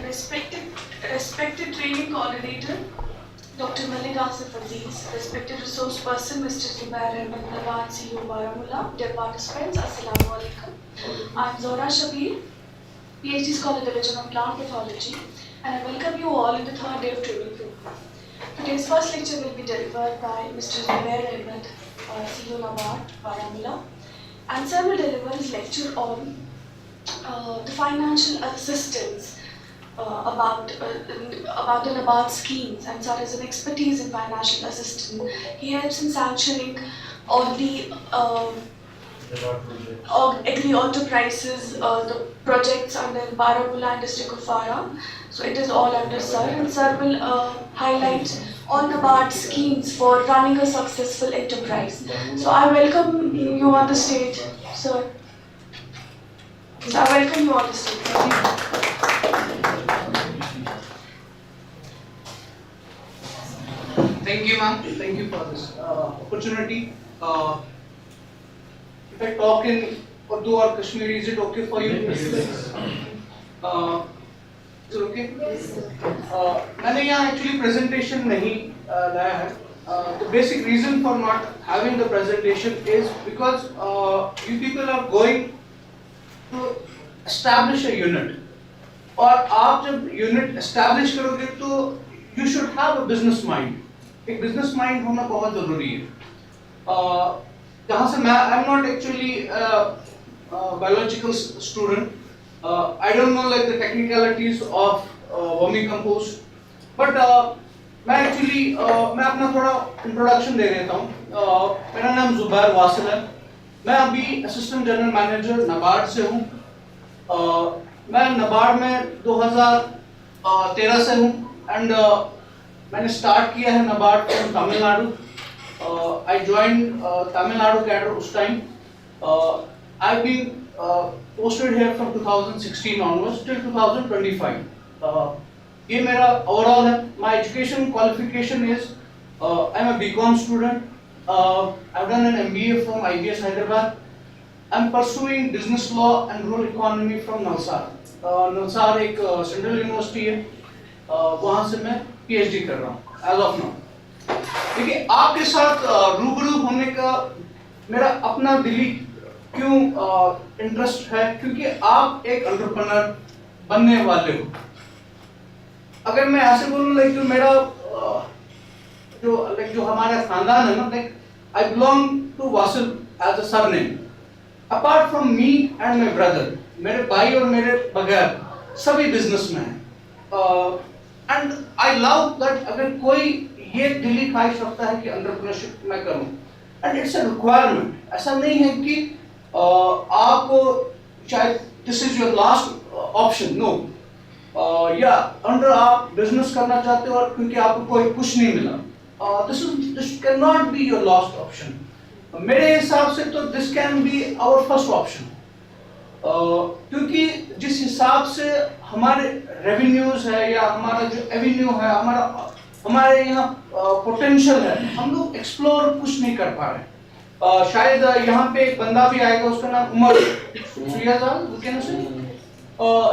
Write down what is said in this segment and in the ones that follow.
Respected, respected training coordinator, Dr. Malik Aziz, respected resource person, Mr. ZUBAIR, CEO Baramulla, dear participants, Assalamu alaikum. I'm Zora Shabir, PhD Scholar Division of Plant Pathology, and I welcome you all in the third day of training program. Today's first lecture will be delivered by Mr. ZUBAIR, CEO NABARD, Baramulla, and sir will deliver his lecture on the financial assistance about the NABARD schemes, and sir has an expertise in financial assistance. He helps in sanctioning all the agri-enterprises, the projects under Baramulla and district of Farah. So it is all under sir, and sir will highlight all NABARD schemes for running a successful enterprise. So I welcome you on the stage, sir. So I welcome you on the stage. Thank you, ma'am. Thank you for this opportunity. If I talk in Urdu or Kashmiri, is it okay for you? Yes. Is it okay? Yes. मैंने यहाँ actually presentation नहीं लाया है. The basic reason for not having the presentation is because you people are going to establish a unit. और आप जब unit establish करोगे तो you should have a business mind. एक बिजनेस माइंड होना बहुत जरूरी है. जहाँ से मैं I am not actually biological student. I don't know like the technicalities of vermicompost, but मैं एक्चुअली मैं अपना थोड़ा इंट्रोडक्शन दे देता हूँ. मेरा नाम जुबैर वासिल है. मैं अभी असिस्टेंट जनरल मैनेजर नाबार्ड से हूँ. मैं नाबार्ड में 2013 से हूँ, एंड मैंने स्टार्ट किया है NABARD from Tamil Nadu. I joined Tamil Nadu cadre उस time. I been posted here from 2016 onwards till 2025. ये मेरा ओवरऑल है. My education qualification is I am a BCom student. I have done an MBA from IBS Hyderabad. I am pursuing business law and rural economy from NALSAR. NALSAR एक central university है. वहाँ से मैं PhD कर रहा हूँ एज ऑफ नाउ. देखिए, आपके साथ रूबरू होने का मेरा अपना दिली क्यों इंटरेस्ट है, क्योंकि आप एक एंटरप्रेन्योर बनने वाले हो. अगर मैं ऐसे बोलूँ लाइक जो मेरा जो हमारा खानदान है ना, like I belong to Wasil as a surname. Apart from me and my brother, मेरे भाई और मेरे बगैर सभी बिजनेसमैन हैं. एंड आई लव दैट अगर कोई ये दिल्ली ख्वाहिश रखता है कि एंटरप्रेन्योरशिप मैं करूं, एंड इट्स अ रिक्वायरमेंट. ऐसा नहीं है कि आपको शायद this is your last option. No, या अंडर आप बिजनेस करना चाहते हो और क्योंकि आपको कोई कुछ नहीं मिला, this can not be your last option. मेरे हिसाब से तो this can be our first option. क्योंकि जिस हिसाब से हमारे रेवेन्यूज है या हमारा जो एवेन्यू है, हमारे यहाँ पोटेंशियल है, हम लोग एक्सप्लोर कुछ नहीं कर पा रहे. शायद यहाँ पे एक बंदा भी आएगा, उसका नाम Umar सुयाजाल,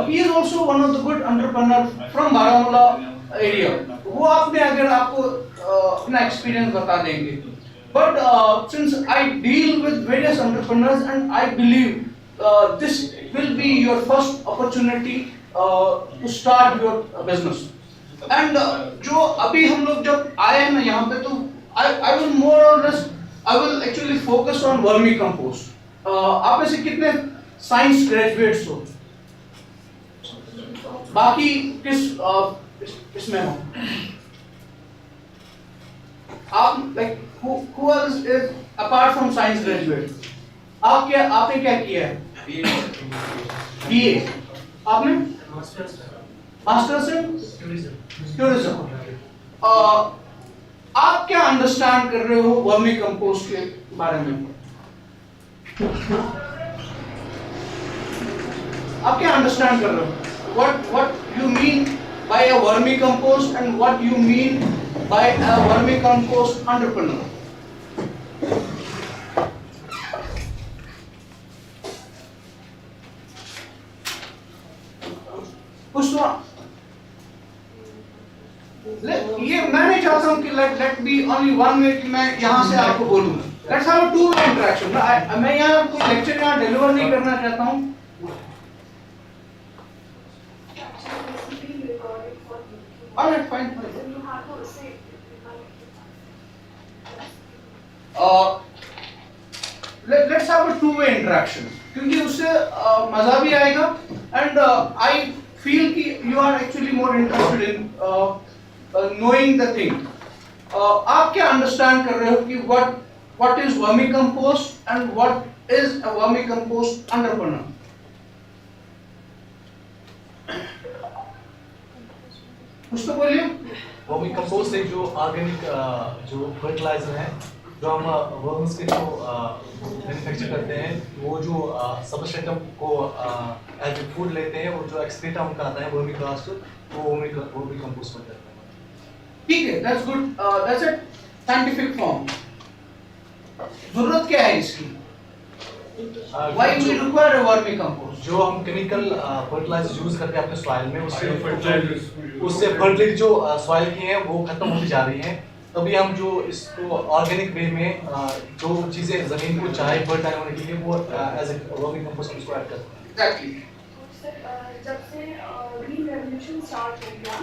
he is also one of the good entrepreneur from Baramulla area. वो आपने अगर आपको अपना एक्सपीरियंस बता देंगे. But since I deal with various entrepreneurs and I believe this will be your first opportunity to start your business. And जो अभी हम लोग जब आए हैं ना यहाँ पे, तो I will more or less I will actually focus on vermicompost. आप में से कितने साइंस ग्रेजुएट्स हो? बाकी किसमें हो? आप like who else is apart from science graduate? आपने क्या किया है? बीए. आपने मास्टर्स इन टूरिज्म. आप क्या अंडरस्टैंड कर रहे हो वर्मी कंपोस्ट के बारे में? आप क्या अंडरस्टैंड कर रहे हो? What you mean by a vermicompost and what you mean by a vermicompost entrepreneur? कुछ तो ये मैं नहीं चाहता हूँ कि let be only one way कि मैं यहाँ से आपको बोलूँ. Let's have a two way interaction. मैं यहाँ कोई लेक्चर यहाँ डिलीवर नहीं करना चाहता हूँ. Alright, fine. Let's have a two-way interaction. क्योंकि उससे मजा भी आएगा and I feel कि you are actually more interested in knowing the thing. आप क्या understand कर रहे हो कि what is vermicompost and what is a vermicompost entrepreneur? कुछ तो बोलिए. वर्मिकम्पोस्ट एक जो ऑर्गेनिक जो फर्टिलाइजर है जो हम वर्म्स के जो मैन्युफैक्चर करते हैं वो जो सबस्ट्रेटम को एज ए फूड लेते हैं और जो एक्सक्रीटा उनका आता है वर्मिकास्ट वो वर्मिकम्पोस्ट बन जाता है. ठीक है, that's good. That's a scientific form. जरूरत क्या है इसकी? Why we require a vermicompost? जो हम केमिकल फर्टिलाइजर यूज करते हैं अपने सॉइल में उससे फर्टिलिटी जो सॉइल की है वो खत्म होती जा रही है. तभी हम जो इसको ऑर्गेनिक वे में जो चीजें जमीन को चाहे फर्टाइल होने के लिए वो एज ए वर्मिकम्पोस्ट उसको ऐड करते हैं. Exactly. जब से ग्रीन रेवोल्यूशन स्टार्ट हो गया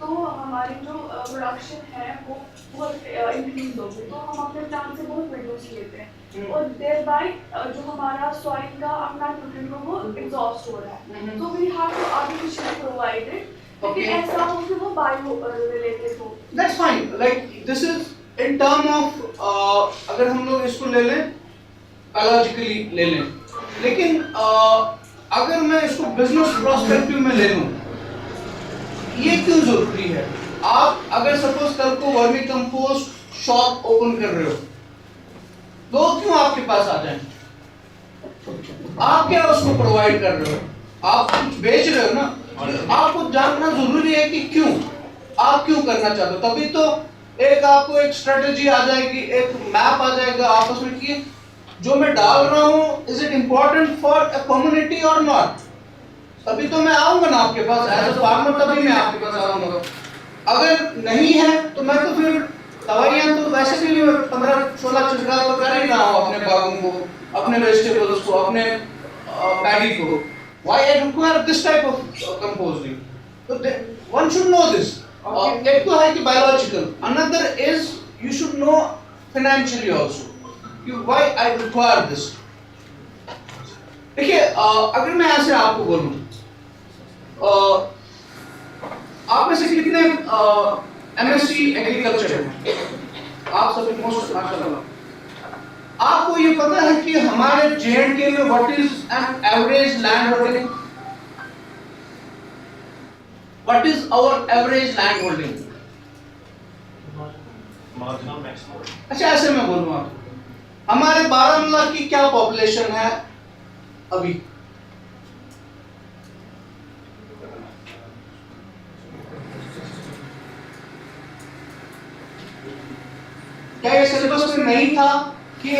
तो हमारी जो प्रोडक्शन है वो बहुत इंक्रीज हो गई. तो हम अपने प्लांट से बहुत प्रोड्यूस लेते हैं और देयर बाय जो हमारा सॉइल का अपना न्यूट्रिएंट वो एग्जॉस्ट हो रहा है. तो we have to artificially provide it. लेकिन ऐसा हो कि वो बायो रिलेटेड हो. That's fine. Like this is in term of अगर हम लोग इसको ले लें biologically ले लें. लेकिन अगर मैं इसको बिजनेस प्रोस्पेक्टिव में ले लूं ये क्यों जरूरी है? आप अगर सपोज कल को वर्मी कंपोस्ट शॉप ओपन कर रहे हो लोग क्यों आपके पास आ जाएं? आप क्या उसको प्रोवाइड कर रहे हो? आप कुछ बेच रहे हो ना. आपको जानना जरूरी है कि क्यों आप क्यों करना चाहते हो. तभी तो एक आपको एक स्ट्रेटेजी आ जाएगी, एक मैप आ जाएगा आपस में कि जो मैं डाल रहा हूँ is it important for a community और नॉट. तभी तो मैं आऊंगा ना आपके पास एज अ फार्मर. तभी मैं आपके पास आऊंगा. अगर नहीं है तो मैं तो फिर दवाइयाँ तो वैसे भी 15-16 छिड़काव तो कर ही रहा हूँ अपने बागों को, अपने वेजिटेबल्स को, अपने पैडी को. Why I require this type of composting? So one should know this. एक तो है कि biological. Another is you should know financially also. Why I require this? देखिए अगर मैं ऐसे आपको बोलूं आप में से कितने MSc एग्रीकल्चर हैं? आप सब मोस्ट माशाल्लाह. आपको ये पता है कि हमारे J&K में what is an average land holding? What is our average land holding? अच्छा ऐसे मैं बोलूँ आपको हमारे बारामूला की क्या पॉपुलेशन है अभी? क्या ये सिलेबस में नहीं था कि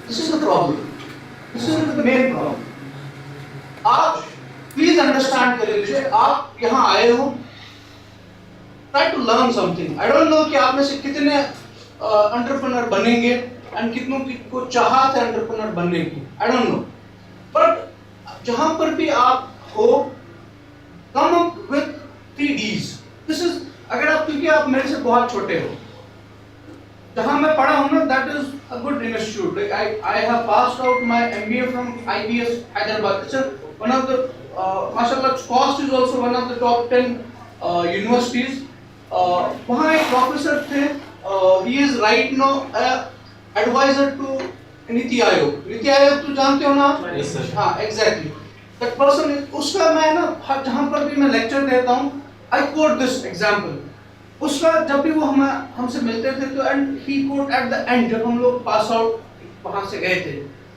This is the problem. This is the main problem. आप प्लीज अंडरस्टैंड कर लीजिए. आप यहाँ आए हो try to learn something. I don't know कि आप में से कितने एंटरप्रेन्योर बनेंगे एंड कितनों को चाहत है एंटरप्रेन्योर बनने की. I don't know. But जहाँ पर भी आप हो come up with 3 Ds. This is अगर आप क्योंकि आप मेरे से बहुत छोटे हो जहाँ मैं पढ़ा हूँ ना that is a good institute. Like I have passed out my MBA from IBS Hyderabad. It's one of the mashallah cost is also one of the top 10 universities. वहाँ एक प्रोफेसर थे. He is right now advisor to NITI Aayog. NITI Aayog तो जानते हो ना? Yes sir. हाँ exactly. That person उसका मैं ना जहाँ पर भी मैं लेक्चर देता हूँ I quote this example. उसका जब भी वो हमसे मिलते थे तो and he quote at the end जब हम लोग पास आउट वहाँ से गए थे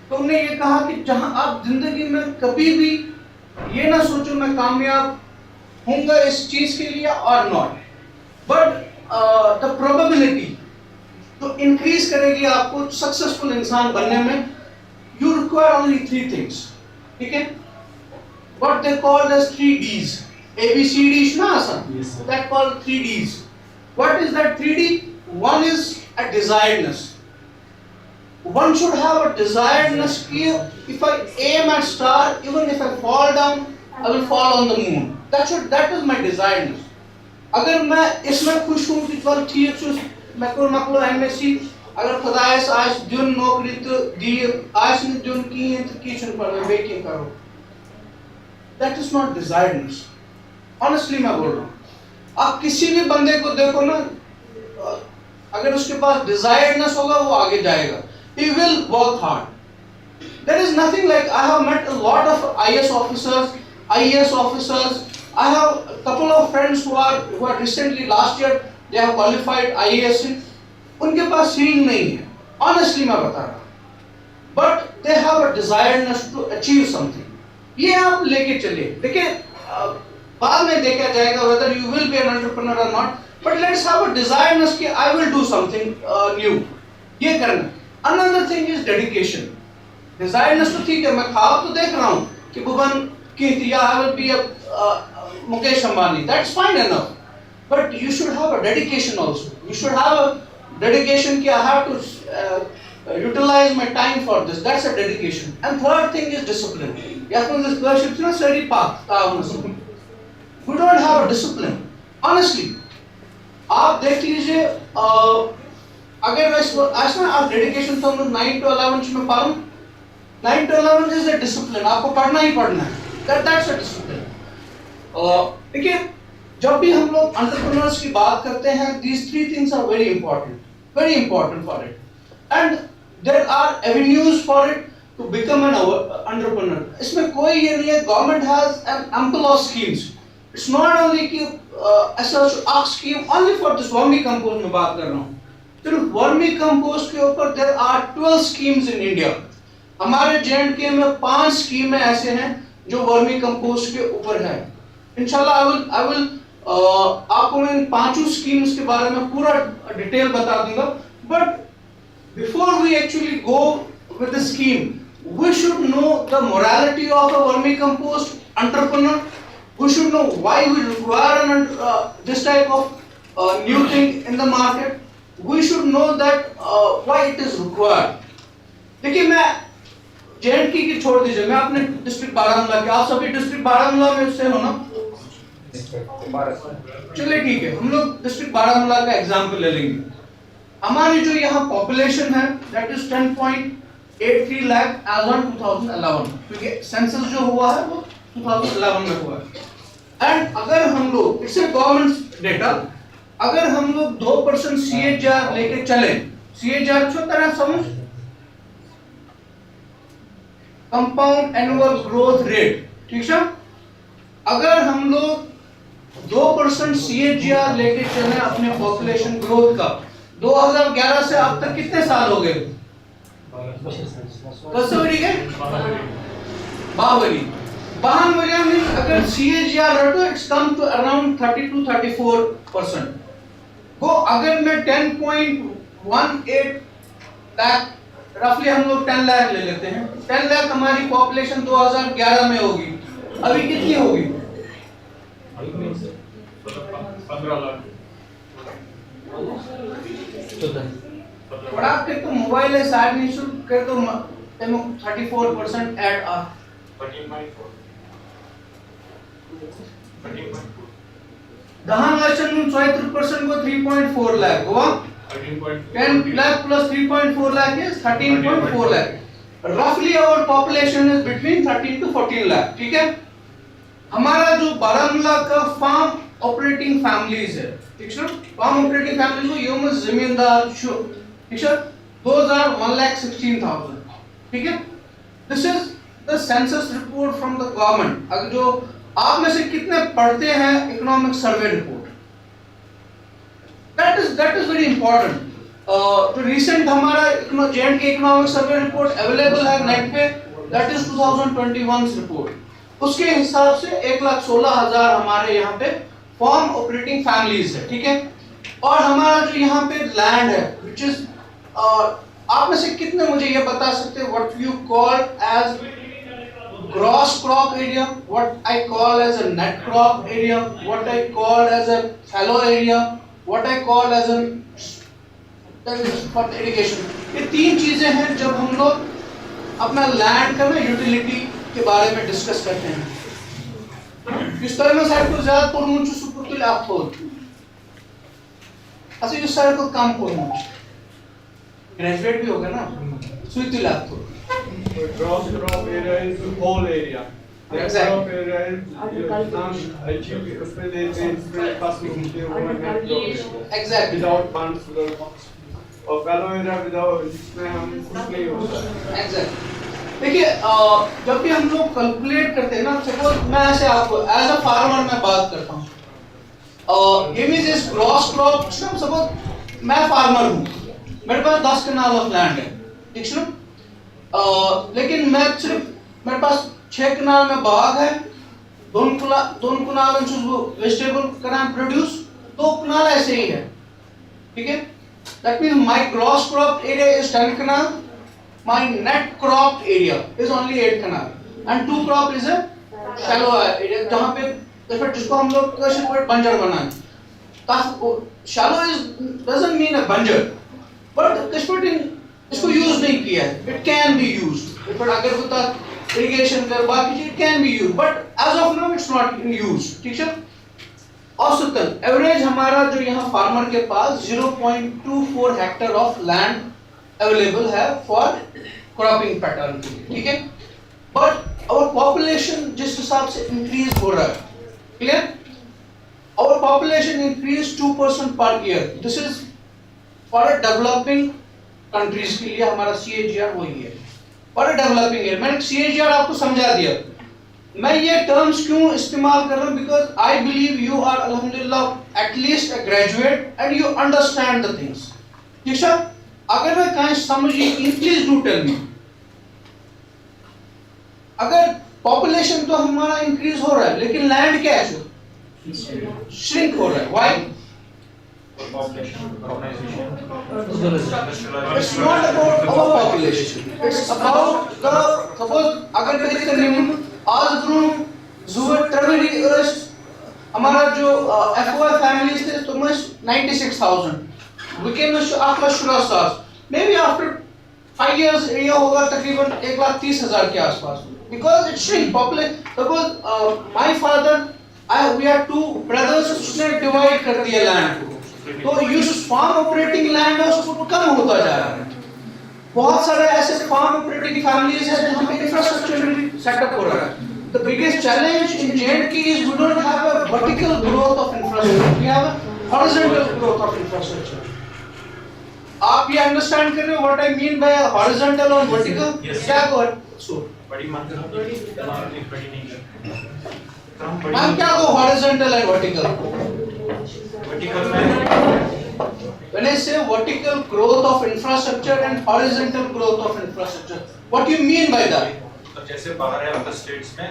तो उन्होंने ये कहा कि जहाँ आप जिंदगी में कभी भी ये ना सोचो मैं कामयाब होऊंगा इस चीज के लिए और नॉट बट द प्रोबेबिलिटी तो इंक्रीज करेगी आपको सक्सेसफुल इंसान बनने में. You require only 3 things. ठीक है. what they call as 3Ds. ABCD is not Yes, sir. that called 3Ds. What is that 3D? One is a desiredness. One should have a desiredness. If I aim at star, even if I fall down, I will fall on the moon. That is my desiredness. अगर मैं इसमें खुश हूँ कि चल ठीक है मैं कोई मकलो MSc अगर खुदायस आज दिन नौकरी तो दी आज ने दिन की है तो किचन पर मैं बेकिंग करूँ. That is not desiredness. Honestly मैं बोल रहा हूँ. आप किसी भी बंदे को देखो ना, अगर उसके पास डिजायर्डनेस होगा वो आगे जाएगा. He will work hard. There is nothing like I have met a lot of IS officers, IAS officers. I have a couple of friends who are recently last year they have qualified IAS. उनके पास ceiling नहीं है. Honestly मैं बता रहा हूँ. But they have a desiredness to achieve something. ये आप लेके चलिए. देखिए बाद में देखा जाएगा whether you will be an entrepreneur or not. But let's have a desiredness कि I will do something new. ये करना. Another thing is dedication. Desiredness तो ठीक है, मैं ख्वाब तो देख रहा हूँ कि भुवन की या I will be a Mukesh Ambani. That's fine enough. But you should have a dedication also. You should have a dedication कि I have to utilize my time for this. That's a dedication. And third thing is discipline. Yes, this worship is not steady path. We don't have a discipline. Honestly, आप देख लीजिए अगर आज ना आप dedication तो हम लोग 9 to 11 में पढ़ूं. 9 to 11 is a discipline. आपको पढ़ना ही पढ़ना है. That's a discipline. देखिए जब भी हम लोग entrepreneurs की बात करते हैं, these three things are very important for it. And there are avenues for it to become an entrepreneur. इसमें कोई ये नहीं है. Government has an ample of schemes. It's not only कि ऐसा scheme only for this vermicompost में बात कर रहा हूँ. सिर्फ vermicompost के ऊपर there are 12 schemes in India. हमारे J&K में 5 स्कीमें ऐसे हैं जो vermicompost के ऊपर है. इंशाल्लाह I will आपको मैं इन 5 स्कीम्स के बारे में पूरा डिटेल बता दूंगा. But before we actually go with the scheme, we should know the morality of a vermicompost entrepreneur. We should know why we require this type of new thing in the market. We should know that why it is required. देखिए मैं J&K की छोड़ दीजिए, मैं अपने district Baramulla के, आप सभी डिस्ट्रिक्ट बारामूला में से हो ना? चलिए ठीक है, हम लोग डिस्ट्रिक्ट बारामूला का एग्जाम्पल ले लेंगे. हमारी जो यहाँ पॉपुलेशन है that is 10.83 lakh as on 2011, क्योंकि सेंसस जो हुआ है वो 2011 में हुआ है. एंड अगर हम लोग इससे गवर्नमेंट डेटा, अगर हम लोग 2% CAGR लेके चले, CAGR छोटा है समझ, कंपाउंड एनुअल ग्रोथ रेट, ठीक है. अगर हम लोग 2% CAGR लेके चले अपने पॉपुलेशन ग्रोथ का, 2011 से अब तक कितने साल हो गए? 10 वरी गए, 52 वरी में अगर CAGR रखो it's come to around 30 to 34%. वो अगर मैं 10.18 लाख रफली हम लोग 10 लाख ले लेते हैं, 10 लाख हमारी पॉपुलेशन 2011 में होगी, अभी कितनी होगी? 15 लाख. बड़ा के तो मोबाइल है साइड नहीं शुरू कर तो 34% ऐड आ 13.4. 10 लाख में 34% को 3.4 लाख हुआ. 10 lakh plus 3.4 lakh is 13.4 lakh. Roughly our population is between 13 to 14 lakh. ठीक है. हमारा जो बारामूला का फार्म ऑपरेटिंग फैमिलीज है, ठीक है, फार्म ऑपरेटिंग फैमिलीज को यूम जमींदार शो, ठीक है, 1,16,000. ठीक है. This is the census report from the government. अगर जो आप में से कितने पढ़ते हैं economic survey report, that is very important. तो recent हमारा J&K economic survey report available है नेट पे, that is 2021 रिपोर्ट. उसके हिसाब से 1,16,000 हमारे यहाँ पे फॉर्म ऑपरेटिंग फैमिलीज है, ठीक है. और हमारा जो यहाँ पे लैंड है which is आप में से कितने मुझे ये बता सकते हैं what you call as gross crop area, what I call as a net crop area, what I call as a fallow area, what I call as a for irrigation. ये तीन चीजें हैं जब हम लोग अपना लैंड का ना यूटिलिटी के बारे में डिस्कस करते हैं. इस तरह में साइड को ज्यादा पढ़ूं जो सुपर के लिए आप हो. अच्छा इस साइड को काम पढ़ूं. ग्रेजुएट भी होगा ना. सुई तो लाभ तो. Gross crop area is the whole area. The Exactly. crop area is not achieved उसमें देते हैं इसमें फसल होती है वो net crop area. Exactly. Without funds और fallow area without जिसमें हम कुछ नहीं होता है. Exactly. देखिए जब भी हम लोग कैलकुलेट करते हैं ना, सपोज मैं ऐसे आपको एज अ फार्मर मैं बात करता हूँ. ये मींस इस ग्रॉस क्रॉप सपोज मैं फार्मर हूँ, मेरे पास 10 कनाल ऑफ लैंड है, ठीक है. लेकिन मैं सिर्फ मेरे पास 6 कनाल में बाग है, 2 कनाल वेजिटेबल करा प्रोड्यूस, 2 कनाल ऐसे ही है, ठीक है. That means my gross crop area is 10 kanal, my net crop area is only 8 kanal, and 2 crop is a shallow area जहां पे देखो जिसको हम लोग कैसे वर्ड बंजर बनाएं. Fallow is doesn't mean a बंजर, बट कश्मीर इसको यूज नहीं किया है. It can be used, but अगर होता इरिगेशन कर बाकी चीज it can be used, but as of now it's not in use, ठीक है. औसतन एवरेज हमारा जो यहाँ फार्मर के पास 0.24 हेक्टेयर ऑफ लैंड अवेलेबल है फॉर क्रॉपिंग पैटर्न के लिए, ठीक है. बट आवर पॉपुलेशन जिस हिसाब से इंक्रीज हो रहा है, clear, our population increase 2% per year. This is for a developing countries के लिए हमारा CAGR वही है. और डेवलपिंग एरिया मैंने CAGR आपको समझा दिया. मैं ये टर्म्स क्यों इस्तेमाल कर रहा हूँ, because I believe you are अल्हम्दुलिल्लाह at least a graduate and you understand the things, ठीक है. अगर मैं कहीं समझिए, प्लीज डू टेल मी. अगर पॉपुलेशन तो हमारा इंक्रीज हो रहा है लेकिन लैंड क्या है, श्रिंक हो रहा है. Why? It's not about our population. It's about the suppose अगर मैं करने में आज ग्रुप ZUBAIR ट्रेवलिंग अर्स हमारा जो FOI फैमिलीज थे तो much 96,000. We can after maybe after 5 years ये होगा तकरीबन 1,30,000 के आसपास. Because it's shrink population. Suppose my father, we are 2 brothers, उसने डिवाइड कर दिया लैंड को, तो यूज फार्म ऑपरेटिंग लैंड है उसको कम होता जा रहा है. बहुत सारे ऐसे फार्म ऑपरेटिंग फैमिलीज हैं जहां पे इंफ्रास्ट्रक्चर सेटअप हो रहा है. The biggest challenge in J&K is we don't have a vertical growth of infrastructure, we have a horizontal growth of infrastructure. आप ये अंडरस्टैंड कर रहे हो what I mean by horizontal और वर्टिकल? क्या को सो बड़ी मात्रा बड़ी नहीं हम क्या को horizontal and vertical? Vertical when I say vertical growth of infrastructure and horizontal growth of infrastructure, what do you mean by that? तो जैसे बाहर है अदर स्टेट्स में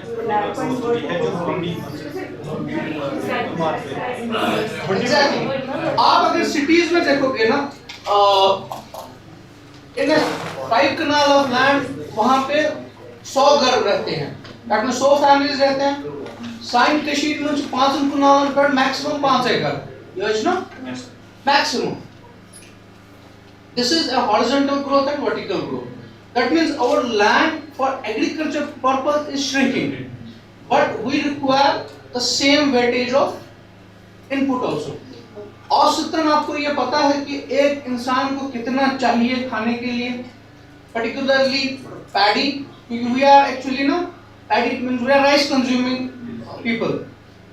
होती है जो थोड़ी Exactly. आप अगर सिटीज में देखोगे ना, इन 5 कनाल ऑफ लैंड वहां पे 100 घर रहते हैं, दैट मींस 100 फैमिलीज रहते हैं. साइन कशीर में 5 कनाल पर मैक्सिमम 5 एकड़, yes no? Maximum. This is a horizontal growth and vertical growth. That means our land for agriculture purpose is shrinking, but we require the same weightage of input also. औसतन आपको ये पता है कि एक इंसान को कितना चाहिए खाने के लिए, particularly paddy, because we are actually no paddy means we are rice consuming people.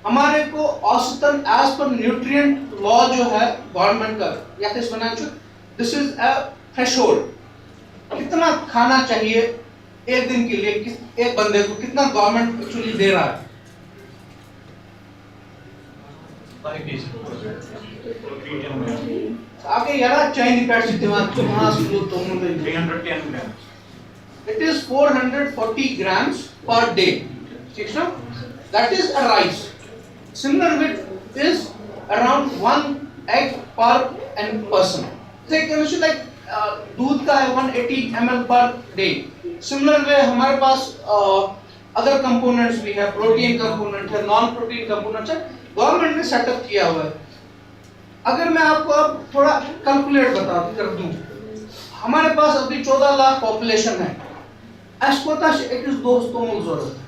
हमारे को औसतन एज पर न्यूट्रिएंट लॉ जो है गवर्नमेंट का या किस बना चुका, दिस इज अ थ्रेशोल्ड. कितना खाना चाहिए एक दिन के लिए, एक बंदे को कितना गवर्नमेंट एक्चुअली दे रहा है? आगे यार चाइनीज पैट से दिमाग तो वहां से तो 310 gram. It is 440 grams per day, ठीक है. That is a rice. Similar weight is around 1 egg per person. Like दूध का है 180 ml per day. Similar way हमारे पास अदर कंपोनेंट्स भी है, प्रोटीन कंपोनेंट है, नॉन प्रोटीन कंपोनेंट्स है, गवर्नमेंट ने सेटअप किया हुआ है। अगर मैं आपको अब थोड़ा कैलकुलेट कर दूं, हमारे पास अभी 14 लाख पॉपुलेशन है, ऐसा कोता एक दोस्तों में जरूरत है।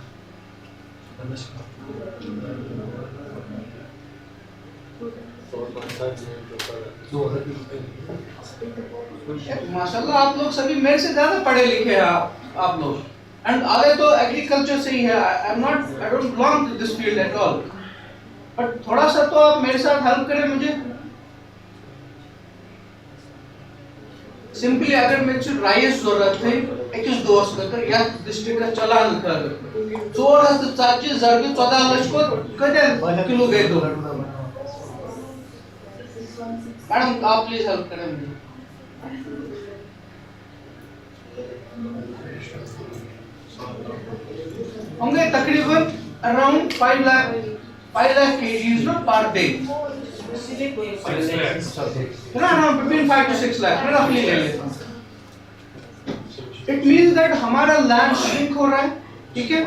माशाल्लाह आप लोग सभी मेरे से ज्यादा पढ़े लिखे हैं आप लोग, एंड आगे तो एग्रीकल्चर से ही है। I don't belong to this field at all, but थोड़ा सा तो आप मेरे साथ हेल्प करें मुझे। सिंपली अगर मुझे राइस जरूरत है 21 दोस्त कर या डिस्ट्रिक्ट का चलान कर 440 जरबे 14 लाख को कदे किलो गए दो। मैडम आप प्लीज हेल्प करें मुझे। होंगे तकरीबन around 5 lakh kgs per day, ना between 5 to 6 लाख roughly ले लेता हूँ। It means that हमारा लैंड श्रिंक हो रहा है, ठीक है,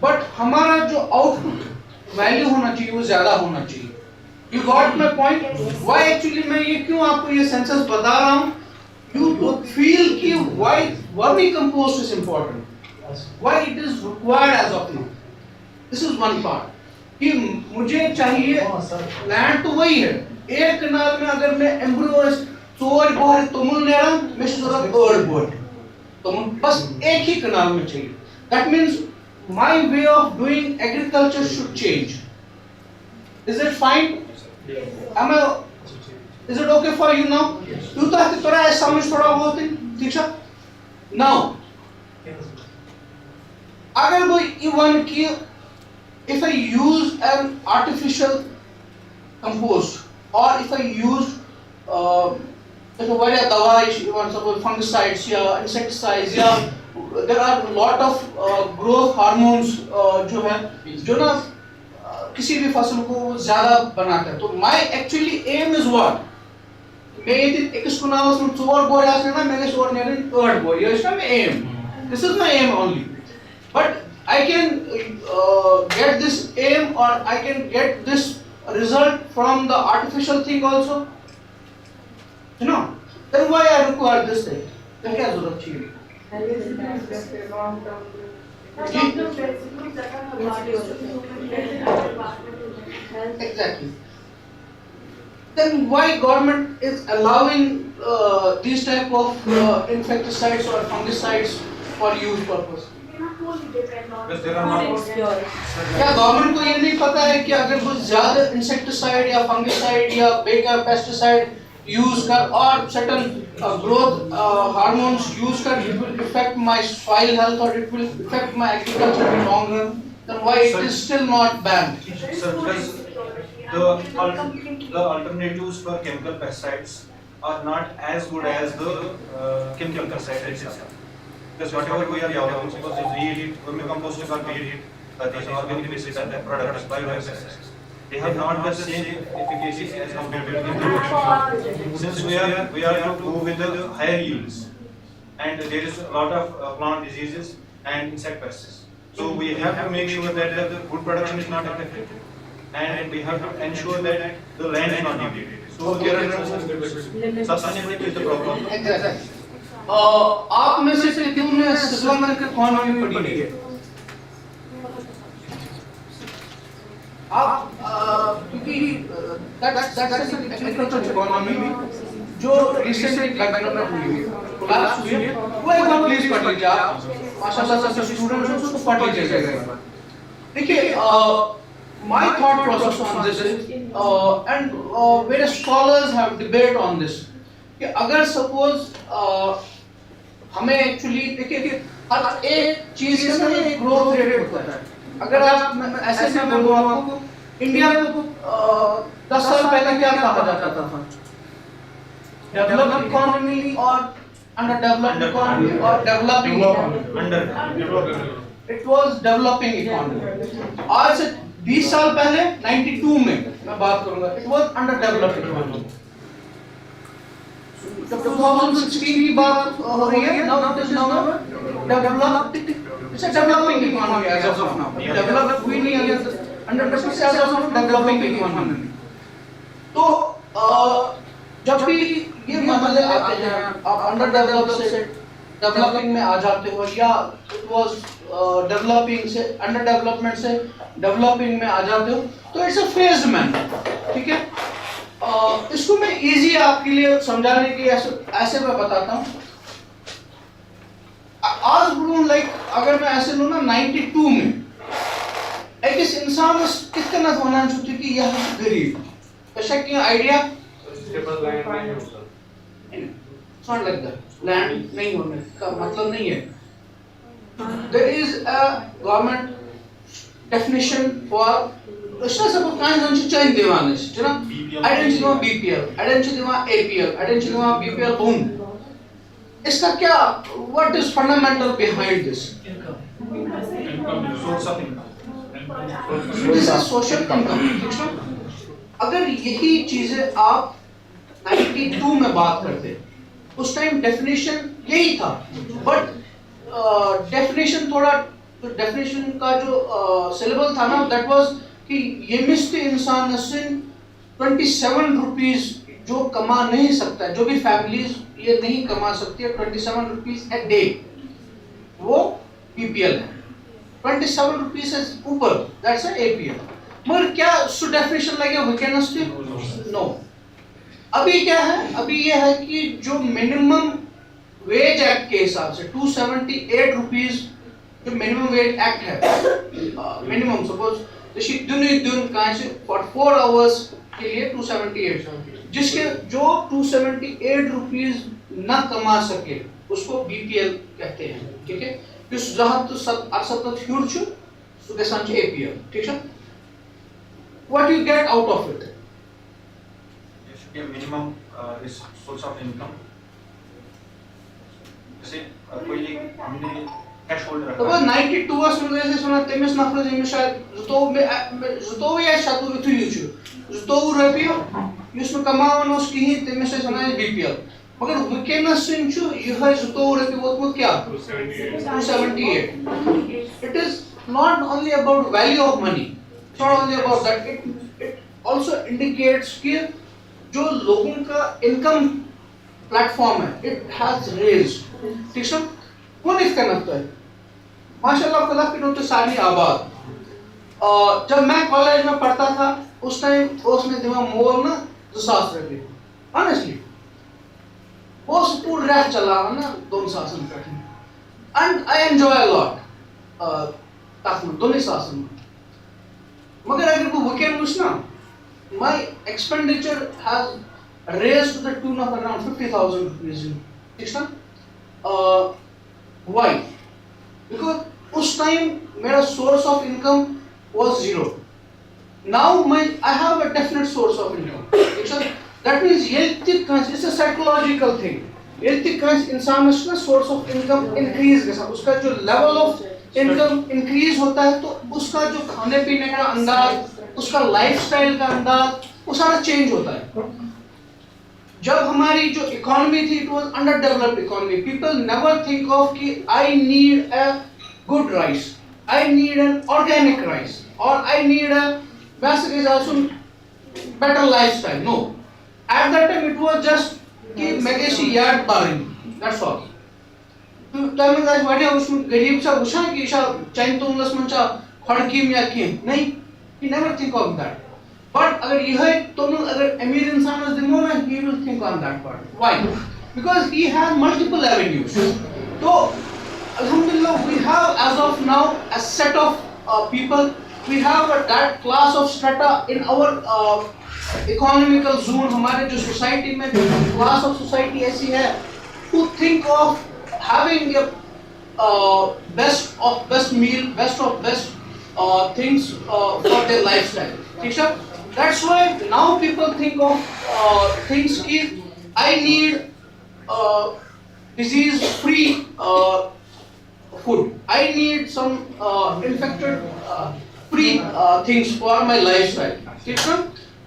बट हमारा जो आउटपुट वैल्यू होना चाहिए वो ज्यादा होना चाहिए। You got my point? Why actually मैं ये क्यों आपको ये सेंसस बता रहा हूँ? You to feel कि why vermicompost is important, why it is required as of now. This is one part. कि मुझे चाहिए लैंड तो वही है, एक कनाल में अगर मैं एम्ब्रियो चोर बोर तुमुल ले रहा हूँ, मैं जरूरत और बोर तुमुल बस एक ही कनाल में चाहिए। That means my way of doing agriculture should change. Is it fine? Is it okay for you now? You तो है थोड़ा ऐसा समझ थोड़ा बहुत ठीक है। Now अगर वो इवन की if I use an artificial compost, or if I use if various दवाई, even suppose fungicides या insecticides या there are a lot of growth hormones जो है जो ना किसी भी फसल को ज़्यादा बनाता है। तो my actually aim is what? मैं ये एक स्कूनाल उसमें चोर बोर आसने ना मैं चोर नहीं रही थर्ड बोर ये इसका मैं aim, this is my aim only, but I can get this aim or I can get this result from the artificial thing also, you know, then why I require this thing? तो क्या जरूरत चाहिए? Exactly. Then why government is allowing these type of insecticides or fungicides for use purpose? क्या government को ये नहीं पता है कि अगर वो ज्यादा इंसेक्टिसाइड या फंगिसाइड या बेकार पेस्टिसाइड यूज कर और सर्टेन ग्रोथ हार्मोन्स यूज कर it will affect my soil health or it will affect my agriculture in long run, then why it is still not banned? Sir, because the alternatives for chemical pesticides are not as good as the chemical pesticides itself. Because whatever we are developing, suppose be it vermicomposting or be it these organic pesticide products, biopesticides, they have not the same efficacy as compared to the chemical. Since we are to go with the higher yields, and there is a lot of plant diseases and insect pests, so we have to make sure that the food production is not affected, and we have to ensure that the land is not degraded. So there are sustainability is the problem. Exactly. आप में से कितनों ने system के economy पढ़ी है? आप क्योंकि that's agriculture economy में जो recently development हुई है, collapse हुई है, वो एक बार प्लीज पढ़ लीजिए आप। माशाल्लाह से स्टूडेंट्स हैं उसको पढ़ लीजिएगा। देखिए my thought process on this is and various scholars have debate on this कि अगर suppose हमें एक्चुअली देखिए कि हर एक चीज के अंदर एक ग्रोथ रेट होता है। अगर आप ऐसे में बोलूं आपको इंडिया को 10 साल पहले क्या कहा जाता था? डेवलप्ड इकोनॉमी और अंडर डेवलप्ड इकोनॉमी और developing it was developing economy. आज से 20 साल पहले 92 में मैं बात करूंगा it was under developed economy. जब 2016 की बात हो रही है, now it is now developed It's a developing economy as of now. Developed हुई नहीं है, underdeveloped as of now developing economy. तो जब भी ये मसले आते हैं, आप underdeveloped से डेवलपिंग में आ जाते हो, या it was डेवलपिंग से अंडरडेवलपमेंट से डेवलपिंग में आ जाते हो, तो इट्स अ फेज मैनर, ठीक है। इसको मैं इजी आपके लिए समझाने के ऐसे मैं बताता हूँ। आज बोलूँ लाइक अगर मैं ऐसे लूँ ना 92 में एक इस इंसान कितना होना चाहिए कि यह गरीब बेशक ये idea not like that, land नहीं होने का मतलब नहीं है। There is a government definition for उसका सब कान जन चेंज देवाने जना identity BPL identity APL identity BPL बूम। इसका क्या what is fundamental behind this? Source of income, this is social income. अगर यही चीजें आप 92 में बात करते, उस टाइम डेफिनेशन यही था, बट डेफिनेशन थोड़ा डेफिनेशन का जो सिलेबल था ना दैट वाज कि ये मिस्ट इंसान 27 रुपीस जो कमा नहीं सकता है, जो भी फैमिलीज ये नहीं कमा सकती है 27 रुपीस ए डे, वो बीपीएल है। 27 रुपीस से ऊपर दैट्स अ एपीएल। मगर क्या सो डेफिनेशन लगे वीकेंड नो। अभी क्या है, अभी ये है कि जो मिनिमम वेज एक्ट के हिसाब से 278 रुपीस जो मिनिमम वेज एक्ट है, मिनिमम सपोज जैसे दिन कहाँ से 4 आवर्स के लिए 278, जिसके जो 278 रुपीस न कमा सके उसको बीपीएल कहते हैं, ठीक है। इस जहाँ तो सब अर्सत ह्यूर छु सो गसान छु एपीएल, ठीक है। What you get out of it? there should be a minimum is source of income. जैसे कोई हमने कैश होल्ड तो रखा है, 92 वर्ष में जैसे सुना तेमिस नफर जमी शायद जुतो या शातु इतु यूचु जुतो रपियो युष्ण कमावन उस की तेमिस से सुना है बीपीएल। मगर विकेनस सिंचु यह जुतो रपि वो क्या 278। It is not only about value of money, it's not only about that, it also indicates कि जो लोगों का इनकम प्लेटफॉर्म है it has raised, ठीक है। कौन इसका नफ्ता है माशाल्लाह खुदा की नोट सारी आबाद। जब मैं कॉलेज में पढ़ता था उस टाइम उसने दिमाग मोल ना 2000 रुपये ऑनेस्टली वो पूरा रह चला ना 2000 रुपये and I enjoy a lot तक में 2000 में। मगर अगर वो वीकेंड उस ना my expenditure has raised to the tune of around 50,000 rupees, ठीक है। Why? Because उस टाइम मेरा source of income was 0. Now I have a definite source of income, ठीक है। That means it's a psychological thing. इंसान ना source of income increase के साथ उसका जो level of income increase होता है तो उसका जो खाने पीने का अंदाज, उसका लाइफस्टाइल का अंदाज वो सारा चेंज होता है। जब हमारी जो इकोनॉमी थी it was under developed economy, people never think of कि I need a good rice, I need an organic rice और I need a basic also better lifestyle. No, at that time it was just कि मेगेसी यार्ड बारिंग, that's all. तो तमें guys Wadia उसमें गरीब सा उछा कि शा चाइन तो उनलस मंचा खड़कीम या की नहीं, he never think of that. But अगर यह तो अगर अमीर इंसान उस दिनों में he will think on that part. Why? Because he has multiple avenues. तो alhamdulillah we have as of now a set of people, we have that class of strata in our economical zone. हमारे जो society में class of society ऐसी है who think of having a best of best meal, best of best things for their lifestyle, ठीक है। That's why now people think of things कि I need disease free food, I need some infected free things for my lifestyle, ठीक है।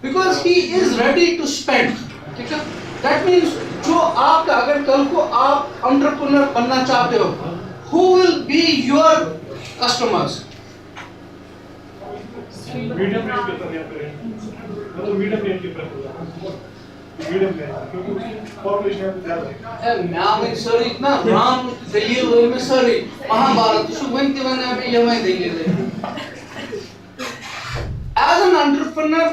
Because he is ready to spend, ठीक है। That means जो आप अगर कल को आप entrepreneur बनना चाहते हो, who will be your customers. Medium range के तरह पे मतलब मीडियम रेंज के तरह मीडियम रेंज क्योंकि पॉपुलेशन ज्यादा है मैं सर इतना राम दलील में सर महाभारत शु वन में यह दलील as an entrepreneur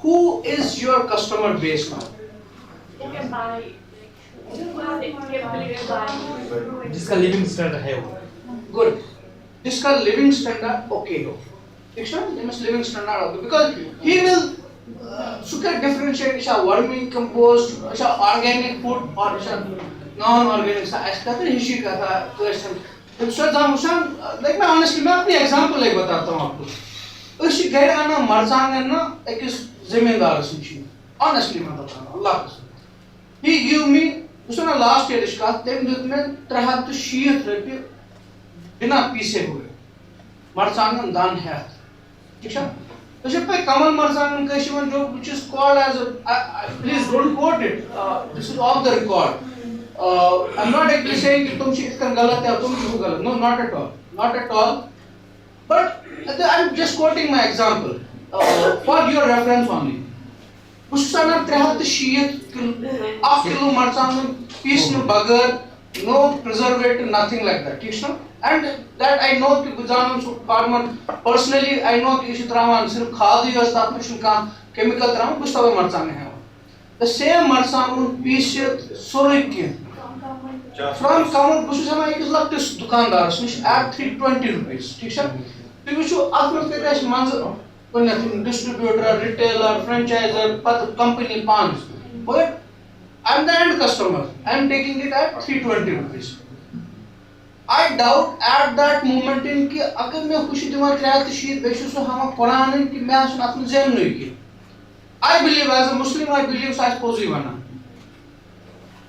who is your customer base now? You can buy, you have the capability to buy. जिसका लिविंग स्टैंडर्ड है वो Good. जिसका living standard okay हो, ठीक है? He must living standard okay because he will सुकर differentiate इशा vermicompost, इशा organic food और इशा non-organic सा ऐसा तो हिस्ट्री का था question. तो सर जाम उशान like मैं honestly मैं अपनी example एक बताता हूँ आपको. उसी घर आना मर्चांग है ना एक इस ज़मींदार सुनिए. Honestly मैं बताता हूँ अल्लाह कसम. He give me उसने last year इसका तेरे दूध में 360 रुपये बिना पीसे हुए मर्चांगन दान है, ठीक है? तो जब पे कमल मर्चांगन कश्मीर जो which is called as please don't quote it, this is off the record. I'm not actually saying कि तुम चीज़ कर गलत है तुम क्यों गलत, no not at all, not at all. But I'm just quoting my example for your reference only. उसका ना 360 किलो मर्चांगन पीस में बगर no preservative nothing like that, ठीक है? And that I know कि गुजारन सु farmer personally I know कि इस तरह सिर्फ खाद ही अस्ताप में शुल्का chemical तरह कुछ तवे मर्चांगे हैं. The same मर्चांगन पीस सोरे की from common कुछ समय एक लक्ष्य दुकानदार सुनिश at 320 rupees, ठीक है? तो कुछ आखिर में कैसे मंज़र कोई distributor, retailer, franchisor, पत company पांच, but I'm the end customer. I'm taking it at 320 rupees. I doubt at that moment in कि अगर मैं खुशी दिमाग रहा तो शीत बेशुस हम कुरान in कि मैं सुन अपने ज़हन नहीं की. I believe as a Muslim I believe so I suppose you wanna.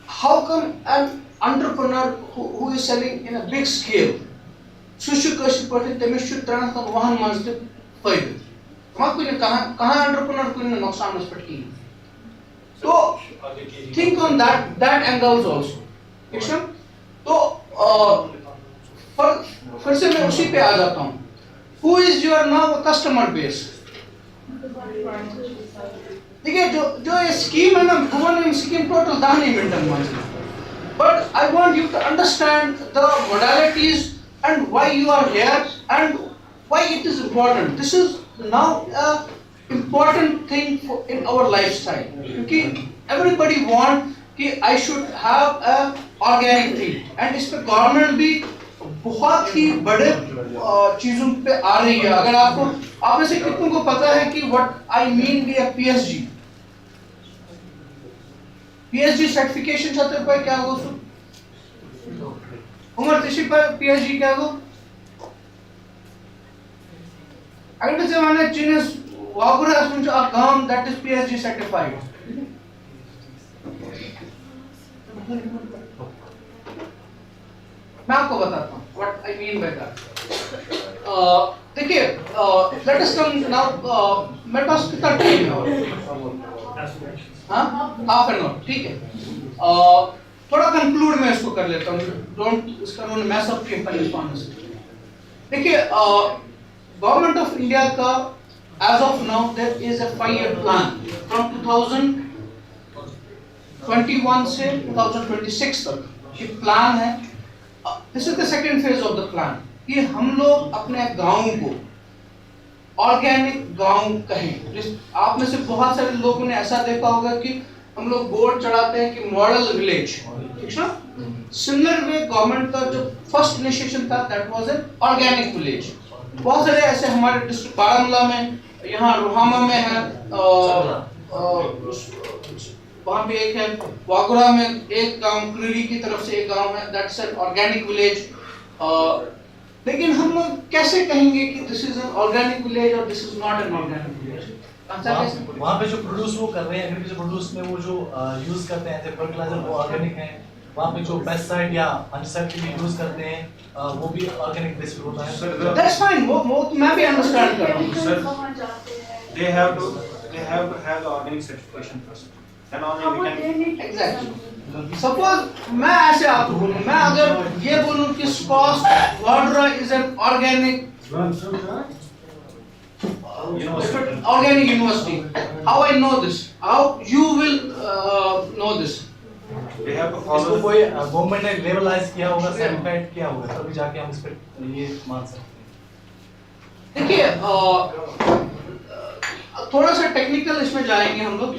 How come an entrepreneur who is selling in a big scale सुशु कशी पढ़े तमिशु तरह का वाहन मज़दूर फायदे. माँ कोई ने कहाँ entrepreneur कोई ने नुकसान उस पर की. तो think on that angles also, ठीक है? तो फिर से मैं उसी पे आ जाता हूँ. Who is your now customer base? देखिए जो ये स्कीम है ना गवर्नमेंट स्कीम टोटल 10 मिनट में. But I want you to understand the modalities and why you are here and why it is important. This is now a important thing in our lifestyle. क्योंकि everybody want कि I should have a organic thing and इस पे government भी बहुत ही बड़े चीजों पे आ रही है. अगर आप में से कितनों को पता है कि what I mean by PSG? PSG certification चाहते हैं क्या हो सो? उमर तिशी पर PSG क्या हो? अगर से माने चीज़ WADOORA is a gum that is PSG certified. मैं आपको बताता हूँ what I mean by that. देखिए let us come now. मेरे पास कितना टाइम है? हाँ half an hour, ठीक है? थोड़ा conclude मैं इसको कर लेता हूँ. Don't इसका उन्होंने mess up किया पहले स्पॉन्स. देखिए गवर्नमेंट ऑफ इंडिया का as of now there is a 5-year plan from 2021 से 2026 तक. ये प्लान है. This is the second phase of the plan कि हम लोग अपने गांव को ऑर्गेनिक गांव कहें. जिस आप में से बहुत सारे लोगों ने ऐसा देखा होगा कि हम लोग बोर्ड चढ़ाते हैं कि मॉडल विलेज, ठीक है? सिमिलर वे गवर्नमेंट का जो फर्स्ट इनिशिएशन था that was an organic village. बहुत सारे ऐसे हमारे डिस्ट्रिक्ट बारामूला में, यहाँ रोहामा में है, वहाँ पे एक है, वागोरा में एक गांव, क्रीरी की तरफ से एक गांव है, दैट्स एन ऑर्गेनिक विलेज. लेकिन हम लोग कैसे कहेंगे कि this is an organic village और this is not an organic village? वहाँ पे जो प्रोड्यूस वो कर रहे हैं, एग्रीकल्चर प्रोड्यूस में वो जो यूज करते हैं फर्टिलाइजर वो ऑर्गेनिक है. वहाँ पे जो पेस्टिसाइड या फंगिसाइड के लिए यूज करते हैं वो भी ऑर्गेनिक बेस पे होता है. दैट्स फाइन, वो मैं भी अंडरस्टैंड कर रहा हूँ. They have to have the organic certification first. Then only we can. Exactly. Suppose मैं ऐसे आपको बोलूं, मैं अगर ये बोलूं कि SCOST वाडोरा is an organic university, how I know this, how you will know this? They have to इसको follow. कोई गवर्नमेंट ने लेवलाइज किया होगा, सर्टिफाइड किया होगा, तभी जाके हम इस पे ये मान सकते हैं। देखिए थोड़ा सा टेक्निकल इसमें जाएंगे हम लोग।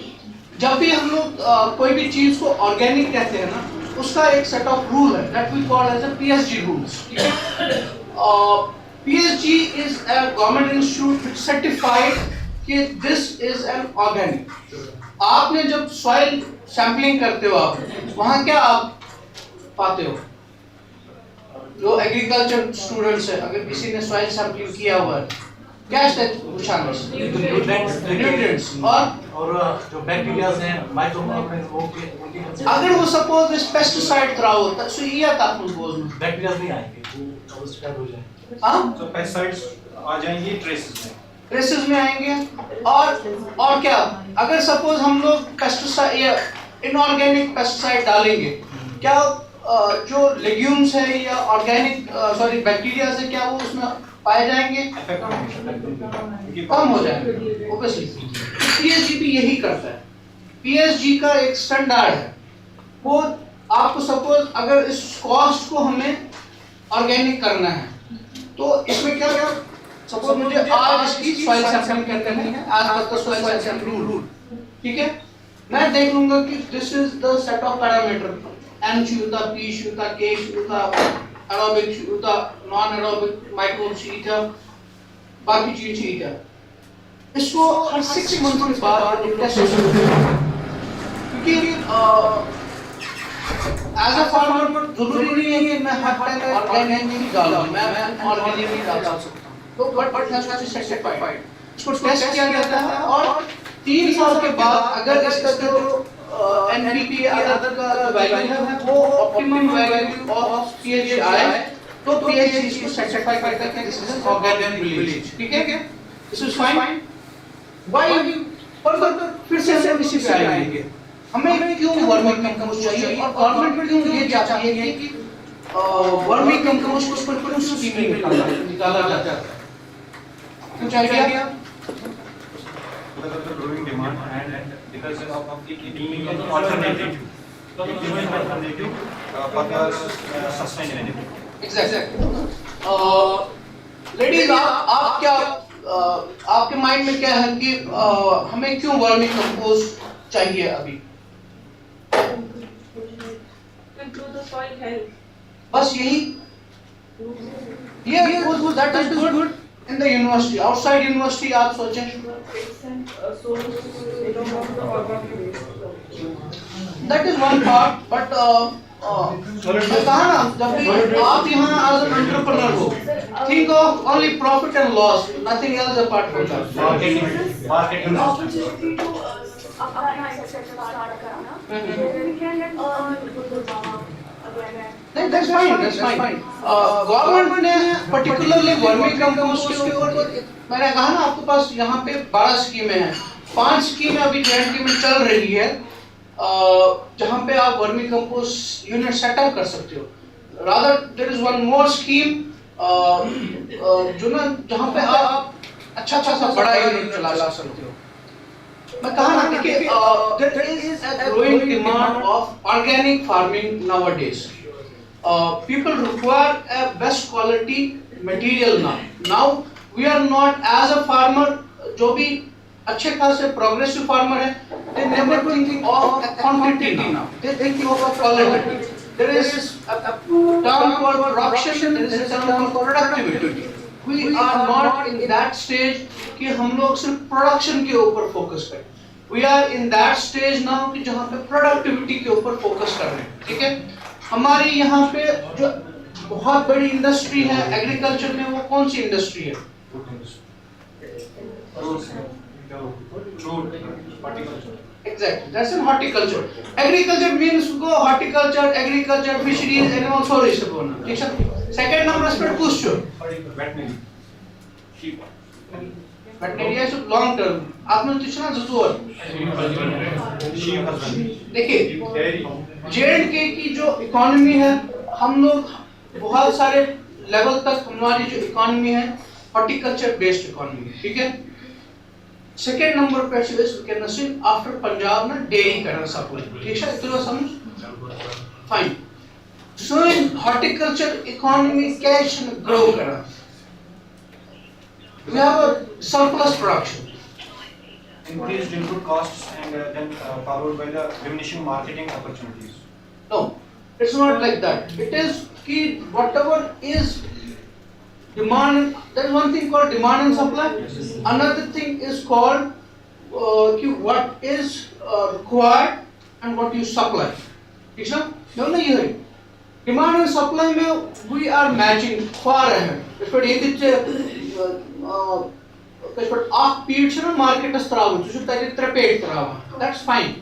जब भी हम लोग कोई भी चीज को ऑर्गेनिक कहते हैं ना, उसका एक सेट ऑफ रूल है that we call as PSG rules. PSG is a government institute which certified कि this is an organic। आपने जब सॉइल सैंपलिंग करते हो, आप वहाँ क्या आप पाते हो? जो एग्रीकल्चर स्टूडेंट्स है, अगर किसी ने सॉइल सैंपलिंग किया हुआ है, क्या न्यूट्रिएंट्स और जो बैक्टीरियाज हैं, माइक्रो ऑर्गेनिज्म, अगर वो सपोज इस पेस्टिसाइड थ्रा होता है, सो ये आता है बैक्टीरियाज नहीं आएंगे, वो डिस्ट्रॉय हो जाएंगे। So pesticides आ जाएंगे ट्रेसेस में। ट्रेसेस में आएंगे। और क्या, अगर सपोज हम लोग पेस्टिसाइड या इनऑर्गेनिक पेस्टिसाइड डालेंगे, क्या जो लेग्यूम्स है या ऑर्गेनिक बैक्टीरिया से क्या वो उसमें पाए जाएंगे? कम हो जाएंगे ऑब्वियसली। PSG भी यही करता है। PSG का एक स्टैंडर्ड है, वो आपको सपोज अगर इस कॉस्ट को हमें ऑर्गेनिक करना है, तो इसमें क्या क्या सपोज मुझे आज इसकी सॉइल सैंपलिंग करनी है, आज तक का सॉइल सैंपलिंग रूल, ठीक है? मैं देख लूंगा कि this is the set of parameter, N चाहिए होता, P चाहिए होता, K चाहिए होता, एरोबिक चाहिए होता, नॉन एरोबिक माइक्रोब चाहिए था, बाकी चीज चाहिए था। इसको हर 6 मंथ के बाद टेस्ट क्योंकि एज अ फार्मर जरूरी नहीं है कि मैं हर टाइम ऑर्गेनिक ही डालूं, मैं ऑर्गेनिक ही डाल सकता हूं। तो but has to be certified, इसको टेस्ट किया जाता है और 3 साल के बाद अगर इसका जो NPK अदर का वैल्यू है वो ऑप्टिमम वैल्यू ऑफ pH आए, तो pH इसको सर्टिफाई करता है कि दिस इज ऑर्गेनिक विलेज, ठीक है? This is fine. Why further फिर से हम इसी पे आएंगे, हमें क्यों वर्मी कंपोस्ट चाहिए और गवर्नमेंट क्यों ये चाहती है कि वर्मी कंपोस्ट को बिल्कुल स्कीम में निकाला जाता है? कुछ idea? Because of the growing demand and because of the being of alternative for the sustainability. Exactly. Ladies, आप क्या आपके माइंड में क्या है कि हमें क्यों वर्मी कंपोस्ट चाहिए अभी? Improve the soil health. बस यही? Yeah, that is good in the university. Outside university आप सोचें, that is one part, but मैं कहा ना, जब भी आप यहाँ as an entrepreneur हो, think of only profit and loss, nothing else apart from that. Marketing Opportunity to अपना एक्सेप्ट स्टार्ट करना, we can earn That's fine. Government ने particularly वर्मी कंपोस्ट के ऊपर, मैंने कहा ना आपके पास यहाँ पे 12 स्कीमें हैं, 5 स्कीमें अभी JNK में चल रही है, जहाँ पे आप वर्मी कंपोस्ट यूनिट सेटअप कर सकते हो। Rather there is one more scheme जो ना जहाँ पे आप अच्छा सा बड़ा यूनिट चला सकते हो। मैं कहा ना कि there is a growing demand of organic farming nowadays. People require a best quality material now. Now we are not as a farmer, जो भी अच्छे खासे progressive farmer है, they never think of a quantity now. They think of a quality. There is a term called production, there is a term called productivity. We are not in that stage कि हम लोग सिर्फ production के ऊपर focus करें. We are in that stage now कि जहाँ पे productivity के ऊपर focus कर रहे हैं, ठीक है? हमारी यहाँ पे जो बहुत बड़ी इंडस्ट्री है एग्रीकल्चर में, वो कौन सी इंडस्ट्री है? Exactly, that's in horticulture. Agriculture means go horticulture, agriculture, fisheries, animal source से बोलना, ठीक है? Second number इस पर पूछो। Veterinary is long term. आपने पूछा ना ज़रूर। देखिए J&K की जो इकोनॉमी है, हम लोग बहुत सारे लेवल तक हमारी जो इकोनॉमी है हॉर्टिकल्चर बेस्ड इकोनॉमी है, ठीक है। सेकेंड नंबर पे कैन नसीब आफ्टर पंजाब में डेयरी करना सप्लाई, ठीक है, इतना समझ फाइन। सो इन हॉर्टिकल्चर इकोनॉमी कैश ग्रो करना, we have a surplus production. Increased input costs and then followed by the diminishing marketing opportunities. No, it's not like that. It is कि whatever is demand, there is one thing called demand and supply. Another thing is called कि what is required and what you supply. ठीक है? दोनों ये है. Demand and supply में we are matching far ahead. इसपर ये दिखते but off period से ना market is तराव, तो जो ताकि ट्रेपेट तराव, that's fine.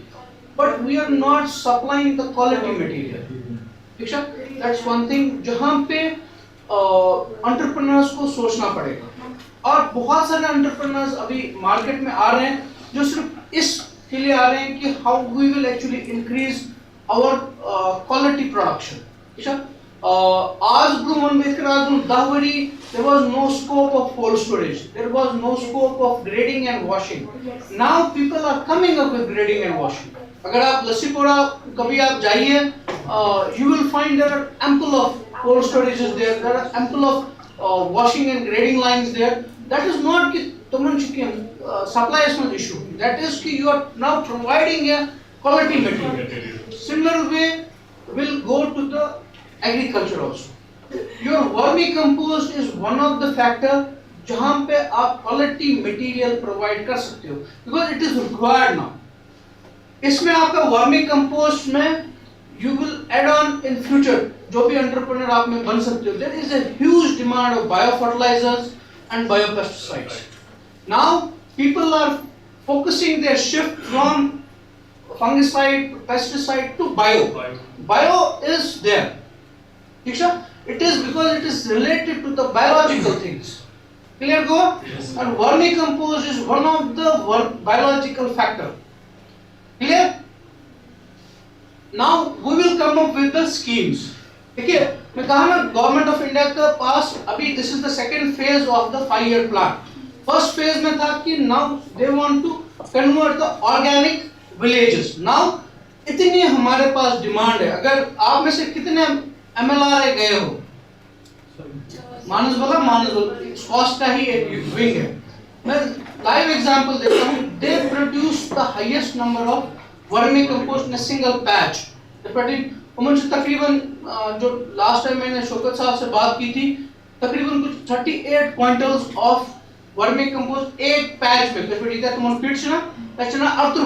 But we are not supplying the quality material. ठीक है? That's one thing जहाँ पे entrepreneurs को सोचना पड़ेगा। और बहुत सारे entrepreneurs अभी market में आ रहे हैं जो सिर्फ इसके लिए आ रहे हैं कि how we will actually increase our quality production. ठीक है? आज Dahwari, there was no scope of cold storage, there was no scope of grading and washing. Now people are coming up with grading and washing. अगर आप लस्सीपोरा कभी आप जाइए, you will find there are ample of cold storages there, there are ample of washing and grading lines there. That is not कि तुमन chicken supply is not issue. That is कि you are now providing a quality material. Similar way will go to the agriculture also. Your vermicompost is one of the factor जहाँ पे आप quality material provide कर सकते हो, because it is required now. इसमें आपका vermicompost में you will add on in future, जो भी entrepreneur आप में बन सकते हो. There is a huge demand of biofertilizers and biopesticides. Now people are focusing their shift from fungicide, pesticide to bio. Bio is there. It is because it is related to the biological things. Clear go? Yes, and vermicompost is one of the biological factor. Clear? Now we will come up with the schemes. Okay, मैं कहा ना government of India के पास अभी this is the second phase of the 5-year plan. First phase में था कि now they want to convert the organic villages. Now इतनी हमारे पास डिमांड है. अगर आप में से कितने MLR गए हो? मानस बोला स्वास्थ्य का ही एक विंग है. मैं लाइव एग्जांपल देता हूँ. They produce the highest number of vermicompost in a single patch. मुझे तकरीबन जो लास्ट टाइम मैंने शौकत साहब से बात की थी, तकरीबन कुछ 38 क्विंटल्स ऑफ वर्मिकम्पोस्ट एक पैच में. तो तुम फिट्स ना पैचना 8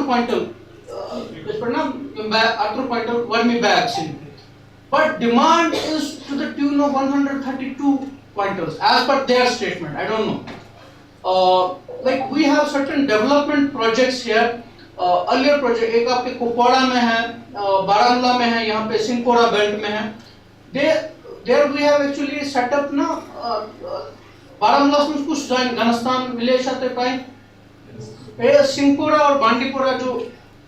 quintal vermi bags in. But demand is to the tune of 132 quintals as per their statement. I don't know. Like we have certain development projects here. Earlier project एक आपके कुपवाड़ा में है, बारामूला में है, यहाँ पे सिंहपोरा बेल्ट में है. There we have actually set up ना बारामूला में कुछ जॉइन घनस्थान विलेज आते पाए. ये सिंहपोरा और बांडीपोरा जो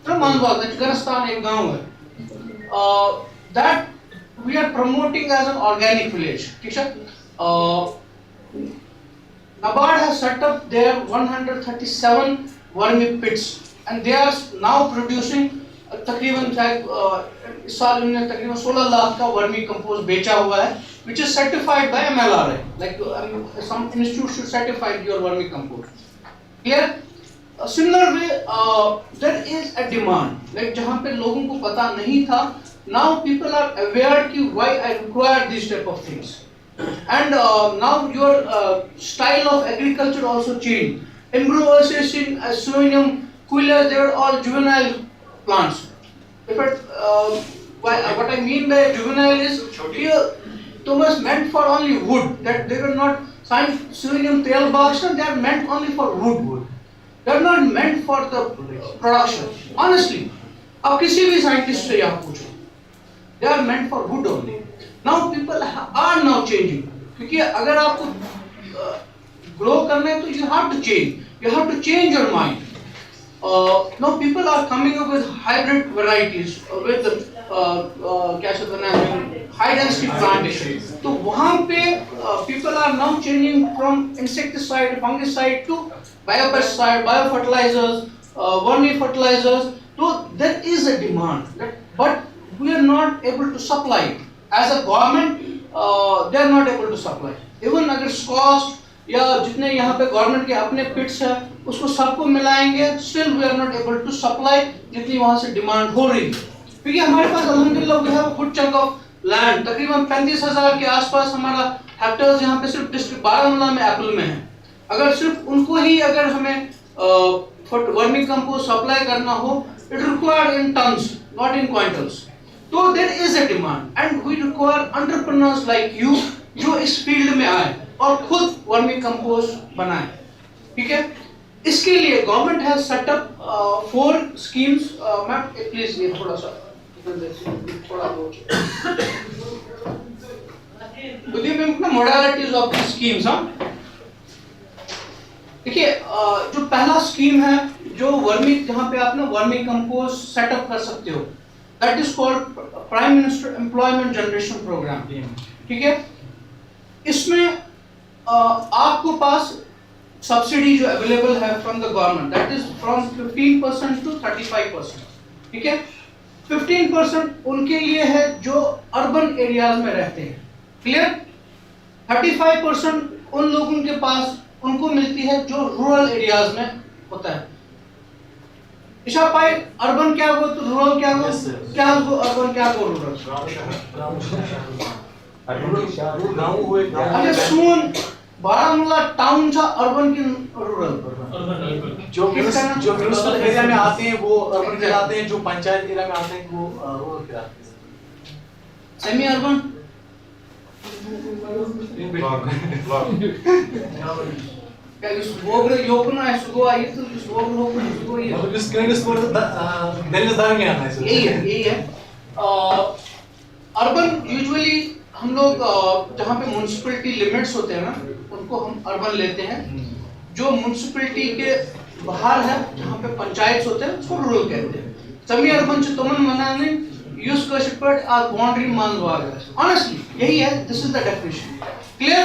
मानवाल है, घनस्थान एक गांव है. That we are promoting as an organic village. ठीक है? NABARD has set up their 137 vermi pits and they are now producing तकरीबन इस साल उन्होंने तकरीबन 16 लाख का वर्मी कंपोस्ट बेचा हुआ है, which is certified by MLRA. Like some institute should certify your vermi compost. Clear? Similar way, there is a demand. Like जहाँ पे लोगों को पता नहीं था, now people are aware कि why I require these type of things. And now your style of agriculture also changed. Improvisation, Soinium, Quilla, they are all juvenile plants. What I mean by juvenile is here Thomas meant for only wood. That they were not Soinium tail box, they are meant only for wood. They are not meant for the production. Honestly, आप किसी भी scientist से यहाँ पूछो, they are meant for wood only. Now people are now changing. क्योंकि अगर आपको grow करना है तो you have to change. You have to change your mind. Now people are coming up with hybrid varieties with the क्या कहते हैं high density plantation, तो वहाँ पे people are now changing from insecticide fungicide to biopesticide, biofertilizers, vermi fertilizers. तो there is a demand but we are not able to supply it. As a government they are not able to supply. Even अगर cost या जितने यहाँ पे government के अपने पिट्स है उसको सबको मिलाएंगे, still we are not able to supply जितनी वहाँ से डिमांड हो रही है. क्योंकि हमारे पास अल्हम्दुलिल्लाह we have a good chunk of land, तकरीबन 35,000 के आसपास हमारा हेक्टर्स यहाँ पे सिर्फ डिस्ट्रिक्ट बारामूला में एप्पल में है. अगर सिर्फ उनको ही अगर हमें वर्मी कंपोस्ट सप्लाई करना हो, it required in tons, not in quintals. So there is a demand and we require entrepreneurs like you जो इस फील्ड में आए और खुद वर्मी कंपोस्ट बनाए. ठीक है, इसके लिए government has set up 4 schemes. Ma'am please ये थोड़ा सा थोड़ा मोडालिटीज ऑफ दी स्कीम्स. देखिए जो पहला स्कीम है जो वर्मी, जहाँ पे आप ना वर्मी कंपोस्ट सेटअप कर सकते हो, that is called prime minister employment generation program. ठीक है, इसमें आपको पास सब्सिडी जो अवेलेबल है from the government, that is from 15% to 35%. ठीक है, 15% उनके लिए है जो अर्बन एरियाज में रहते हैं, क्लियर. 35% उन लोगों के पास उनको मिलती है जो रूरल एरियाज में होता है. इशा भाई, अर्बन क्या हो तो रूरल क्या हो, क्या हो अर्बन क्या हो रूरल. गाँव हुए अरे सुन, बारामूला टाउन था अर्बन की रूरल. जो म्यूनिसिपल एरिया में आते हैं वो अर्बन कहलाते हैं, जो पंचायत एरिया में आते हैं वो रूरल कहलाते हैं. सेमी अर्बन क्या इस वोग्र योगना है सुगो आई तो इस वोग्र होगा सुगो ये मतलब इस क्लिनिक स्कोर दिल्ली दार में आता है. यही है. अर्बन यूजुअली हम लोग जहाँ पे म्युनिसिपैलिटी लिमिट्स होते हैं ना उनको हम अर्बन लेते हैं. जो म्युनिसिपैलिटी के बाहर है जहाँ पे पंचायत होते हैं उसको रूरल कहते हैं. समी अर्बन से तुमन मनाने यूज कर सकते हैं आज बाउंड्री मान लो आगे. ऑनेस्टली यही है, this is the definition. Clear.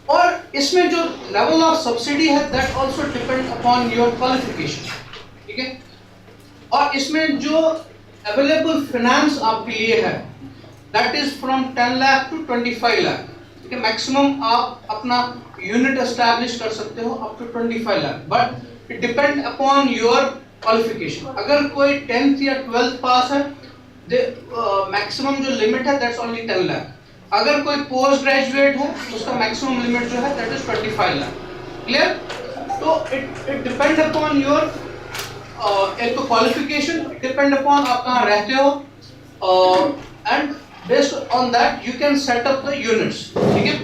और इसमें जो लेवल ऑफ सब्सिडी है that also depend upon your qualification. ठीक है, और इसमें जो अवेलेबल फाइनेंस आपके लिए है that is from 10 lakh to 25 lakh. ठीक है, मैक्सिमम आप अपना यूनिट एस्टैब्लिश कर सकते हो up to 25 lakh, but it depend upon your qualification. अगर कोई 10th या 12th पास है, मैक्सिमम जो लिमिट है दैट्स ओनली 10 लाख. अगर कोई पोस्ट ग्रेजुएट है उसका मैक्सिमम लिमिट जो है दैट इज 25 लाख. क्लियर. तो इट डिपेंड अपॉन योर एक तो क्वालिफिकेशन, डिपेंड अपॉन आप कहाँ रहते हो, and based on that you can set up the units. ठीक है,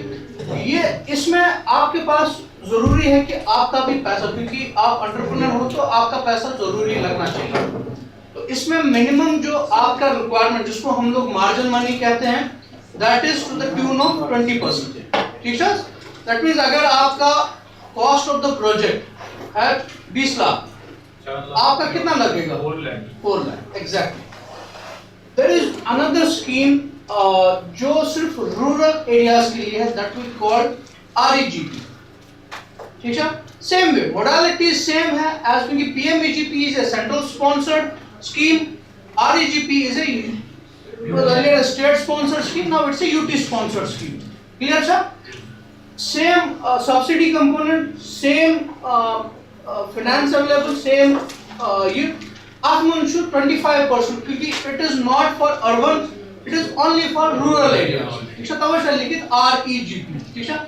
ये इसमें आपके पास जरूरी है कि आपका भी पैसा, क्योंकि आप एंटरप्रेन्योर हो तो आपका पैसा जरूरी लगना चाहिए. तो इसमें मिनिमम जो आपका रिक्वायरमेंट जिसको हम लोग मार्जिन मनी कहते हैं that is to the tune of 20%. ठीक है, दैट मींस अगर आपका कॉस्ट ऑफ द प्रोजेक्ट है 20 लाख, आपका कितना लगेगा 4 lakh. Exactly. There is another scheme जो सिर्फ रूरल एरियाज के लिए है दैट वी कॉल REGP. ठीक है, सेम वे मोडालिटी सेम है एज क्योंकि PMEGP is a central sponsored scheme, REGP is a earlier a state sponsored scheme, now it's a UT sponsored scheme. Clear sir? Same subsidy component, same finance available, same Ahmad should 25% क्योंकि it is not for urban, it is only for rural areas. ठीक है, तब से लिखित REGP. ठीक है,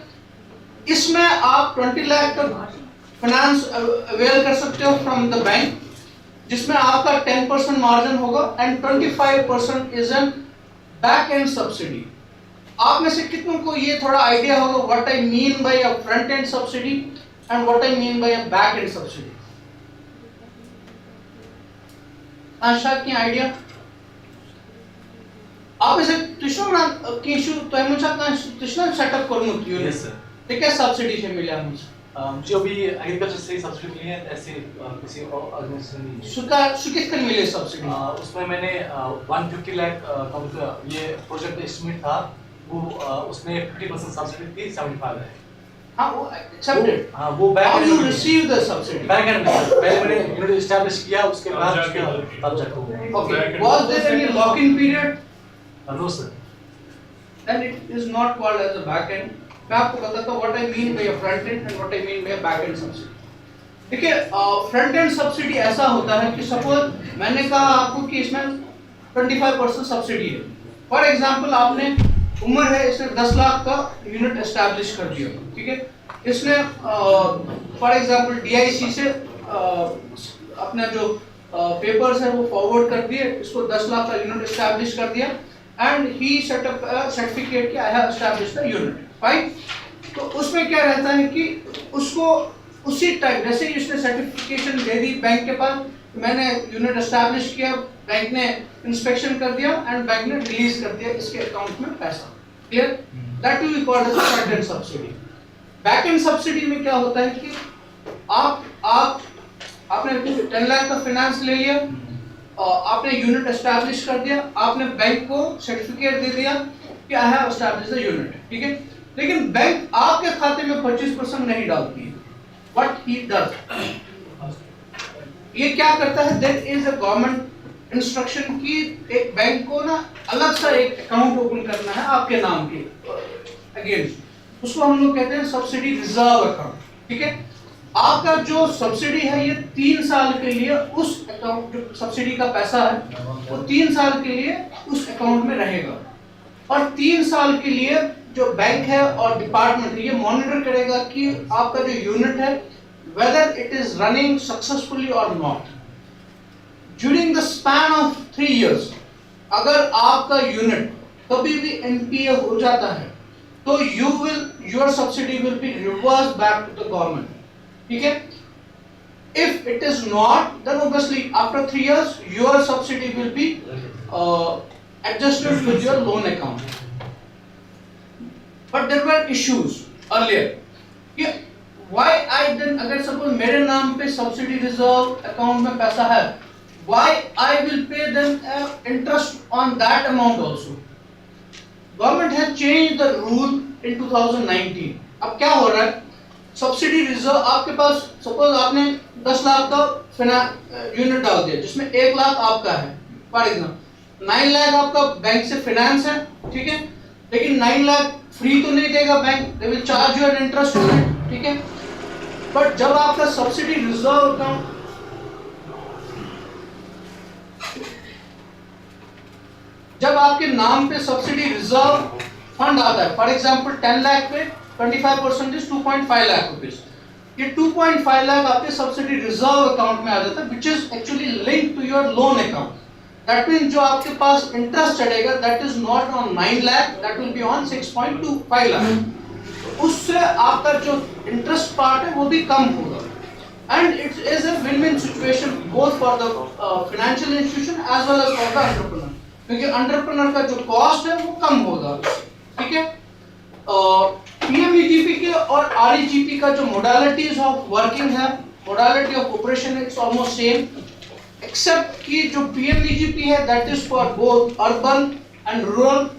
इसमें आप 20 लाख तक फाइनेंस अवेल कर सकते हो फ्रॉम द बैंक, जिसमें आपका 10% मार्जिन होगा and 25% is an back end subsidy. आप में से कितनों को ये थोड़ा आइडिया होगा what I mean by a front end subsidy and what I mean by a back end subsidy? आशा की आइडिया आप इसे तुष्ण किशु तो मुझे का तुष्ण सेटअप करनु क्यों? Yes sir. ठीक है, सब्सिडी से मिला मुझे मुझे अभी एग्रीकल्चर से सब्सिडी मिली है, ऐसे किसी ऑर्गेनाइजेशन ने किसके मिले सब्सिडी? उसमें मैंने 150 लाख का ये प्रोजेक्ट एस्टिमेट था, वो उसमें 50% सब्सिडी थी, 75 है। हाँ, वो accepted. हाँ, वो How back you receive the subsidy? Back and में पहले मैंने यूनिट एस्टैब्लिश किया, उसके बाद तब जाके वो Okay. Was there any lock-in period? No sir. Then it is not called as a back end. मैं आपको बताता हूँ what I mean by a front end and what I mean by a back end subsidy. देखिए, front end subsidy ऐसा होता है कि suppose मैंने कहा आपको कि इसमें 25% सब्सिडी है। फॉर एग्जांपल आपने उम्र है, इसने 10 लाख का यूनिट एस्टैब्लिश कर दिया, ठीक है। इसने फॉर एग्जांपल डीआईसी से अपना जो पेपर्स है वो फॉरवर्ड कर दिए, इसको 10 लाख का यूनिट एस्टैब्लिश कर दिया and he set up certificate कि I have established the unit, fine. तो उसमें क्या रहता है कि उसको उसी टाइम जैसे ही उसने सर्टिफिकेशन दे दी बैंक के पास, मैंने यूनिट एस्टैब्लिश किया, बैंक ने इंस्पेक्शन कर दिया एंड बैंक ने रिलीज कर दिया इसके अकाउंट में पैसा, clear. That will be called as front end subsidy. Back end subsidy में क्या होता है कि आपने 10 लाख का फाइनेंस ले लिया, आपने यूनिट एस्टैब्लिश कर दिया, आपने बैंक को सर्टिफिकेट दे दिया कि I have established the unit, ठीक है। लेकिन बैंक आपके खाते में 25% नहीं डालती है। व्हाट ही डज, ये क्या करता है, there is a government instruction कि एक बैंक को ना अलग सा एक अकाउंट ओपन करना है आपके नाम के अगेंस्ट, उसको हम लोग कहते हैं सब्सिडी रिजर्व अकाउंट, ठीक है। आपका जो सब्सिडी है ये 3 साल के लिए उस अकाउंट, जो सब्सिडी का पैसा है वो 3 साल के लिए उस अकाउंट में रहेगा, और 3 साल के लिए जो बैंक है और डिपार्टमेंट ये मॉनिटर करेगा कि आपका जो यूनिट है whether it is running successfully और not. During the span of 3 years अगर आपका यूनिट कभी भी एनपीए हो जाता है तो your subsidy will be reverse back to the government, ठीक है। If it is not, then obviously after 3 years your subsidy will be adjusted with your loan account. But there were issues earlier कि why I then, अगर suppose मेरे नाम पे subsidy reserve account में पैसा है, why I will pay them interest on that amount also. Government has changed the rule in 2019. अब क्या हो रहा है, सब्सिडी रिजर्व आपके पास, सपोज आपने 10 लाख का यूनिट डाल दिया जिसमें 1 लाख आपका है, फॉर एग्जाम्पल 9 लाख आपका बैंक से फाइनेंस है, ठीक है। लेकिन 9 लाख फ्री तो नहीं देगा bank, they will charge you an interest on it, ठीक है। बट जब आपका सब्सिडी रिजर्व अकाउंट, जब आपके नाम पे सब्सिडी रिजर्व फंड आता है, फॉर एग्जांपल 10 लाख पे 25% इज 2.5 लाख रुपीस, ये 2.5 लाख आपके सब्सिडी रिजर्व अकाउंट में आ जाता है, which is actually linked to your loan account. That means जो आपके पास इंटरेस्ट चढ़ेगा that is not on 9 lakh, that will be on 6.25 lakh. उससे आपका जो इंटरेस्ट पार्ट है वो भी कम होगा and it is a win win situation both for the financial institution as well as for the entrepreneur, क्योंकि एंटरप्रेन्योर का जो कॉस्ट है वो कम होगा, ठीक है। पीएमईजीपी के और आरईजीपी का जो मोडालिटीज ऑफ वर्किंग है, modality of operation it's almost same, except कि जो पीएमईजीपी है that is for both urban and rural,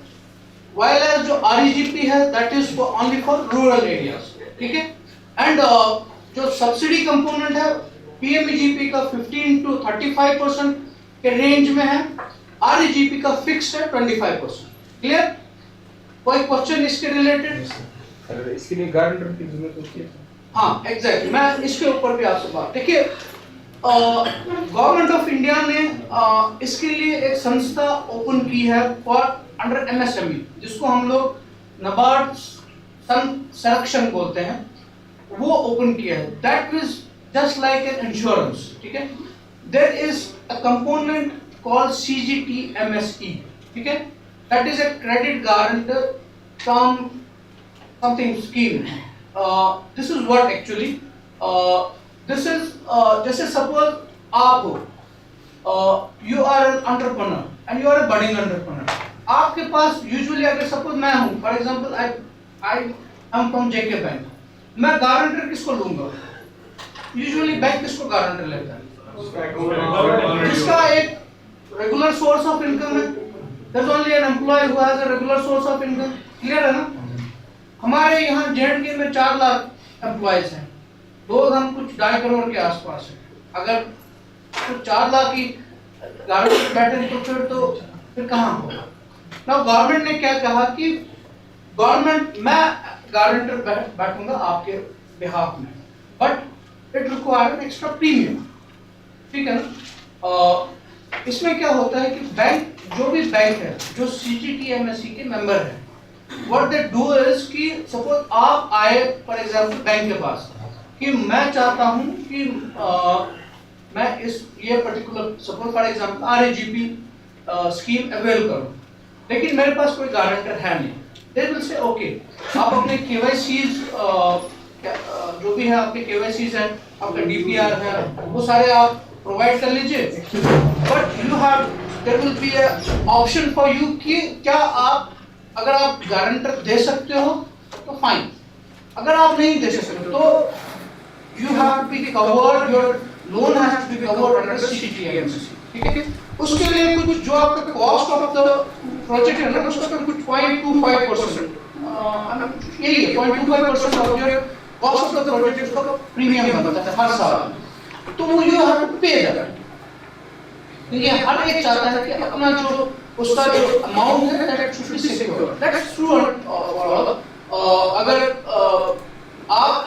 while as जो REGP है that is for only for rural areas, ठीक है। एंड जो सब्सिडी कंपोनेंट है PMEGP का 15 to 35% के रेंज में है, REGP का फिक्स्ड है 25%, क्लियर। कोई क्वेश्चन इसके रिलेटेड? अगर इसके लिए गारंटर की जरूरत होती है? हाँ एग्जैक्टली, मैं इसके ऊपर भी आपसे बात, देखिए गवर्नमेंट ऑफ इंडिया ने इसके लिए एक संस्था ओपन की है फॉर अंडर MSME, जिसको हम लोग नबार्ड संरक्षण बोलते हैं, वो ओपन किया है। That is just like an insurance, ठीक है। There is a component called CGTMSE, ठीक है। That is a credit guarantor from something scheme. This is what actually this is, जैसे सपोज आप हो, you are an entrepreneur and you are a budding entrepreneur, आपके पास usually अगर suppose मैं हूं, for example I am from JK bank, मैं guarantor किसको लूंगा? यूजुअली बैंक किसको गारंटर लेता है? जिसका एक रेगुलर सोर्स ऑफ इनकम है. There's only an employee who has a regular source of income. Clear है ना? हमारे यहाँ जेएनके में 4 लाख एम्प्लॉयज हैं, लोग हम कुछ 2.5 करोड़ के आसपास हैं. अगर तो 4 लाख ही गारंटर बैठे तो फिर कहाँ होगा? ना गवर्नमेंट ने क्या कहा कि गवर्नमेंट मैं गारंटर बैठूंगा आपके बिहाफ में, but it require an extra premium. ठीक है ना? इसमें क्या होता है कि बैंक, जो भी बैंक है जो CGTMSE के मेंबर है, व्हाट दे डू इज कि सपोज आप आए फॉर एग्जांपल बैंक के पास कि मैं चाहता हूं कि मैं इस ये particular suppose for example RAGP scheme avail करूं, लेकिन मेरे पास कोई गारंटर है नहीं. दे विल से ओके, आप अपने KYCs जो भी है आपके KYCs हैं, आपका DPR है, वो सारे आप प्रोवाइड कर लीजिए. But you have, there will be a option for you कि क्या आप, अगर आप गारंटर दे सकते हो तो फाइन, अगर आप नहीं दे सकते तो you have to be covered, your loan has to be covered under CGTMSE. ठीक है? उसके लिए कुछ जो आपका कॉस्ट ऑफ द प्रोजेक्ट है ना, उसका कुछ 0.25%, यही है 0.25% of your cost of the project का प्रीमियम बनता है हर साल. तो वो यू हैव टू पे दैट. ये हर एक चाहता है कि अपना जो उसका जो अमाउंट है that should be secure. That's true. अगर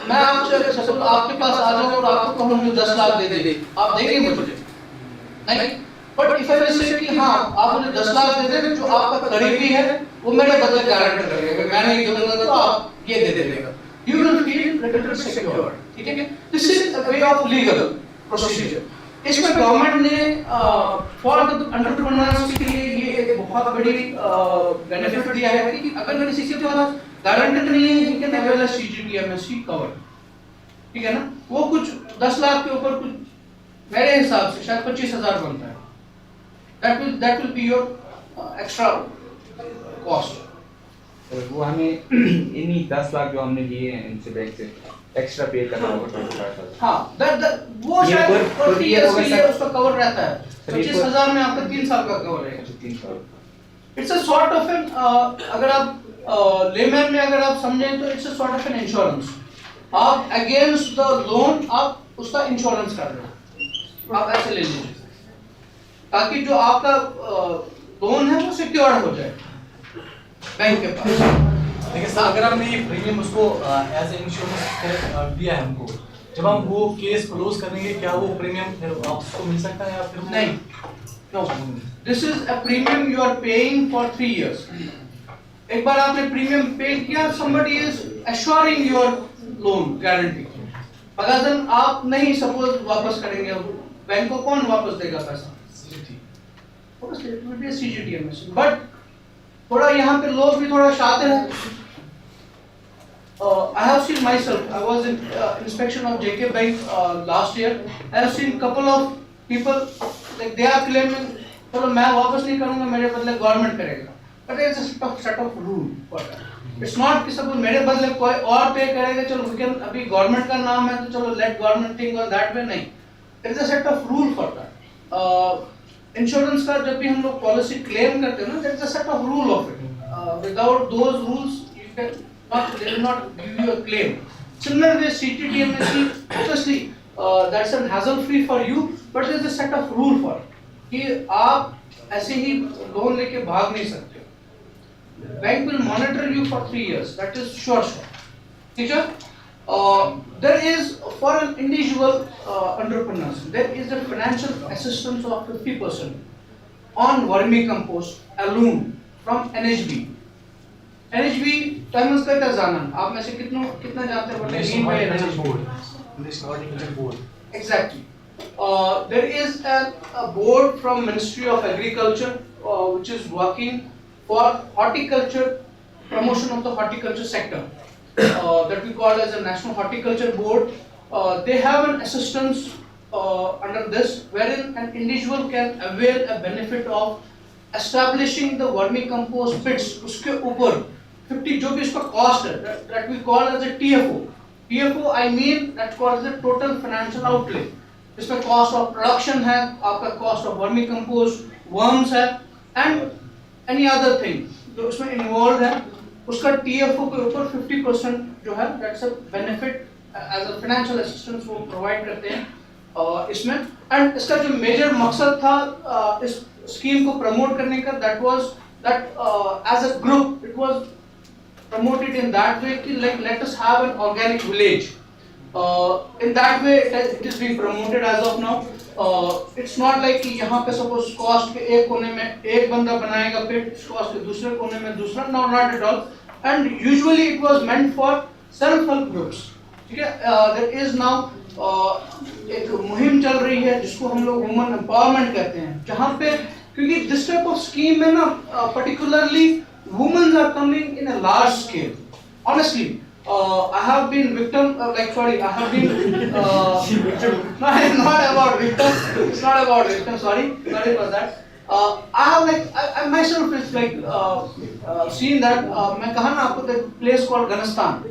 मैं आपसे सपोज आपके पास आ जाऊं और आपको कहूं मुझे 10 लाख दे दे, आप देंगे मुझे? नहीं. बट इफ आई से कि हाँ आप मुझे 10 लाख दे दे, जो आपका करीबी है वो मेरे बदले गारंटर करेगा, मैं नहीं दूंगा तो आप ये दे देगा. You will feel little secure. ठीक है? This is a way of legal procedure. इसमें गवर्नमेंट ने फॉर द एंटरप्रेन्योर्स के लिए ये एक बहुत बड़ी बेनिफिट दिया है कि अगर किसी के पास गारंटर नहीं है, he can avail a CGTMSE cover. ठीक है ना? वो कुछ 10 लाख के ऊपर कुछ मेरे हिसाब से शायद 25,000 बनता है. That will be your extra cost. वो हमें इन्हीं 10 लाख जो हमने लिए हैं इनसे बैंक से एक्स्ट्रा पे करना होगा 25,000. हाँ, वो शायद पर 3 इयर्स के लिए उसका कवर रहता है. 25,000 में आपका 3 साल का कवर रहेगा. 3 साल. It's a sort of an, अगर आप लेमैन में अगर आप समझें तो it's a sort of an insurance. आप अगेंस्ट द लोन आप उसका इंश्योरेंस कर रहे हो, आप ऐसे ले लीजिए ताकि जो आपका लोन है वो सिक्योर्ड हो जाए बैंक के पास. देखिए सर, अगर हमने ये प्रीमियम उसको एज ए इंश्योरेंस दिया है हमको, जब हम वो केस क्लोज करेंगे क्या वो प्रीमियम फिर आपको मिल सकता है या फिर नहीं? No, this is a premium you are paying for 3 years. एक बार आपने प्रीमियम पे किया, somebody is assuring your loan guarantee. अगर दिन आप नहीं सपोज वापस करेंगे, बैंक को कौन वापस देगा पैसा? CGTMSE. बट थोड़ा यहाँ पे लोग भी थोड़ा शातिर हैं. I have seen myself. I was in inspection of JK Bank last year. I have seen couple of people like they are claiming, चलो मैं वापस नहीं करूँगा, मेरे बदले गवर्नमेंट करेगा. But there is a set of rule for that. It's not कि सब मेरे बदले कोई और पे करेगा, चलो we can, अभी गवर्नमेंट का नाम है तो चलो let government think on that way. नहीं. There is a set of rule for that. Insurance का जब भी हम लोग पॉलिसी क्लेम करते हैं ना, there is a set of rule of it. Without those rules, you can not, they will not give you a claim. Similar with CGTMSE, obviously that's an hassle free for you, but there is a set of rule for it. कि आप ऐसे ही loan लेके भाग नहीं सकते. Bank will monitor you for 3 years. That is sure. ठीक है? There is for an individual entrepreneurs, there is a financial assistance of 50% on vermicompost alone from NHB. NHB times का क्या जाना? आप में से कितना जानते हैं? National horticulture board. Exactly. There is a board from Ministry of Agriculture which is working for horticulture, promotion of the horticulture sector. That we call as a National Horticulture Board. They have an assistance under this, wherein an individual can avail a benefit of establishing the vermicompost pits. उसके ऊपर 50 जो भी इसका cost है, that we call as a TFO, TFO I mean that was the total financial outlay. इसमें cost of production है, आपका cost of vermicompost, worms है, and any other thing जो इसमें involved है, उसका TFO के ऊपर 50% जो है that's a benefit as a financial assistance वो provide करते हैं इसमें. And इसका जो major मकसद था इस scheme को promote करने का, that was that as a group it was promoted in that way कि like let us have an organic village. In that way it is being promoted as of now. It's not like कि यहाँ पे suppose cost के एक कोने में एक बंदा बनाएगा फिर cost के दूसरे कोने में दूसरा, no, not at all. And usually it was meant for self-help groups. ठीक है, there is now एक मुहिम चल रही है जिसको हम लोग women empowerment कहते हैं, जहाँ पे क्योंकि this type of scheme में ना particularly women are coming in a large scale. Honestly, I have been victim, I have been, no, it's not about victim, it's not about victim, sorry for that. I have I myself is seen that, मैं कहा ना आपको the place called Ghanistan,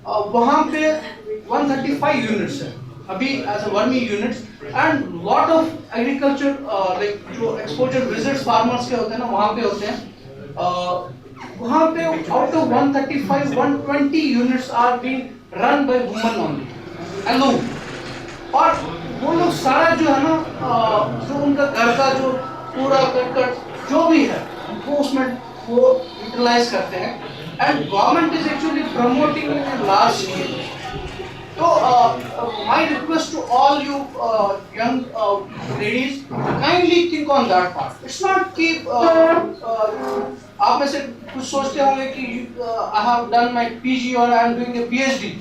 वहाँ पे 135 units है, अभी as a vermi units, and lot of agriculture, जो exposure visits farmers के होते हैं ना वहाँ पे होते हैं, वहाँ पे out of 135, 120 units are being run by women only, alone. और वो लोग सारा जो है ना जो उनका घर का जो पूरा कट जो भी है वो उसमें वो यूटिलाइज करते हैं, and government is actually promoting it in large scale. So my request to all you young ladies, kindly think on that part. It's not कि आप में से कुछ सोचते होंगे कि I have done my PG or I am doing a PhD.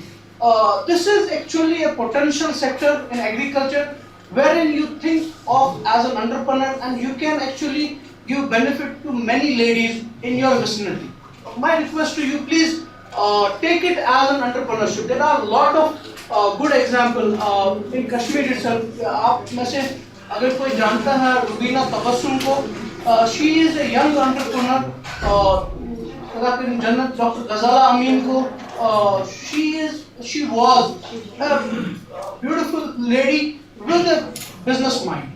This is actually a potential sector in agriculture wherein you think of as an entrepreneur and you can actually give benefit to many ladies in your vicinity. My request to you, please take it as an entrepreneurship. There are a lot of good examples in Kashmir itself. आप में से अगर कोई जानता है रुबीना तबस्सुम को, she is a young entrepreneur. जन्नत doctor गजाला अमीन को, she was a beautiful lady with a business mind.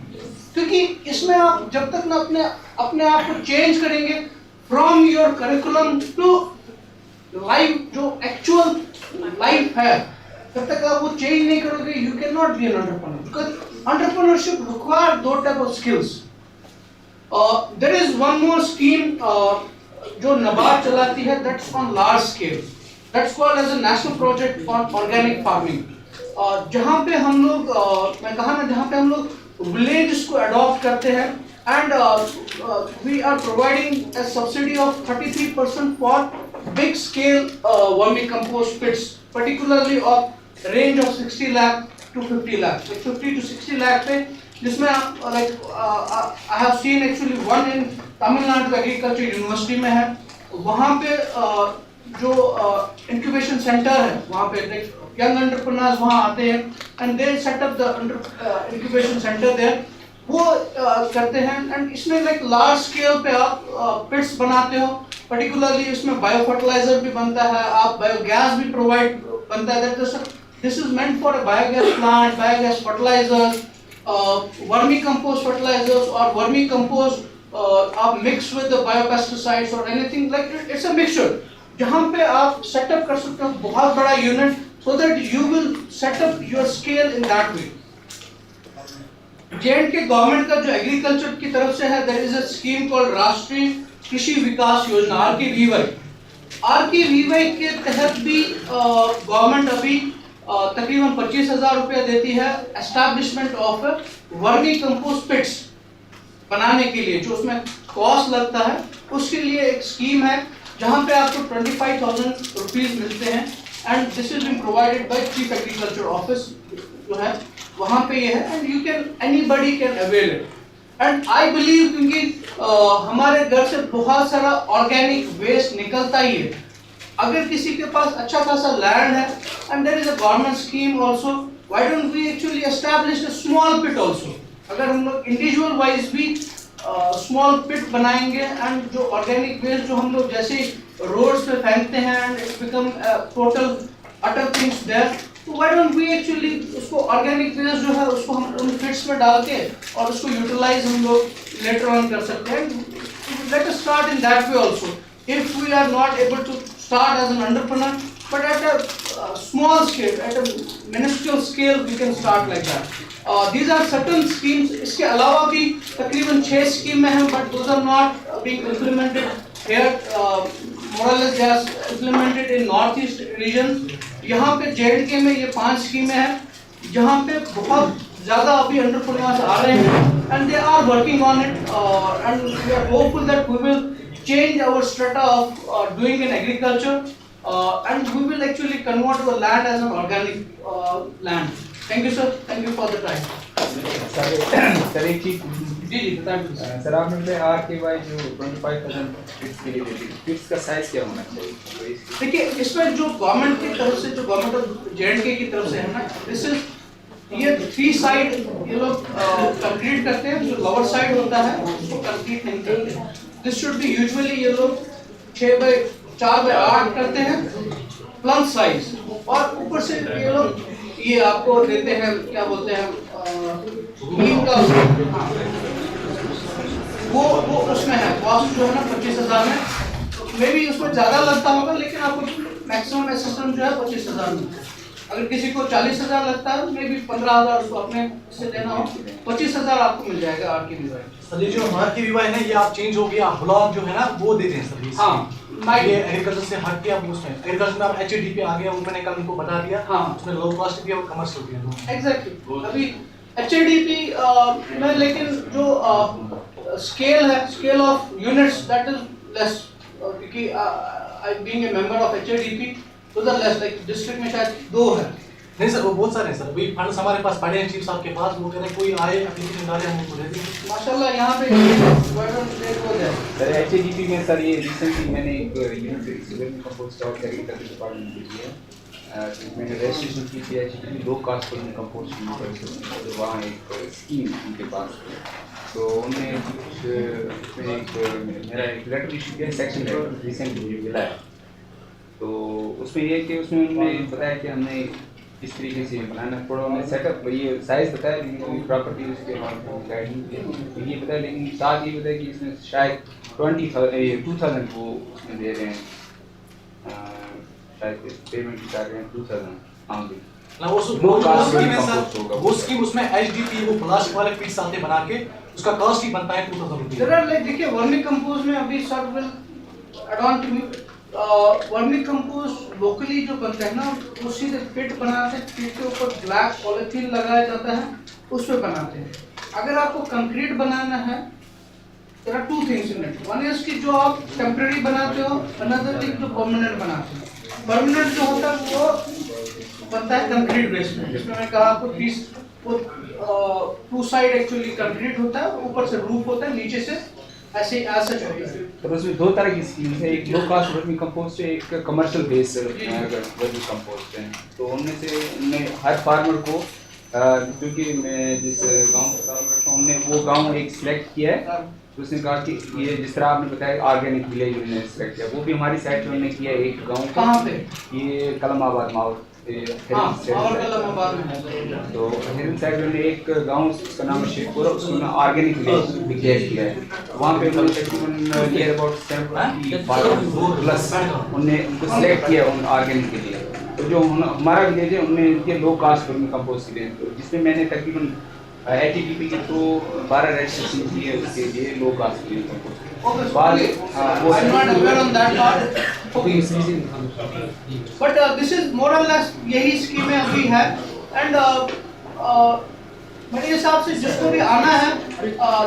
क्योंकि इसमें आप जब तक ना अपने आप को चेंज करेंगे from your curriculum to life, जो actual life है, जब तक आप वो चेंज नहीं करोगे you cannot be an entrepreneur, because entrepreneurship requires those type of skills. There is one more scheme जो नबार्ड चलाती है, that's on large scale, that's called as a national project on organic farming. जहाँ पे हम लोग मैं कहा ना जहाँ पे हम लोग villages को adopt करते हैं, and we are providing a subsidy of 33% for big scale vermicompost pits, particularly of range of 60 lakh to 50 lakh, like 50 to 60 lakh पे, जिसमें I have seen actually one in Tamil Nadu Agriculture University में है, वहाँ पे जो incubation center है वहाँ पे young entrepreneurs वहाँ आते हैं and they set up the incubation center there, वो करते हैं, and इसमें large scale पे आप pits बनाते हो, particularly इसमें bio fertilizer भी बनता है, आप biogas भी provide बनता है. This is meant for a biogas plant, biogas fertilizers, vermicompost fertilizers or vermicompost आप mix with the biopesticides or anything like it. It's a mixture जहाँ पे आप set up कर सकते हो बहुत बड़ा unit, so that you will set up your scale in that way. J&K government का जो agriculture की तरफ से है, there is a scheme called राष्ट्रीय कृषि विकास योजना RKVY. RKVY के तहत भी government अभी तकरीबन 25,000 रुपया देती है establishment of vermicompost pits बनाने के लिए, जो उसमें cost लगता है उसके लिए एक scheme है जहाँ पे आपको 25,000 रुपीस मिलते हैं, and this is being provided by Chief Agriculture Office जो है वहाँ पे ये है, and you can anybody can avail it. And I believe क्योंकि हमारे घर से बहुत सारा organic waste निकलता ही है, अगर किसी के पास अच्छा खासा land है and there is a government scheme also, why don't we actually establish a small pit also? अगर हम लोग individual wise भी small pit बनाएंगे and जो organic waste जो हम लोग जैसे roads पे फेंकते हैं and it become a total utter things there. So why don't we actually उसको organic waste जो है उसको हम उन pits में डाल के और उसको utilize हम लोग later on कर सकते हैं. Let us start in that way also. If we are not able to start as an entrepreneur, but at a small scale, at a minuscule scale, we can start like that. These are certain schemes. इसके अलावा भी तकरीबन 6 स्कीमें हैं, but those are not being implemented here. More or less they are implemented in northeast region. यहाँ पे JNK में ये 5 स्कीमें हैं जहाँ पे बहुत ज़्यादा अभी entrepreneurs आ रहे हैं and they are working on it and we are hopeful that we will change our strata of doing in agriculture and we will actually convert the land as an organic land. Thank you sir. Thank you for the time. Sir एक चीज जी बताएं sir आपने बोले RKY जो 25% fix के लिए देती है, फिक्स का साइज क्या होना चाहिए? देखिए इसमें जो गवर्नमेंट की तरफ से जो गवर्नमेंट ऑफ JNK की तरफ से है ना, दिस इज ये 3 साइड ये लोग कंक्रीट करते हैं. जो लोअर साइड होता है उसको कंक्रीट नहीं करते. दिस शुड बी यूजुअली ये लोग 6x4x8 करते हैं प्लम साइज और ऊपर से ये लोग ये आपको देते हैं क्या बोलते हैं नीम का वो उसमें है कॉस्ट जो है ना 25,000 में. मे बी उसमें ज़्यादा लगता होगा लेकिन आपको मैक्सिमम असिस्टेंट जो है 25,000 में. अगर किसी को 40,000 लगता है मे बी 15,000 उसको अपने से देना हो 25,000 आपको मिल जाएगा RKVY. सर ये जो RKVY है ये आप चेंज हो गया ब्लॉक जो है ना वो देते हैं सर. हाँ ये एग्रीकल्चर से हट के आप उसमें एग्रीकल्चर में आप HADP आ गया वो मैंने कल उनको बता दिया. हाँ उसमें लो कॉस्ट भी और कमर्शियल भी है. एग्जैक्टली. अभी HADP में लेकिन जो स्केल है scale of units that is less क्योंकि I being a member of HADP those are less. like district में शायद 2 है. नहीं सर वो बहुत सारे हैं सर. अभी फंड्स हमारे पास पड़े हैं चीफ साहब के पास. वो कह रहे हैं कोई आए एप्लीकेशन डाले हम उनको दे देंगे. माशाल्लाह यहाँ पे सर HADP में सर ये रिसेंटली मैंने एक यूनिट सिविल कंपोस्ट और एग्रीकल्चर डिपार्टमेंट में की है. मैंने रजिस्ट्रेशन की थी HADP लो कास्ट पर कंपोस्ट यूनिट. वहाँ एक स्कीम उनके पास तो उन्होंने उसमें एक मेरा एक लेटर इशू किया सेक्शन रिसेंटली मुझे मिला है. तो उसमें ये कि उसमें उन्होंने बताया कि हमने किस तरीके से बनाना थोड़ा उन्होंने सेटअप ये साइज़ बताया लेकिन प्रॉपर्टी उसके गाइड ये बताया लेकिन साथ ये बताया कि इसमें शायद 20,000 वो उसमें दे रहे हैं शायद पेमेंट की चाह रहे हैं 2,000. हाँ जी ना वो स्कीम है सर. वो स्कीम उसमें HDP वो प्लास्टिक वाले पीस आते बना के उसका कॉस्ट ही बनता है 2,000 रुपये. सर लाइक देखिए वर्मी कंपोस्ट में अभी sir will add to me vermicompost locally जो बनता है ना वो सीधे पिट बनाते हैं. पिट के ऊपर ब्लैक पॉलीथीन लगाया जाता है उस पे बनाते हैं. अगर आपको कंक्रीट बनाना है there are 2 things in it. One is कि जो आप टेम्परेरी बनाते हो, अनदर थिंग जो परमानेंट बनाते हो. परमानेंट जो होता है वो बनता है कंक्रीट बेस में जिसमें मैंने कहा आपको 2 साइड एक्चुअली कंक्रीट होता है, ऊपर से रूफ होता है, नीचे से ऐसे होता है. तो उसमें 2 तरह की स्कीम है. एक लो कास्ट वर्मी कंपोस्ट है, एक कमर्शियल बेस वर्मी कंपोस्ट है. तो उनमें से उनने हर फार्मर को क्योंकि मैं जिस गांव से काम करता हूँ हमने वो गांव एक सिलेक्ट किया है. तो उसने कहा कि ये जिस तरह आपने बताया ऑर्गेनिक विलेज उन्होंने सिलेक्ट किया वो भी हमारी साइड पे उन्होंने किया. एक गाँव कहाँ पे ये कलमाबाद माहौल तो हिरन साइड में एक गांव उसका नाम है शेखपुर. उसमें ऑर्गेनिक विलेज डिक्लेयर किया है. वहाँ पे उन्होंने तकरीबन नियर अबाउट 70 प्लस उन्होंने उनको सिलेक्ट किया उन ऑर्गेनिक के लिए. तो जो हमारा विलेज है उनने इनके लो कास्ट वर्मी कंपोस्ट के लिए तो जिसमें मैंने तकरीबन HADP के थ्रू 12 रजिस्ट्रेशन किए उसके लिए low cost vermi compost. But this is more or less यही स्कीमें अभी है एंड मेरे हिसाब से जिसको भी आना है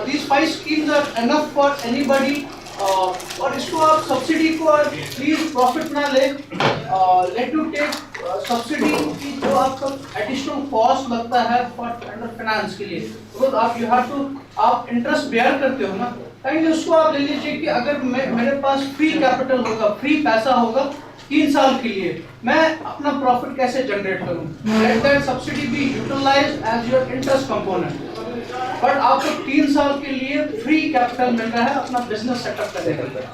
these 5 schemes are enough for anybody. और इसको आप सब्सिडी को प्लीज प्रॉफिट ना ले. लेट यू टेक सब्सिडी की जो आपका एडिशनल कॉस्ट लगता है फॉर अंडर फाइनेंस के लिए तो आप यू हैव टू आप इंटरेस्ट बेयर करते हो ना कहीं उसको आप ले लीजिए कि अगर मेरे पास फ्री कैपिटल होगा, फ्री पैसा होगा 3 साल के लिए मैं अपना प्रॉफिट कैसे जनरेट करूं. Let that subsidy be utilized as your interest component. But आपको 3 साल के लिए फ्री कैपिटल मिल रहा है अपना बिजनेस सेटअप करने के लिए.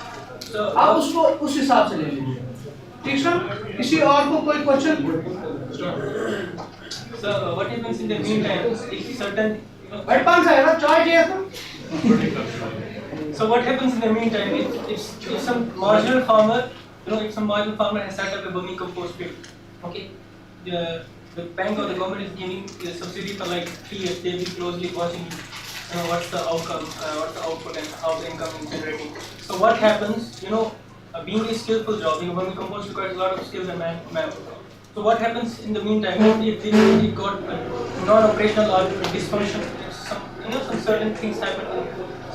आप उसको उस हिसाब से ले लीजिए. ठीक सर, किसी और को कोई question? So what happens in the meantime if certain बैठ पान साहब चाय चाहिए था? so what happens in the meantime if some marginal farmer if some marginal farmer has set up a vermicompost pit, okay, the bank or the government is giving the subsidy for like 3 years. They will be closely watching what's the outcome, what's the output and how the income is generating. So what happens, being a skillful job, vermicompost requires a lot of skills and manpower. So what happens in the meantime if they got non-operational or dysfunction, some certain things happen.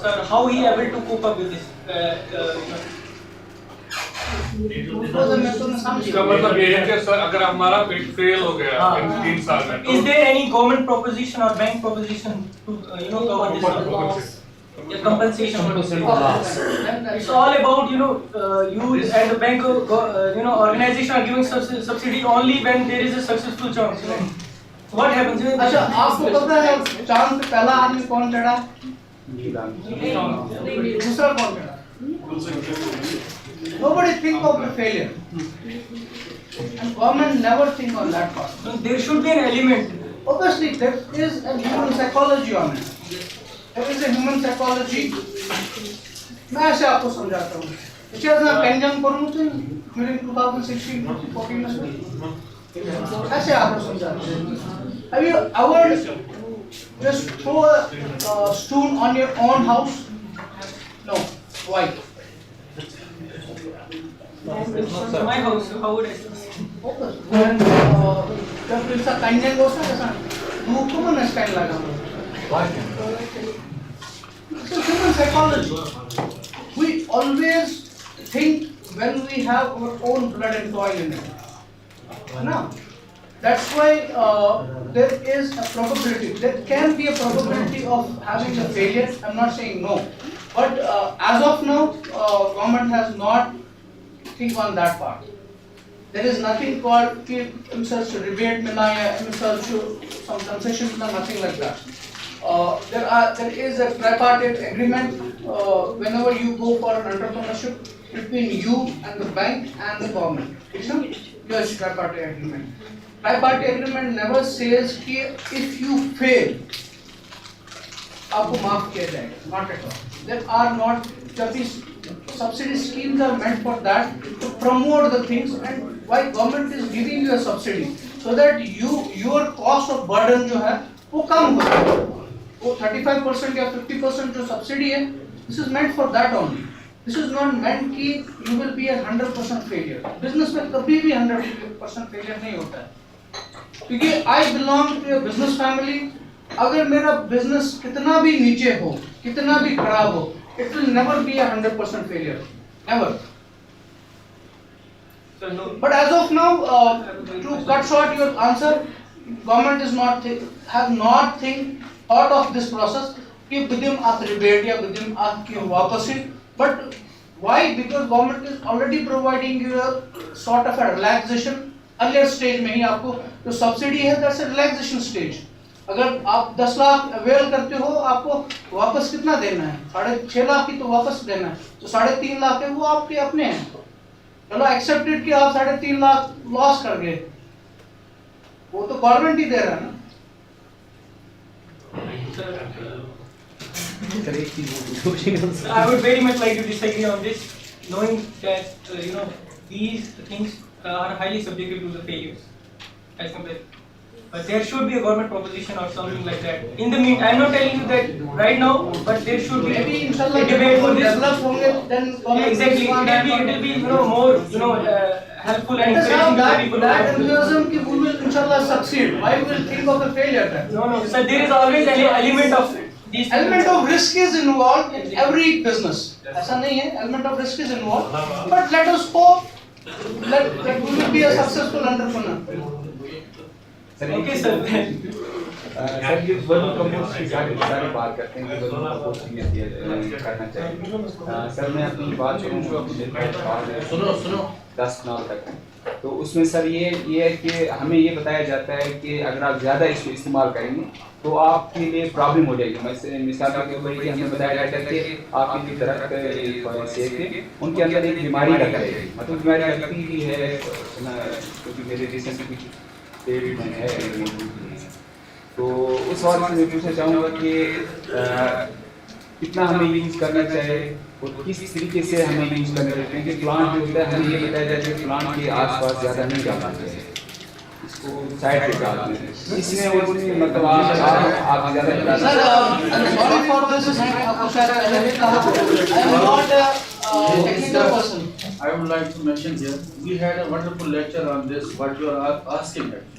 So how he able to cope up with this? इसका मतलब ये है कि sir अगर हमारा पेट fail हो गया इन 3 साल में, Is there any government proposition or bank proposition to cover this? Compensation. It's all about you and the bank organization are giving subsidy only when there is a successful chance. What happens? अच्छा, आपको पता है चांद पे पहला आदमी कौन चढ़ा? दूसरा कौन चढ़ा? Nobody think of the failure, and government never think on that part. So there should be an element. Obviously, there is a human psychology on it. There is a human psychology. मैं ऐसे आपको समझाता हूँ. Because मैं pension करूँ तो during 2016-14 में ऐसे आपको समझाता हूँ. Have you ever just throw a stone on your own house? No. Why? My house. How would I? When जब इसका कंजन होता है ना, धूप को मन स्टाइल लगा. It's a human psychology. We always think when we have our own blood and toil in it. No. That's why there is a probability. There can be a probability of having a failure. I'm not saying no, but as of now, government has not think on that part. There is nothing called research rebate mila ya research some concession mila, nothing like that. There is a tripartite agreement whenever you go for an entrepreneurship between you and the bank and the government. Yes, tripartite agreement. Tripartite agreement never says कि if you fail, आपको माफ किया जाएगा. Not at all. There are not. जब these subsidy schemes are meant for that, to promote the things, and why government is giving you a subsidy so that your cost of burden जो है वो कम हो. वो 35% या 50% जो subsidy है, this is meant for that only. This is not meant कि you will be a 100% failure. Business में कभी भी 100% failure नहीं होता है. क्योंकि I belong to a business family. अगर मेरा business कितना भी नीचे हो, कितना भी खराब हो, it will never be a 100% failure. Never. So no. But as of now, to cut short your answer, government is not have not thought of this process कि विदिम आप rebate या विदिम आप क्यों वापस ही. But why? Because government is already providing you a sort of a relaxation. Earlier stage में ही आपको जो subsidy है, that's a relaxation stage. अगर आप 10 लाख अवेल करते हो, आपको वापस कितना देना है? 6.5 लाख की तो वापस देना है. तो 3.5 लाख है वो आपके अपने हैं. चलो एक्सेप्टेड कि आप 3.5 लाख लॉस कर गए, वो तो गवर्नमेंट ही दे रहा है ना. I would very much like to disagree on this, knowing that these things are highly subjective to the failures as compared. But there should be a government proposition or something like that. In the meantime, I'm not telling you that right now, but there should be Maybe inshallah a debate on this. develop होंगे, then Exactly, it will be more helpful and Let us have encouraging to the that people. enthusiasm कि we will inshallah succeed. Why we will think of a failure then? No, sir, there is always an element of these. Element of risk is involved in every business. ऐसा नहीं है, element of risk is involved. But let us hope that we will be a successful entrepreneur. Okay, sir. Sir ये vermicompost की सारी बात करते हैं कि वर्मिकम्पोस्टिंग करना चाहिए. सर मैं अपनी बात करूँ तो अपने सुनो 10 नाल तक तो उसमें सर ये है कि हमें ये बताया जाता है कि अगर आप ज़्यादा इसको इस्तेमाल करेंगे तो आपके लिए प्रॉब्लम हो जाएगी। मैं मिसाल के तौर पर हमें बताया जाता है कि आपकी दरख्त सेब के उनके अंदर एक बीमारी लग जाएगी, मतलब बीमारी लगती ही है, क्योंकि मेरे रिसेंट कुछ पेड़ में है। तो उस हवाले से मैं पूछना चाहूँगा कि कितना हमें यूज़ करना चाहिए और किस तरीके से हमें यूज़ करना चाहिए, क्योंकि प्लांट जो होता है हमें ये बताया जाता है कि प्लांट के आसपास ज़्यादा नहीं डालना चाहिए, इसको साइड पे डालते हैं। इसमें और उसमें मतलब आप ज़्यादा सॉरी फॉर दिस, आपको शायद पहले कहा, I am not technical person. I would like to mention here, we had a wonderful lecture on this, what you are asking actually.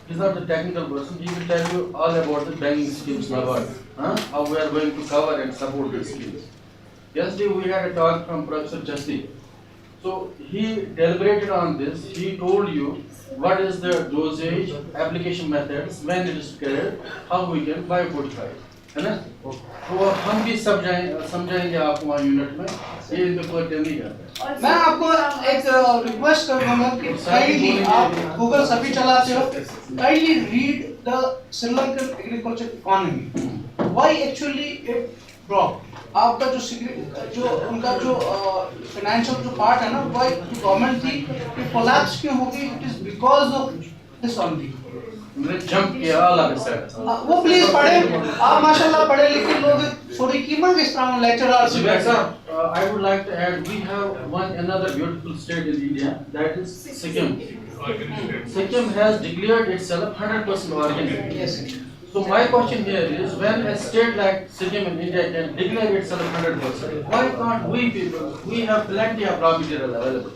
He's not a technical person, he will tell you all about the banking schemes now, how we are going to cover and support these schemes. Yesterday we had a talk from Professor Jasti. So he deliberated on this, he told you what is the dosage, application methods, when it is carried, how we can biofortify. है ना? तो हम भी समझाएंगे आपको वहाँ unit में, ये इनको कोई नहीं करता। मैं आपको एक रिक्वेस्ट कर दूंगा कि काइंडली आप गूगल सभी चलाते हो, kindly read the Sri Lankan agriculture economy, why actually it drop. आपका जो उनका जो फाइनेंशियल जो पार्ट है ना, व्हाई गवर्नमेंट थी कि कोलैप्स क्यों होगी, it is because of this only. Jump किया अलग से वो प्लीज पढ़े, आप माशाल्लाह पढ़े लिखे लोग, थोड़ी कीमत किस तरह lecturer. I would like to add, we have another beautiful state in India, that is Sikkim. Sikkim has declared itself 100% organic. Yes. So my question here is, when a state like Sikkim in India can declare itself 100%, why can't we people? We have plenty of raw material available.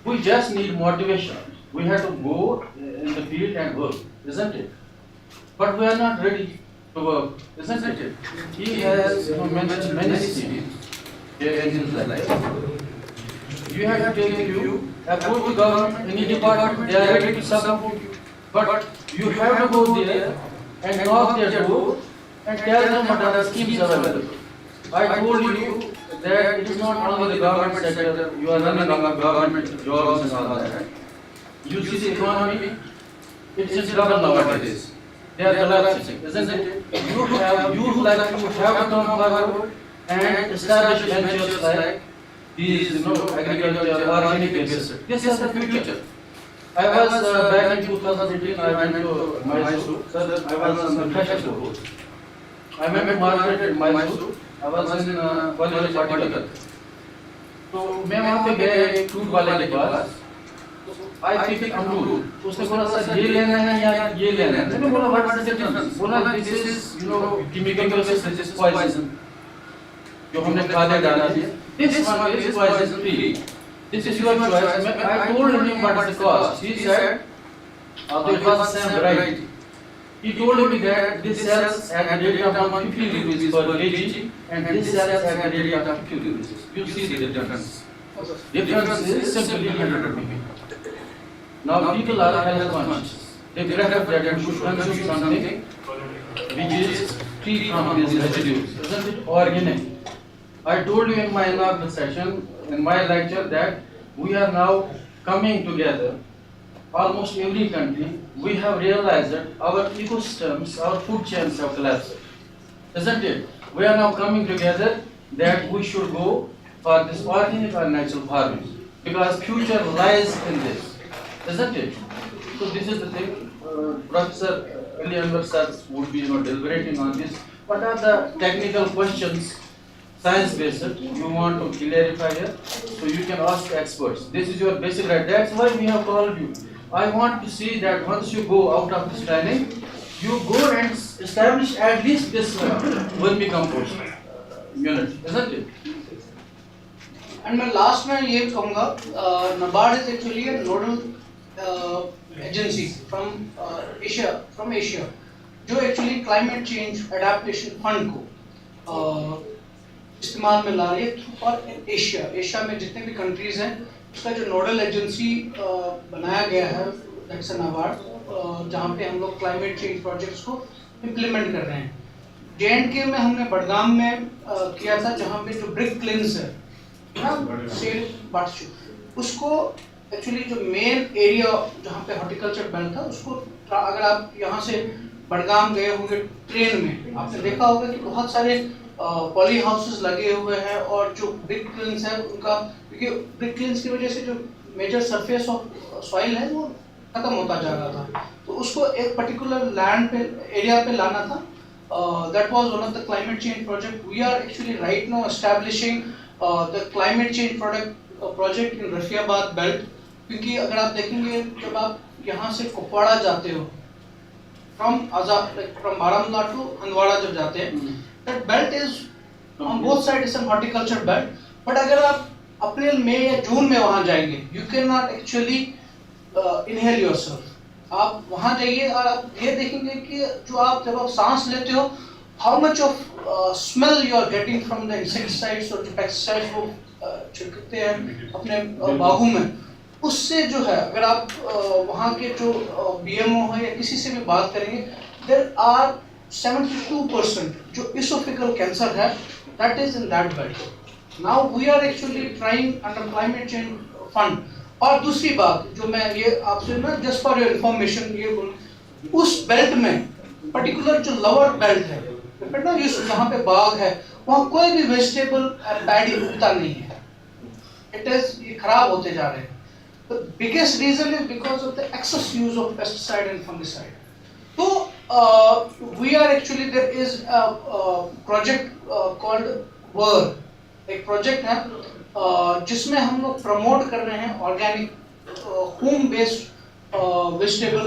We just need motivation. We have to go in the field and work, isn't it? But we are not ready to work, isn't it? He has mentioned many schemes here in his life. You have to take you, approach the government, any department, they are ready to support you. But you have to go there and knock their door and tell them what are the schemes available. I told you that it is not only the government sector, you are running on government jobs and all that. You see the economy, it's just double nowadays. They are collapsing, isn't it? You have to come forward and establish ventures like these, agriculture, organic based. This is the future. I was back in 2018, I went to Mysore. Sir, I was on the fashion course. I met Margaret in Mysore. I was in college particle. तो मैं वहाँ पे गया एक fruit वाले के पास, I picked अमरूद, उसने बोला सर ये लेना है या ये लेना है, मैंने बोला what is the difference? बोला this is chemical based, this is poison, जो हमने खाद्य डाला है, this one is poison free, this is your choice. I told him what is the cost. He said, although it was the same variety, he told me that this sells at the rate of 50 rupees per kg and this sells at the rate of 50 rupees. You see the difference. Difference is simply 100 rupees. Now people are health conscious. They prefer that you should consume something which is free from these residues, isn't it? Organic. I told you in my inaugural session, in my lecture, that we are now coming together. Almost every country, we have realized that our ecosystems, our food chains have collapsed, isn't it? We are now coming together that we should go for this organic or natural farming, because future lies in this, isn't it? So this is the thing. Professor ANWAR sir would be deliberating on this. What are the technical questions, science-based, you want to clarify here? So you can ask experts. This is your basic right. That's why we have called you. I want to see that once you go out of this training, you go and establish at least this vermicompost unit, isn't it? And मैं last में ये कहूँगा, NABARD is actually a nodal agency from Asia, जो actually climate change adaptation fund को इस्तेमाल में ला रही है और एशिया में जितने भी कंट्रीज हैं, उसका जो नोडल एजेंसी बनाया गया है, दैट्स NABARD, जहाँ पे हम लोग क्लाइमेट चेंज प्रोजेक्ट्स को इम्प्लीमेंट कर रहे हैं। JNK में हमने बडगाम में किया था, जहाँ पे जो ब्रिक क्लिन्स है ना, सेल बाटशू, उसको एक्चुअली जो मेन एरिया जहाँ पे हॉर्टिकल्चर बेल्ट था उसको अगर आप यहाँ से बडगाम गए होंगे ट्रेन में, आपने देखा होगा कि बहुत सारे पॉली हाउसेस लगे हुए हैं और जो ब्रिक क्लिन्स है उनका, क्योंकि ब्रिक क्लिन्स की वजह से जो मेजर सरफेस ऑफ सॉइल है वो खत्म होता जा रहा था, तो उसको एक पर्टिकुलर लैंड पे एरिया पे लाना था. That was one of the climate change project. We are actually right now establishing the climate change project in Rafiabad belt, क्योंकि अगर आप देखेंगे जब आप यहाँ से कुपवाड़ा जाते हो from बारामूला to हंदवाड़ा जब जाते हैं, that belt is on both sides is a horticulture belt. But अगर आप अप्रैल मई या जून में वहाँ जाएंगे, you cannot actually inhale yourself. आप वहाँ जाइए और आप ये देखेंगे कि जो आप जब आप सांस लेते हो, how much of smell you are getting from the insecticides और जो pesticides वो छिड़कते हैं अपने बागों में, उससे जो है अगर आप वहाँ के जो BMO है या किसी से भी बात करेंगे, there are 72% जो esophageal cancer है, that is in that belt. Now we are actually trying under climate change fund. और दूसरी बात जो मैं ये आपसे ना जस्ट फॉर योर इन्फॉर्मेशन ये बोलूँ, उस बेल्ट में पर्टिकुलर जो लोअर बेल्ट है ना, ये जहाँ पे बाग है वहाँ कोई भी वेजिटेबल पैडी उगता नहीं है. इट इज ये खराब होते जा रहे हैं. The biggest reason is because of the excess use of pesticide and fungicide. तो we are actually there is project called work, एक प्रोजेक्ट है जिसमें हम लोग प्रमोट कर रहे हैं ऑर्गेनिक होम बेस्ड वेजिटेबल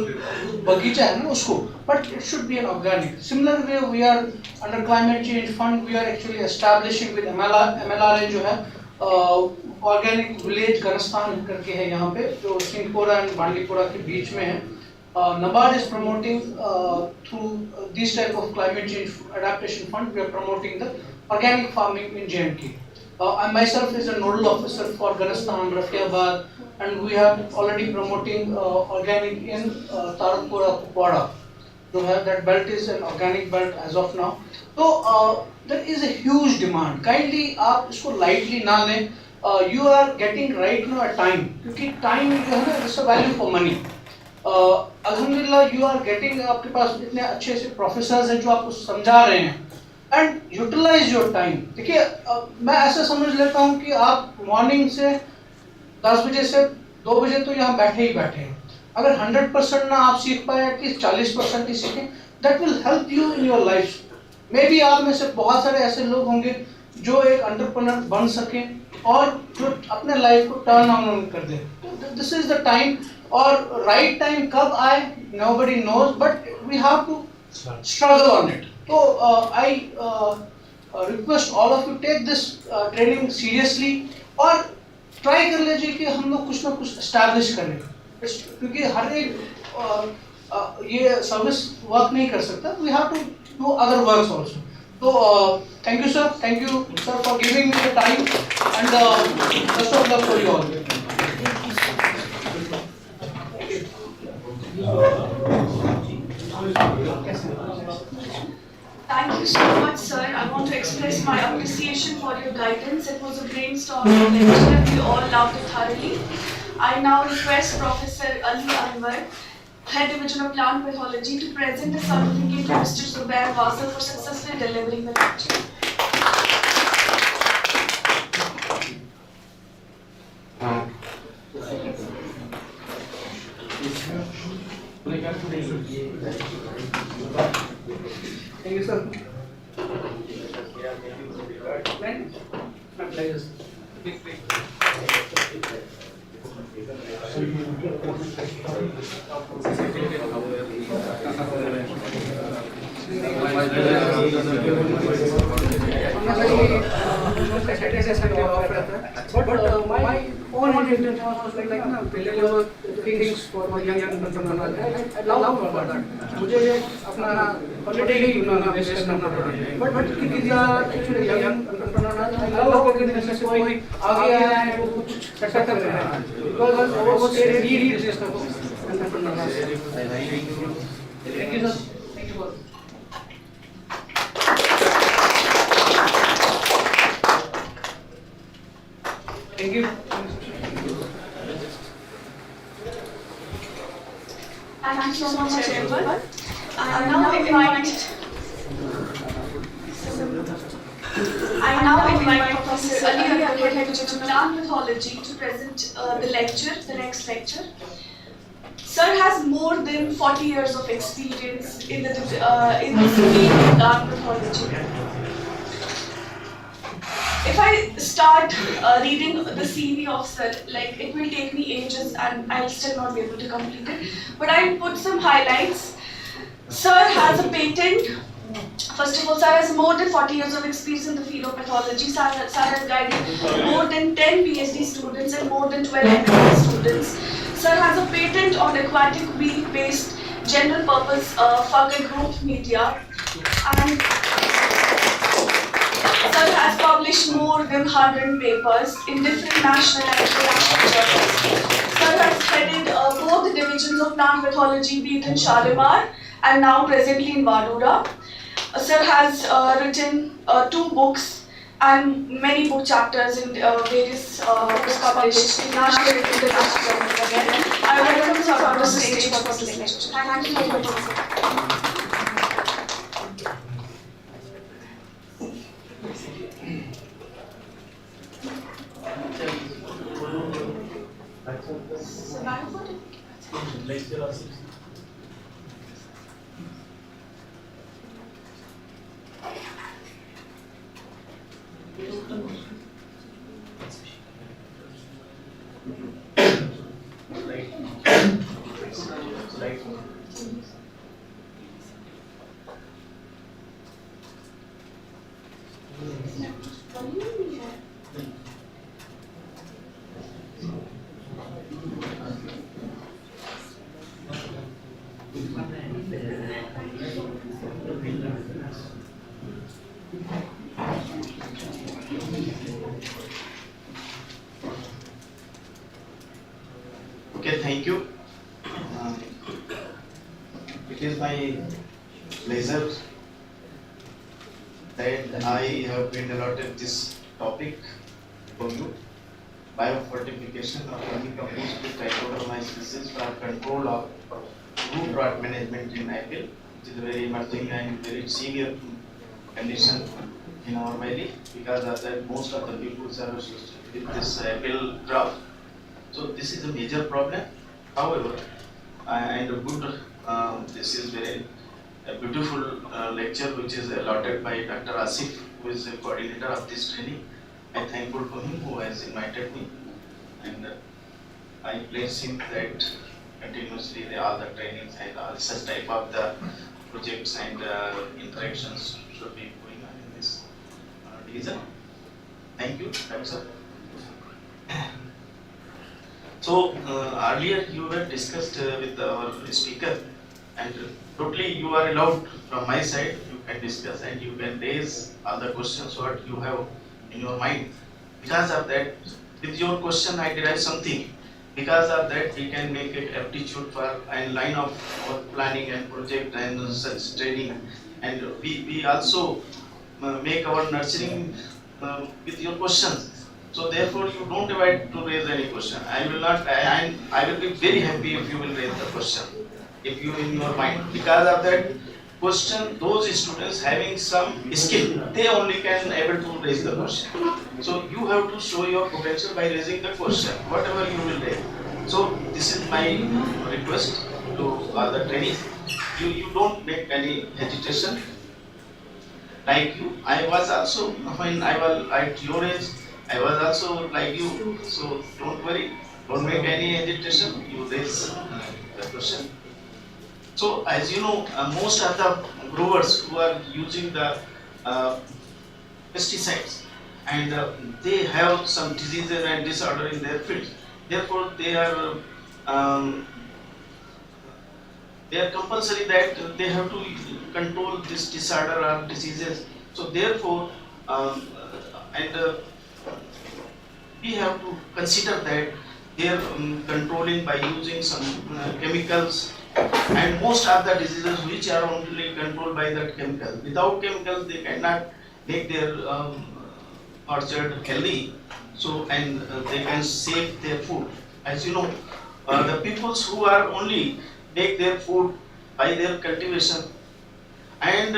बगीचा है ना उसको, but it should be an organic. Similar way we are under climate change fund we are actually establishing with MLRA जो है ऑर्गेनिक विलेज गनस्तान करके है यहाँ पे, जो सिंहपोरा एंड बांडीपोरा के बीच में है. NABARD is promoting through this type of climate change adaptation fund. We are promoting the organic farming in J&K. I myself is a nodal officer for Ghanistan, Rafiabad, and we are already promoting organic in Tarakpura, Kupwara. So that belt is an organic belt as of now. So there is a huge demand. Kindly आप इसको lightly ना लें. You are getting right now a time, क्योंकि time जो है ना is a value for money. अल्हम्दुलिल्लाह you are getting, आपके पास इतने अच्छे से प्रोफेसर्स हैं जो आपको समझा रहे हैं. And utilize your time. देखिए मैं ऐसा समझ लेता हूँ कि आप मॉर्निंग से 10 बजे से 2 बजे तो यहाँ बैठे ही बैठे हैं. अगर 100% ना आप सीख पाए, एटलीस्ट 40% ही सीखें, that will help you in your life. May be आप में से बहुत सारे ऐसे लोग होंगे जो एक एंटरप्रेन्योर बन सकें और जो अपने लाइफ को टर्न अराउंड कर दें. This is the time. और राइट टाइम कब आए nobody knows, but we have to struggle on it. So I request all of you take this training seriously और try कर लीजिए कि हम लोग कुछ ना कुछ establish करें, क्योंकि हर एक ये सर्विस वर्क नहीं कर सकता. We have to do other works also. So thank you sir, thank you sir for giving me the time and best of luck for you all. Thank you so much, sir. I want to express my appreciation for your guidance. It was a brainstorming lecture. We all loved it thoroughly. I now request Professor Ali Anwar, Head Division of Plant Pathology, to present the certificate to Mr. ZUBAIR for successfully delivering the lecture. Thank you, sir. My pleasure. But my own intention was like ना deliver things for my young entrepreneurs. I love about that. मुझे अपना holiday ही ना waste करना पड़ा. But किसी actually young entrepreneurs I love कि जैसे कोई आगे आया है वो कुछ सेटअप कर रहा है. Because वो really business को entrepreneurs. Thank you sir. Thank you. Thank you. I now invite Professor Ali Advocate to plant pathology to present the next lecture. Sir has more than 40 years of experience in the field of plant pathology. If I start reading the CV of Sir, like it will take me ages and I'll still not be able to complete it. But I'll put some highlights. Sir has a patent. First of all, Sir has more than 40 years of experience in the field of pathology. Sir has guided more than 10 PhD students and more than 12 MPhil students. Sir has a patent on aquatic wheel-based general-purpose fungal growth media. And Sir has published more than 100 papers in different national and international journals. Sir has headed both the divisions of plant pathology, be it in Shalimar and now presently in WADOORA. Sir has written 2 books and many book chapters in various books published in national and international journals again. I welcome Sir on the stage for this lecture. Thank you very much. Okay, thank you. It is my pleasure that I have been allotted this topic for you. Biofortification of vermicomposting trichoderma species for control of root rot management in apple, which is a very emerging and very severe condition in our valley. Because of that, most of the people are associated with this apple drop. So this is a major problem. However, and good, this is very beautiful lecture which is allotted by Dr. ASIF, who is the coordinator of this training. I am thankful to him who has invited me, and I bless him that continuously all the trainings and all such type of the projects and interactions should be going on in this division. Thank you, Dr. So earlier you were discussed with our speaker, and totally you are allowed from my side. You can discuss and you can raise all the questions what you have in your mind. Because of that, with your question I derive something. Because of that, we can make an aptitude for a line of our planning and project and such training. And we also make our nurturing with your questions. So therefore, you don't divide to raise any question. I will be very happy if you will raise the question, if you in your mind. Because of that question, those students having some skill, they only can able to raise the question. So you have to show your potential by raising the question, whatever you will raise. So this is my request to all the trainees. You don't make any hesitation. Like you, I was also when I was at your age. I was also like you, so don't worry, don't make any hesitation, you raise the question. So as you know, most of the growers who are using the pesticides, and they have some diseases and disorder in their field. Therefore, they are compulsory that they have to control this disorder or diseases. So therefore, we have to consider that they are controlling by using some chemicals, and most of the diseases which are only controlled by that chemical. Without chemicals, they cannot make their orchard healthy. So and they can save their food. As you know, the peoples who are only make their food by their cultivation, and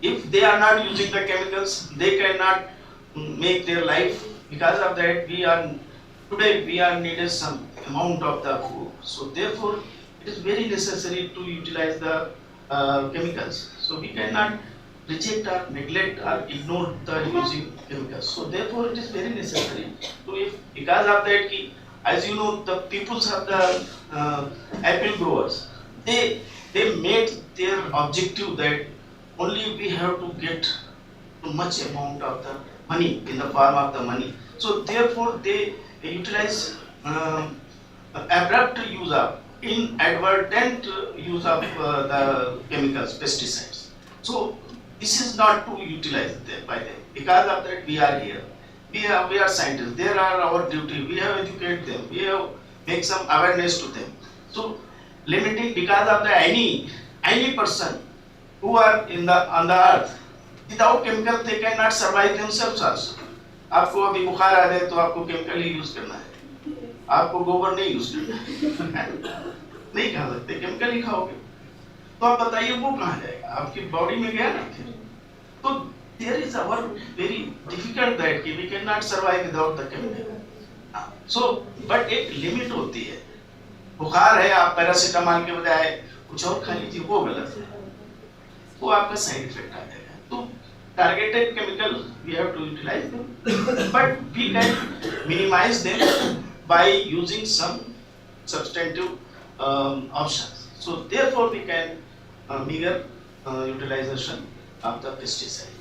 if they are not using the chemicals, they cannot make their life. Because of that, today we are needed some amount of the food. So therefore, it is very necessary to utilize the chemicals. So we cannot reject or neglect or ignore the using chemicals. So therefore, it is very necessary to, if because of that, as you know, the peoples of the apple growers, they made their objective that only we have to get too much amount of the money in the form of the money. So therefore, they utilize abrupt use of inadvertent use of the chemicals, pesticides. So this is not to utilize by them. Because of that, we are here. We are scientists. They are our duty. We have educated them. We have make some awareness to them. So limiting, because of the any person who are on the earth, without chemical they cannot survive themselves also. आपको अभी बुखार आ जाए तो आपको chemical ही use करना है, आपको गोबर नहीं यूज करना है, नहीं खा सकते, केमिकल ही खाओगे तो आप बताइए वो कहाँ जाएगा, आपकी बॉडी में गया ना। तो there is our very difficult that we cannot survive without the chemical. So but एक लिमिट होती है। बुखार है, आप पैरासीटामोल के बजाय कुछ और खा लीजिए, वो गलत है, वो आपका साइड इफेक्ट आ जाएगा। तो targeted chemical we have to utilize them, but we can minimize them by using some substantive options. So therefore we can meager utilization of the pesticide.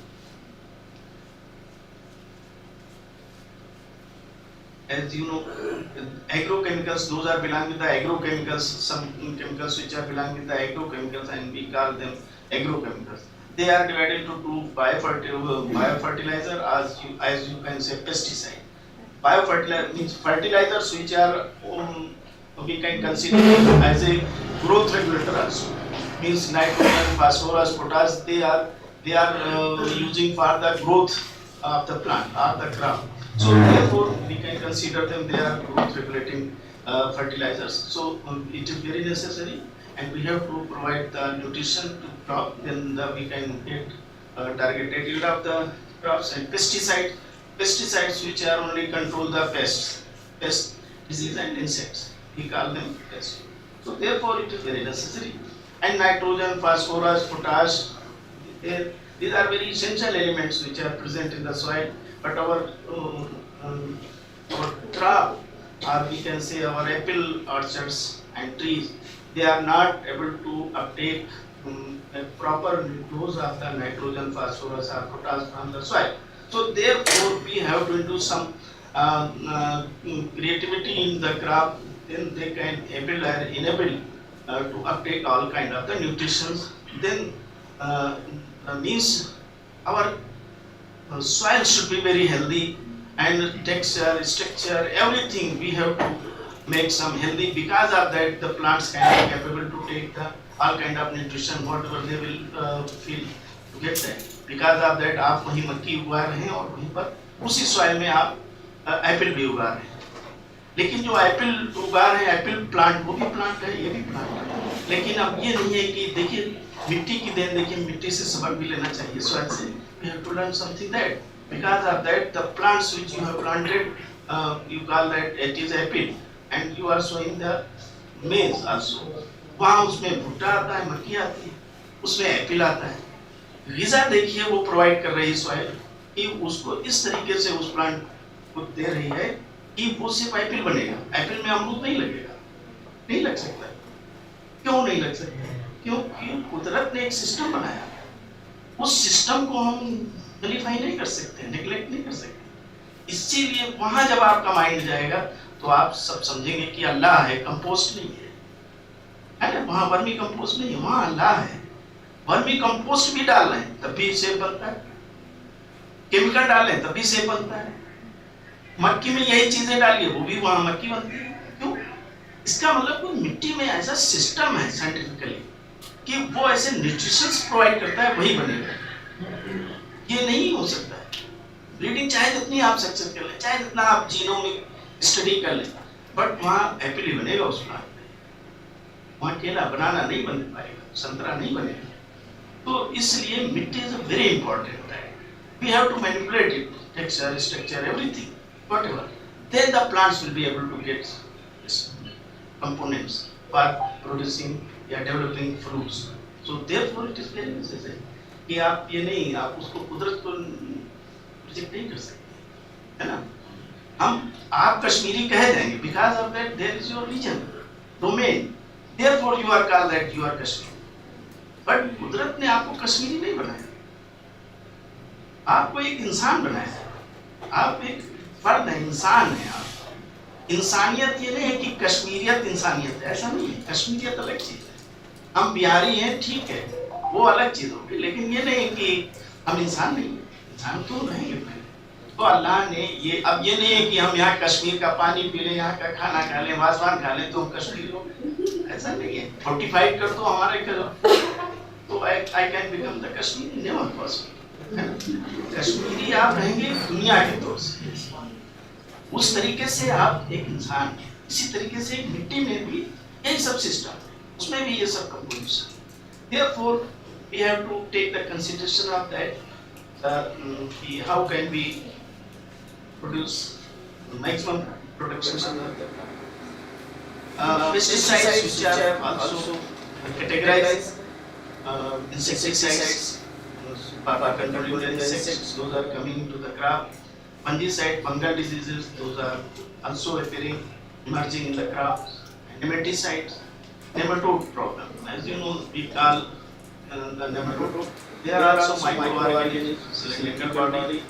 As you know, agrochemicals, those are belong with the agrochemicals, some chemicals which are belong with the agrochemicals, and we call them agrochemicals. They are divided into two: biofertilizer, as you can say pesticide. Biofertilizer means fertilizers which are we can consider as a growth regulator also. Means nitrogen, phosphorus, potash. They are using for the growth of the plant or the crop. So therefore we can consider them, they are growth regulating fertilizers. So it is very necessary, and we have to provide the nutrition to crop. Then we can get targeted yield of the crops. And pesticides which are only control the pests, disease and insects. We call them pests. So therefore it is very necessary. And nitrogen, phosphorus, potash, these are very essential elements which are present in the soil. But our crop, or we can say our apple orchards and trees, they are not able to uptake a proper dose of the nitrogen, phosphorus or potash from the soil. So therefore we have to do some creativity in the crop, then they can enable to uptake all kind of the nutritions. Then means our soil should be very healthy, and texture, structure, everything we have to make some healthy. Because of that, the plants can be capable to take the all kind of nutrition, whatever they will feel to get that. Because of that, आप वहीं मक्की उगा रहे हैं और वहीं पर उसी soil में आप एप्पल भी उगा रहे हैं। लेकिन जो एप्पल उगा रहे हैं, एप्पल प्लांट, वो भी प्लांट है, ये भी प्लांट है। लेकिन अब ये नहीं है कि देखिए मिट्टी की देन, देखिए मिट्टी से सबक भी लेना चाहिए, soil से। We have to learn something that because of that the plants which you have planted, you call that it is apple, and you are sowing the maize also. वहाँ उसमें भुट्टा आता है, मक्की आती है, उसमें एप्पल आता है। ग़िज़ा देखिए वो प्रोवाइड कर रही है सॉइल कि उसको इस तरीके से उस प्लांट को दे रही है कि वो सिर्फ एप्पल बनेगा। एप्पल में अमरूद नहीं लगेगा, नहीं लग सकता। क्यों नहीं लग सकता? क्योंकि कुदरत ने एक सिस्टम बनाया, उस सिस्टम को हम नलीफाई नहीं कर सकते, नेग्लेक्ट नहीं कर सकते। इसीलिए वहां जब आपका माइंड जाएगा तो आप सब समझेंगे कि अल्लाह है, कंपोस्ट नहीं है ना, वहां वर्मी कंपोस्ट नहीं है, वहां अल्लाह है। वर्मी कंपोस्ट भी डाल रहे हैं तब भी सेब बनता है, केमिकल डाल रहे हैं तब भी सेब बनता है, मक्की में यही चीजें डालिए वो भी वहां मक्की बनती है। क्यों? इसका मतलब कोई मिट्टी में ऐसा सिस्टम है साइंटिफिकली कि वो ऐसे न्यूट्रिशंस प्रोवाइड करता है, वही बनेगा। ये नहीं हो सकता है। ब्रीडिंग चाहे जितनी आप सक्सेस कर लें, चाहे जितना आप जीनोमिक स्टडी कर लें, बट वहाँ एप्पल ही बनेगा उस प्लांट में। वहाँ केला बनाना नहीं बन पाएगा, संतरा नहीं बनेगा। तो इसलिए मिट्टी इज वेरी इंपॉर्टेंट है। We have to manipulate it, texture, structure, everything, whatever, then the plants will be able to get components for producing या developing fruits. So therefore it is very necessary कि आप ये नहीं, आप उसको कुदरत को रिजेक्ट नहीं कर सकते, है ना। आप कश्मीरी कह देंगे because of that there is your region, domain, therefore you are called that you are Kashmiri. But कुदरत ने आपको कश्मीरी नहीं बनाया, आपको एक इंसान बनाया, आप एक फर्द है, इंसान है आप। इंसानियत ये नहीं है कि कश्मीरियत इंसानियत है, ऐसा नहीं है। कश्मीरियत अलग चीज है, हम बिहारी हैं ठीक है, वो अलग चीज होगी, लेकिन ये नहीं कि हम इंसान नहीं है, इंसान तो रहेंगे पहले। तो अल्लाह ने ये, अब ये नहीं है कि हम यहाँ कश्मीर का पानी पी लें, यहाँ का खाना खा लें, वाजवान खा लें तो हम कश्मीरी हो, ऐसा नहीं है। 45 कर दो हमारे करो तो I can become the Kashmiri, never possible. Kashmiri आप रहेंगे दुनिया के तौर से, उस तरीके से आप एक इंसान हैं। इसी तरीके से मिट्टी में भी यही सब सिस्टम है, उसमें भी ये सब composition. Therefore, we have to take the consideration of that. How can we produce the maximum production of the pesticides, which are also categorized, insecticides for controlling the insects, those are coming to the crop. Fungicide, fungal diseases, those are also appearing, emerging in the crops. Nematicides, nematode problem. As you know, we call the nematode. There are also microorganisms, cylindrical body,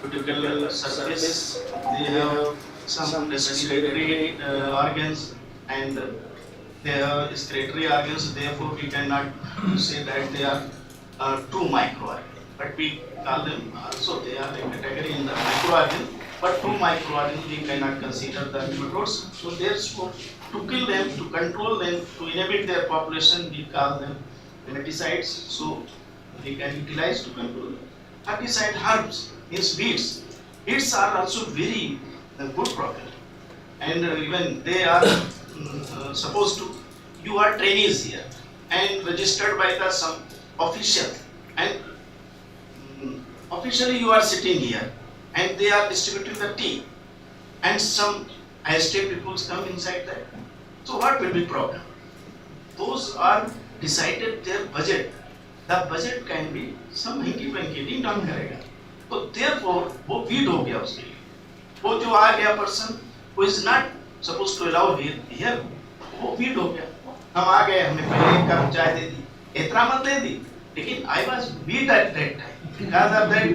cuticle surface. They have some respiratory organs and they have excretory organs. Therefore, we cannot say that they are true microorganisms. But we call them also, they are a category in the microorganism, but true microorganisms we cannot consider the nematodes. So therefore, to kill them, to control them, to inhibit their population, we call them nematicides. So we can utilize to control them. Herbicide, herbs means weeds. Weeds are also very good problem, and even they are supposed to. You are trainees here and registered by the some official, and officially you are sitting here and they are distributing the tea and some estate people come inside that. So what will be problem? Those are decided their budget. The budget can be some hanky panky ding dong करेगा. So therefore वो weed हो गया उसके लिए. वो जो आ गया person who is not supposed to allow here वो weed हो गया. हम आ गए, हमें पहले एक कप चाय दे दी, इतना मत दे दी, लेकिन I was weed at that time. Because of that,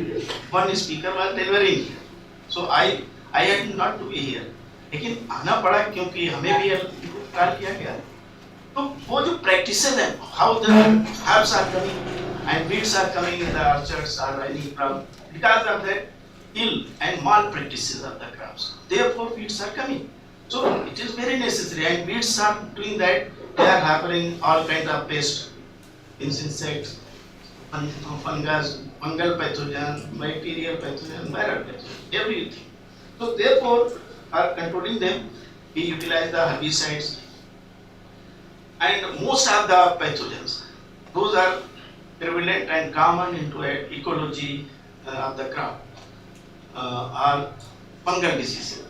one speaker was delivering here, so I had not to be here. लेकिन आना पड़ा क्योंकि हमें भी कॉल किया गया। तो वो जो practices हैं, how the herbs are coming and weeds are coming in the orchards or any crop, because of that ill and mal practices of the crops. Therefore, weeds are coming. So it is very necessary, and weeds are doing that. They are harboring all kinds of pests, insects, fungus, fungal pathogen, bacterial pathogen, viral pathogen, everything. So therefore, are controlling them, we utilize the herbicides, and most of the pathogens, those are prevalent and common into ecology of the crop, are fungal diseases.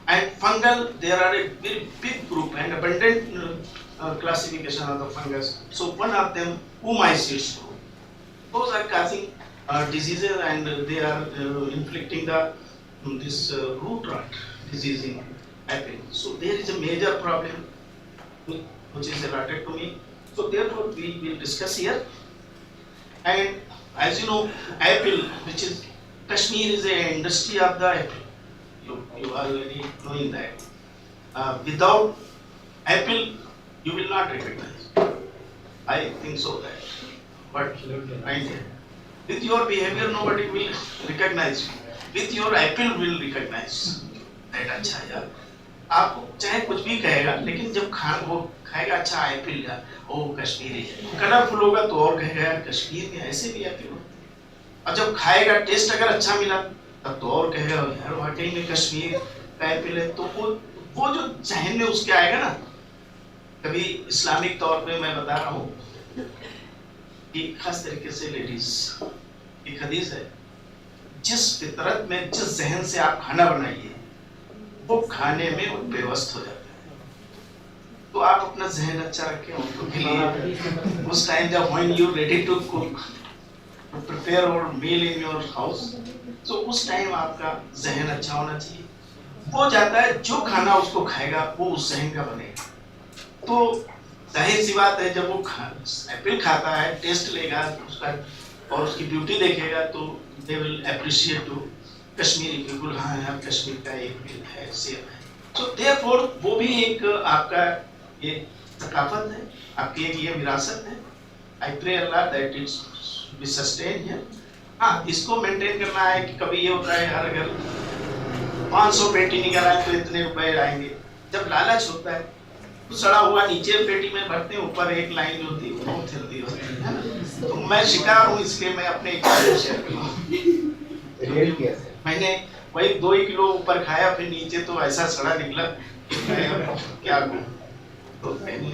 And fungal, there are a very big group and abundant classification of the fungus. So one of them, oomycetes group. Those are causing diseases and they are inflicting the this root rot disease in apple. So there is a major problem which is related to me. So therefore we will discuss here. And as you know, apple, which is Kashmir, is a industry of the apple. You are already knowing that. Without apple, you will not recognize. I think so that. But right here, with your behavior, nobody will recognize you. With your apple will recognize that. अच्छा यार, आपको चाहे कुछ भी कहेगा, लेकिन जब वो खाएगा अच्छा एप्पल या ओ कश्मीरी है, कलरफुल होगा तो और कहेगा कश्मीर में ऐसे भी एप्पल हो, और जब खाएगा टेस्ट अगर अच्छा मिला तब तो और कहेगा यार वाकई में कश्मीर का एप्पल है। तो वो जो जहन में उसके आएगा ना, कभी इस्लामिक तौर पे मैं बता रहा हूँ कि खास तरीके से लेडीज, एक हदीस है, जिस फितरत में, जिस जहन से आप खाना बनाइए वो खाने में व्यवस्थित हो जाता है। तो आप अपना जहन अच्छा रखें उनको के लिए। उस टाइम जब when you ready to cook, to prepare your meal in your house, तो उस टाइम आपका जहन अच्छा होना चाहिए। वो जाता है जो खाना उसको खाएगा वो उस जहन का बनेगा। तो जाहिर सी बात है, जब वो एप्पल खाता है, टेस्ट लेगा उसका और उसकी ब्यूटी देखेगा तो they will appreciate to Kashmiri people, हाँ यहाँ कश्मीर का एक मिल है, सेब है। So therefore वो भी एक आपका ये थकाफत है, आपकी एक ये विरासत है। I pray Allah that it be sustained here। हाँ, इसको मेंटेन करना है कि कभी ये होता है यार अगर 500 पेटी निकल आए तो इतने रुपए आएंगे। जब लालच होता है तो सड़ा हुआ नीचे पेटी में भरते हैं, ऊपर एक लाइन जो होती है वो थिरती होती है ना। तो मैं शिकार हूँ, इसलिए मैं अपने एक्सपीरियंस शेयर कर रहा हूँ। मैंने वही 2 किलो ऊपर खाया, फिर नीचे तो ऐसा सड़ा निकला कि मैं क्या करूँ। तो मैंने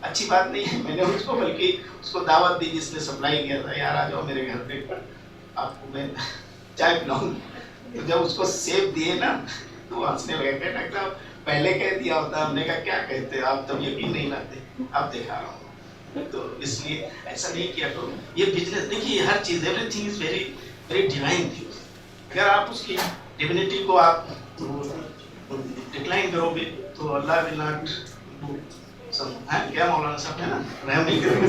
अच्छी बात नहीं है, मैंने उसको बल्कि उसको दावत दी जिसने सप्लाई किया था, यार आ जाओ मेरे घर पे, आपको मैं चाय पिलाऊंगा। तो जब उसको सेब दिए ना तो हंसने लगे, कहने लगा पहले कह दिया होता। हमने कहा क्या कहते, आप तब यकीन नहीं लाते, आप दिखा रहा हूँ। तो इसलिए ऐसा नहीं किया करो। ये बिजनेस देखिए, हर चीज, everything is very very divine thing. अगर आप उसकी डिविनिटी को आप डिक्लाइन करोगे तो अल्लाह विल नॉट डू सम, क्या मौलाना साहब है ना, रहम नहीं करेंगे।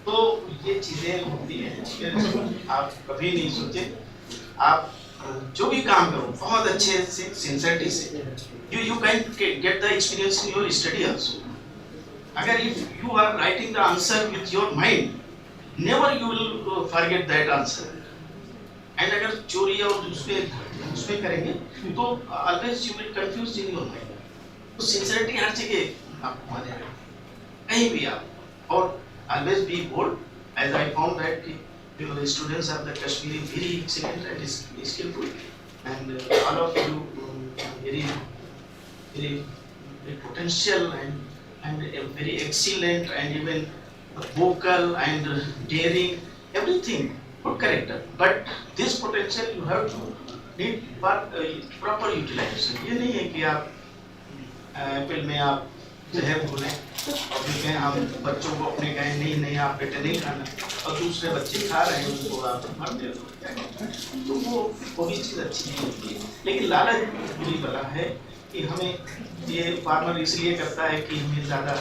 तो ये चीजें होती हैं, आप कभी नहीं सोचे। आप जो भी काम करो बहुत अच्छे से, सिंसियरिटी से, you can get the experience in your study also। अगर if you are writing the answer with your mind, never you will forget that answer। and अगर चोरी और उसमें करेंगे तो always you will confuse in your mind। तो sincerity हर जगह आपको मानेगा, कहीं भी आप, और always be bold। as I found that the students of the Kashmiri very excellent and skillful, and all of you very potential and very excellent and even vocal and daring, everything, good character, but this potential you have to need proper utilization। ये नहीं है कि आप Apple में आप जहर घोलें और फिर कहें हम बच्चों को अपने कहें नहीं नहीं आप बेटे नहीं खाना, और दूसरे बच्चे खा रहे हैं उनको आप मर दे दो। तो वो भी चीज़ अच्छी नहीं होती है। लेकिन लालच बुरी बला है कि हमें ये फार्मर इसलिए करता है कि हमें ज़्यादा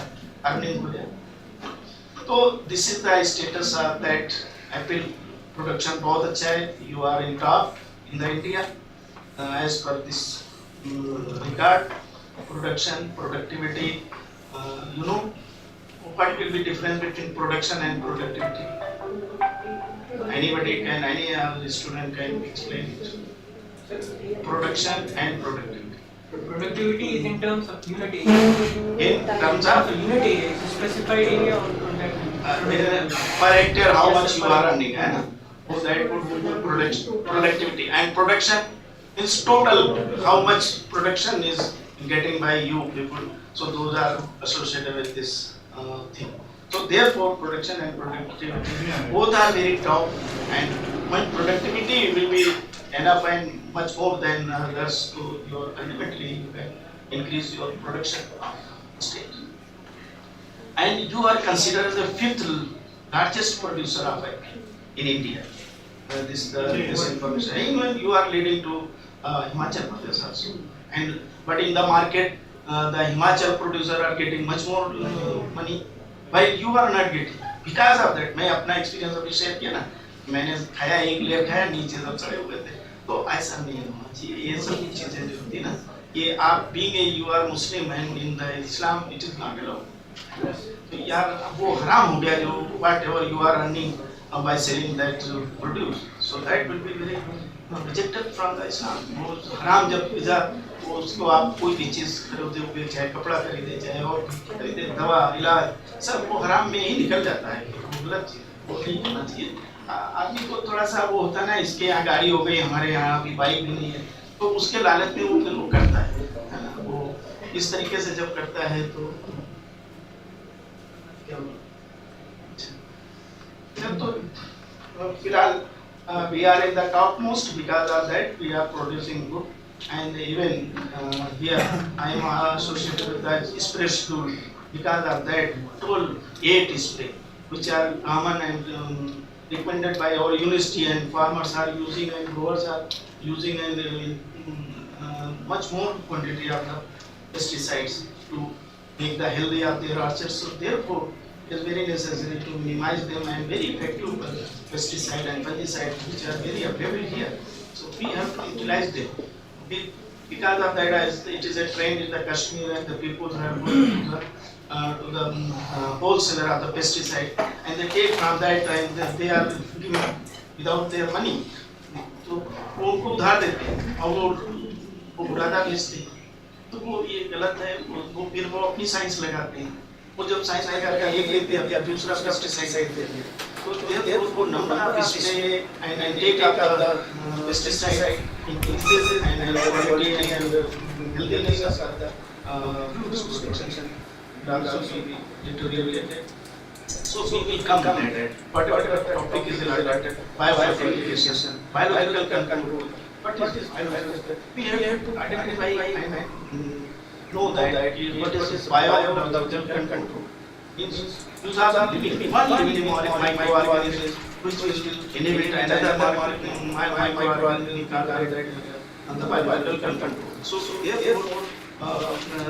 अर्निंग हो जाए। तो this is the status of that apple production बहुत अच्छा है। You are in top in the India as per this record production, productivity, you know, what will be difference between production and productivity? Anybody can, any student can explain it. Production and productivity. Productivity is in terms of unit area. In terms of unit area, specified area on that. Per hectare, how much you are earning, है ना? So that would be productivity, and production is total. How much production is getting by you people, so those are associated with this thing. So therefore production and productivity both are very top, and when productivity will be enough and much more than others, to your ultimately you can increase your production of state, and you are considered the 5th largest producer of apple in India. This information, even you are leading to Himachal Pradesh also, and but in the market the Himachal producer are getting much more money, while you are not getting. Because of that, मैं अपना experience अभी share किया ना, मैंने खाया, एक layer खाया, नीचे सब सड़े हुए थे। तो ऐसा नहीं होना चाहिए। ये सब चीजें जो होती है ना, ये आप being a you are Muslim and in the Islam it is not allowed। तो यार वो हराम हो गया जो whatever you are earning by selling that produce, so that will be very rejected from the Islam। वो हराम जब पिज़्ज़ा, वो उसको आप कोई भी चीज़ खरीदोगे, चाहे कपड़ा खरीदे, चाहे और खरीदे, दवा, इलाज, सब वो हराम में ही निकल जाता है। वो गलत चीज़, वो नहीं होना चाहिए। आदमी को थोड़ा सा वो होता है ना, इसके यहाँ गाड़ी हो गई, हमारे यहाँ अभी बाइक भी नहीं है, तो उसके लालच में वो करता है ना। वो इस तरीके से जब करता है तो फिलहाल we are in the topmost because of that we are producing good, and even here I am associated with the spray tool because of that tool 8 spray which are common and recommended by our university, and farmers are using and growers are using, and much more quantity of the pesticides to make the healthy of their orchards. So therefore it is very necessary to minimize them, and very effective pesticide and fungicides which are very available here. So we have to utilize them. Because of that, as it is a trend in the Kashmir, and the people are going to the wholesaler of the pesticide, and they take from that, and they are giving without their money. तो वो उनको उधार देते हैं और वो बुरादा बेचते हैं, तो वो ये गलत है। वो फिर वो अपनी साइंस लगाते हैं, वो जब साइंस लगा एक लेते हैं या दूसरा पेस्टिसाइड देते हैं, तो वो number of spray and take up the pesticide increases and quality and healthiness of the production will also be deteriorated. So we will come to that. Whatever topic is related, bioapplication, biological control. What is biological? We have to identify and know that what is biological control. Means you have one living microorganism which will inhibit another microorganism and the biological control. So therefore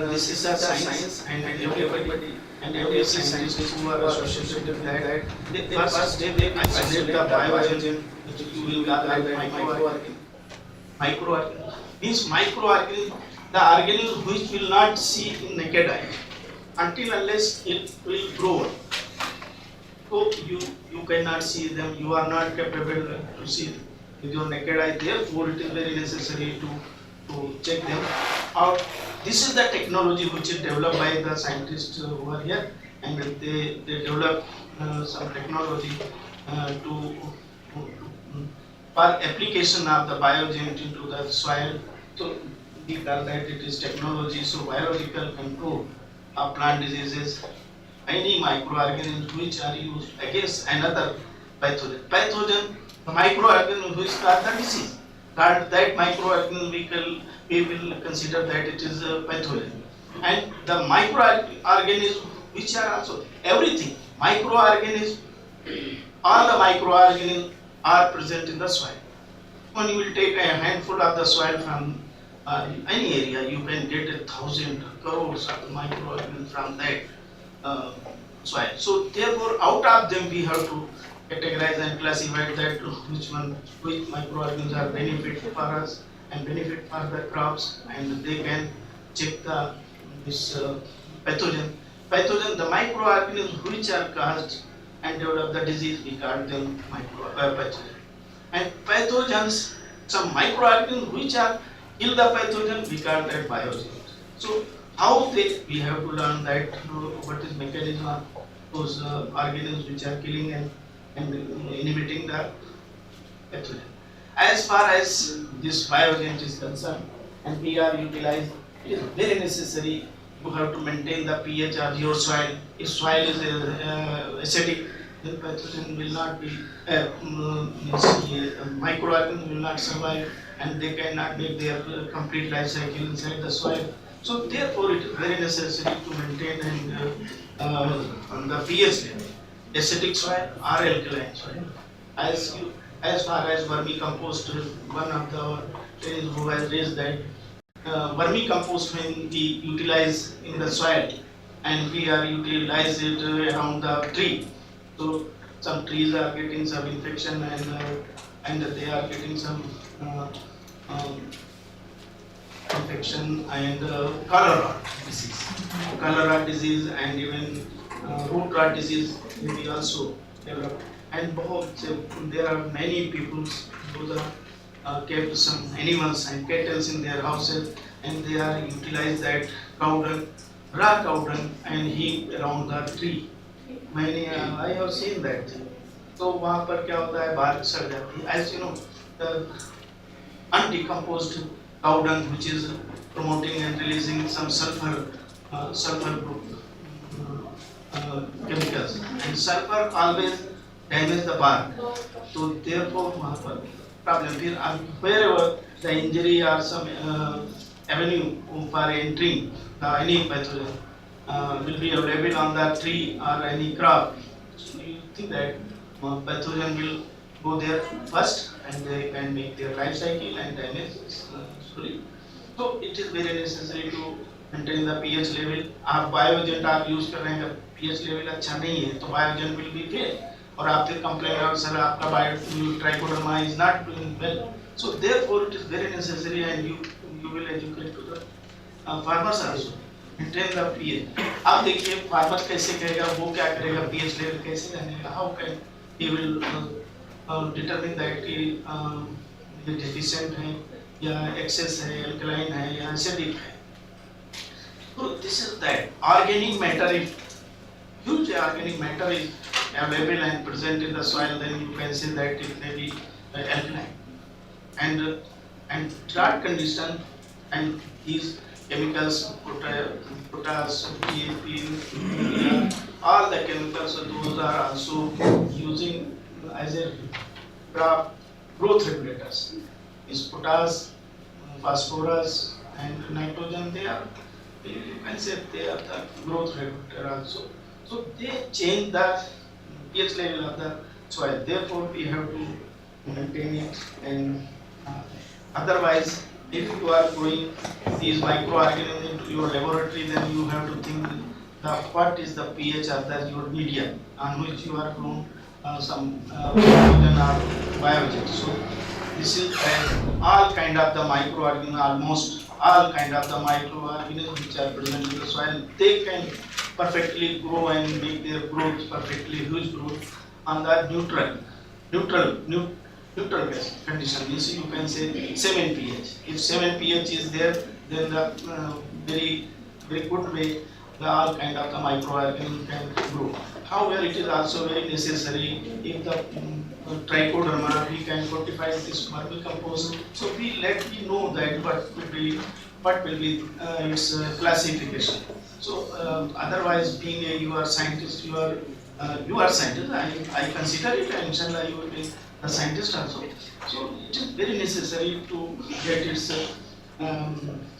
this is a science, and everybody and every scientist who are associated with that, they first they isolate the bioorganism which you will gather microorganism. Microorganism means microorganism, the organism which will not see in naked eye until unless it will grow. So you cannot see them, you are not capable to see with your naked eye. Therefore it is very necessary to check them out. This is the technology which is developed by the scientists who are here, and they develop some technology for application of the bioagent into the soil. So we call that it is technology. So biological control of plant diseases, any microorganisms which are used against another pathogen. Pathogen, microorganism which cause the disease. That microorganism we will consider that it is a pathogen. And the microorganisms which are also everything. Microorganisms, all the microorganisms are present in the soil. When you will take a handful of the soil from any area, you can get 1,000 crores of microorganisms from that soil. So therefore, out of them we have to categorize and classify that which microorganisms are benefit for us and benefit for the crops, and they can check this pathogen. The microorganisms which are caused and develop the disease, we call them pathogen. And pathogens, some microorganisms which are kill the pathogen, we call that bioagent. So how we have to learn that what is mechanism of those organisms which are killing and inhibiting the pathogen. As far as this bioagent is concerned, and we are utilized, it is very necessary you have to maintain the pH of your soil. If soil is acidic, then pathogen will not be, microorganisms will not survive, and they cannot make their complete life cycle inside the soil. So therefore it is very necessary to maintain on the pH level, acidic soil or alkaline soil. As far as vermicompost, one of the trainers who has raised that vermicompost, when we utilize in the soil and we are utilize it around the tree, so some trees are getting some infection and they are getting some infection and cholera disease and even root rot disease will be also developed. And there are many people who kept some animals and cattle in their houses, and they are utilize that cow dung, raw cow dung, and heap around the tree. I have seen that. तो वहाँ पर क्या होता है, bark सड़ जाती है. As you know, the undecomposed cow dung, which is promoting and releasing some sulfur group chemicals, and sulfur always damage the bark. So therefore वहाँ पर problem. फिर wherever the injury or some avenue for entering any pathogen will be available on the tree or any crop, so you think that pathogen will go there first and they can make their life cycle and damage slowly. So it is very necessary to maintain the pH level. आप बायोजेंट आप use कर रहे हैं, अगर pH level अच्छा नहीं है तो बायोजेंट will be fail. और आप फिर कंप्लेन और सर आपका bio trichoderma is not doing well. So therefore it is very necessary and you will educate to the farmers also. Maintain the pH. आप देखिए फार्मर कैसे करेगा, वो क्या करेगा, pH लेवल कैसे जानेगा, how can he will determine that कि ये deficient है या excess है, alkaline है या acidic है. So this is that organic matter, if huge organic matter is available and present in the soil, then you can say that it may be alkaline. And drought condition and these chemicals, potash, DAP, urea, all the chemicals, those are also using as a crop growth regulators. Is potash, phosphorus, and nitrogen. They are, you can say they are the growth regulator also. So they change the pH level of the soil. Therefore, we have to maintain it. And otherwise, if you are growing these microorganisms into your laboratory, then you have to think what is the pH of your media on which you are grown some pathogen or biogen. So this is all kind of the microorganisms, almost all kind of the microorganisms which are present in the soil. They can perfectly grow and make their growth perfectly huge growth on the neutral condition. Means you can say 7 pH. If 7 pH is there, then the very good way the all kind of the microorganisms can grow. However, it is also very necessary if the trichoderma we can fortify this vermicompost. So we let you know that what will be its classification. So otherwise, being a you are scientist, you are scientist. I consider it, and inshallah you will be a scientist also. So it is very necessary to get its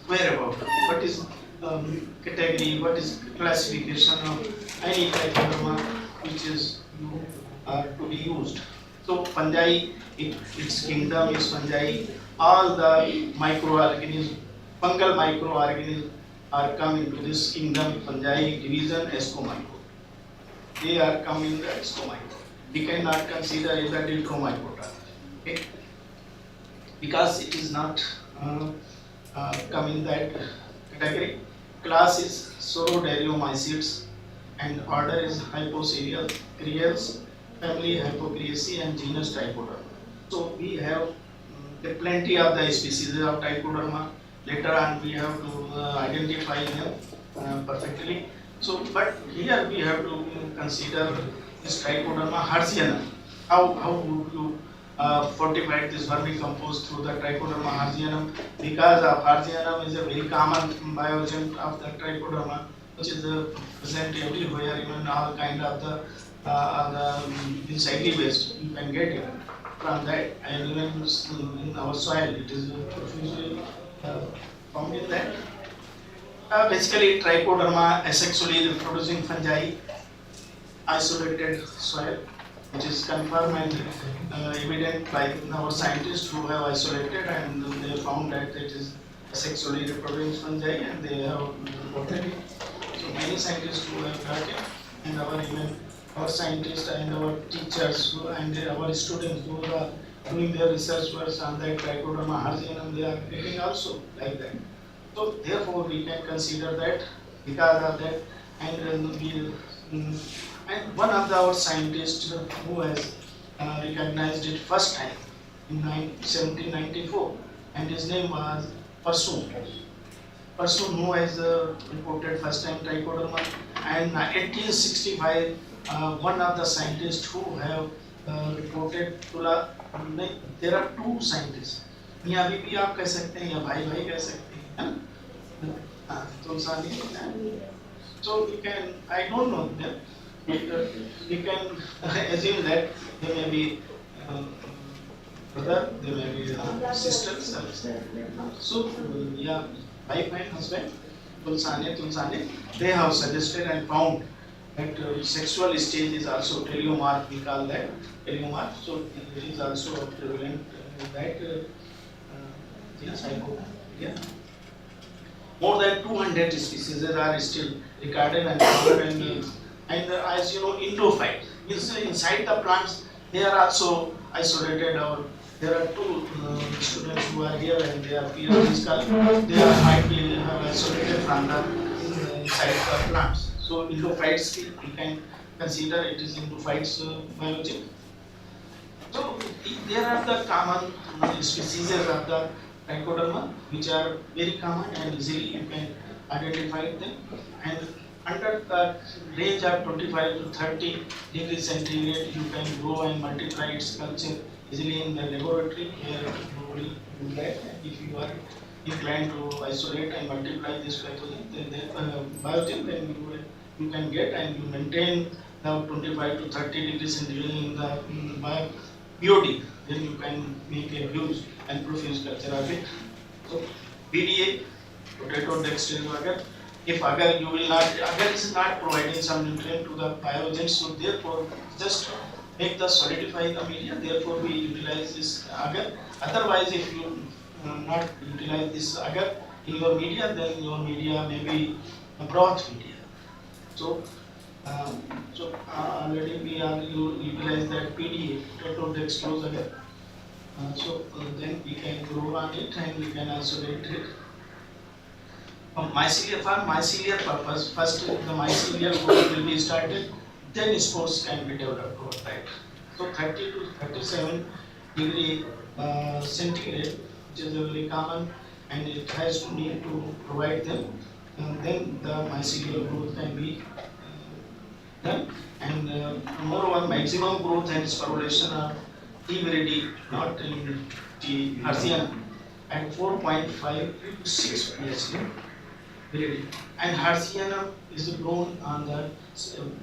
whereabout. What is category? What is classification of any trichoderma which is to be used? So fungi, its kingdom is fungi. All the microorganisms, fungal microorganisms are come into this kingdom fungi division Escomyco. They are come in the Escomyco. We cannot consider it a Diltromycota, okay? Because it is not come in that category. Class is Sorodiaromycetes and order is Hypocereal, Creals, family Hypocreaceae and genus Trichoderma. So we have plenty of the species of Trichoderma. Later on we have to identify them perfectly. So, but here we have to consider this Trichoderma hertzianum. How would you fortify this vermicompost through the Trichoderma hertzianum? Because of hertzianum is a very common bioagent of the Trichoderma, which is present everywhere, even all kind of the inside waste you can get it from that, and even in our soil it is usually found in that. Basically, Trichoderma asexually reproducing fungi, isolated soil, which is confirmed and evident by our scientists who have isolated, and they found that it is asexually reproducing fungi, and they have reported it. So many scientists who have got it, and our scientists and our teachers and our students who are doing their research work on that Trichoderma hertzianum, they are getting also like that. So therefore we can consider that because of that, and one of our scientists who has recognized it first time in 1794, and his name was Persoon, who has reported first time Trichoderma, and 1865 one of the scientists who have reported Tula. There are two scientists. यहाँ भी आप कह सकते हैं या भाई कह सकते हैं, So we can, I don't know them, but we can assume that they may be brother, they may be sisters. So yeah, wife and husband, Tulsane, they have suggested and found that sexual stage is also teleomorph, we call that teleomorph. So it is also prevalent that yeah. More than 200 species are still recorded and found, and as you know, endophyte means inside the plants they are also isolated. Or there are two students who are here and they are PhDs. They are highly isolated from the inside the plants. So endophytes we can consider it is endophytes biology. So there are the common species of the trichoderma, which are very common and easily you can identify them. And under the range of 25 to 30 degrees centigrade, you can grow and multiply its culture easily in the laboratory where you will do that. And if you are inclined to isolate and multiply this pathogen, then biogen, then you can get and you maintain the 25 to 30 degrees centigrade in the BOD, then you can make a huge and profuse culture of it. So PDA, potato dextrose agar, if agar you will not, agar is not providing some nutrient to the biogen, so therefore just make the solidify the media, therefore we utilize this agar. Otherwise if you not utilize this agar in your media, then your media may be a broth media. So already we are utilize that PDA, potato dextrose agar. Then we can grow on it and we can isolate it. For mycelial purpose, first the mycelial growth will be started, then spores can be developed over that. So 30 to 37 degree centigrade, which is very common, and it has to need to provide them, and then the mycelial growth can be done. And moreover, maximum growth and sporulation are T viridi, not in T Hertziana, at 4.5 to 6 pH viridi. And Hertziana is grown on the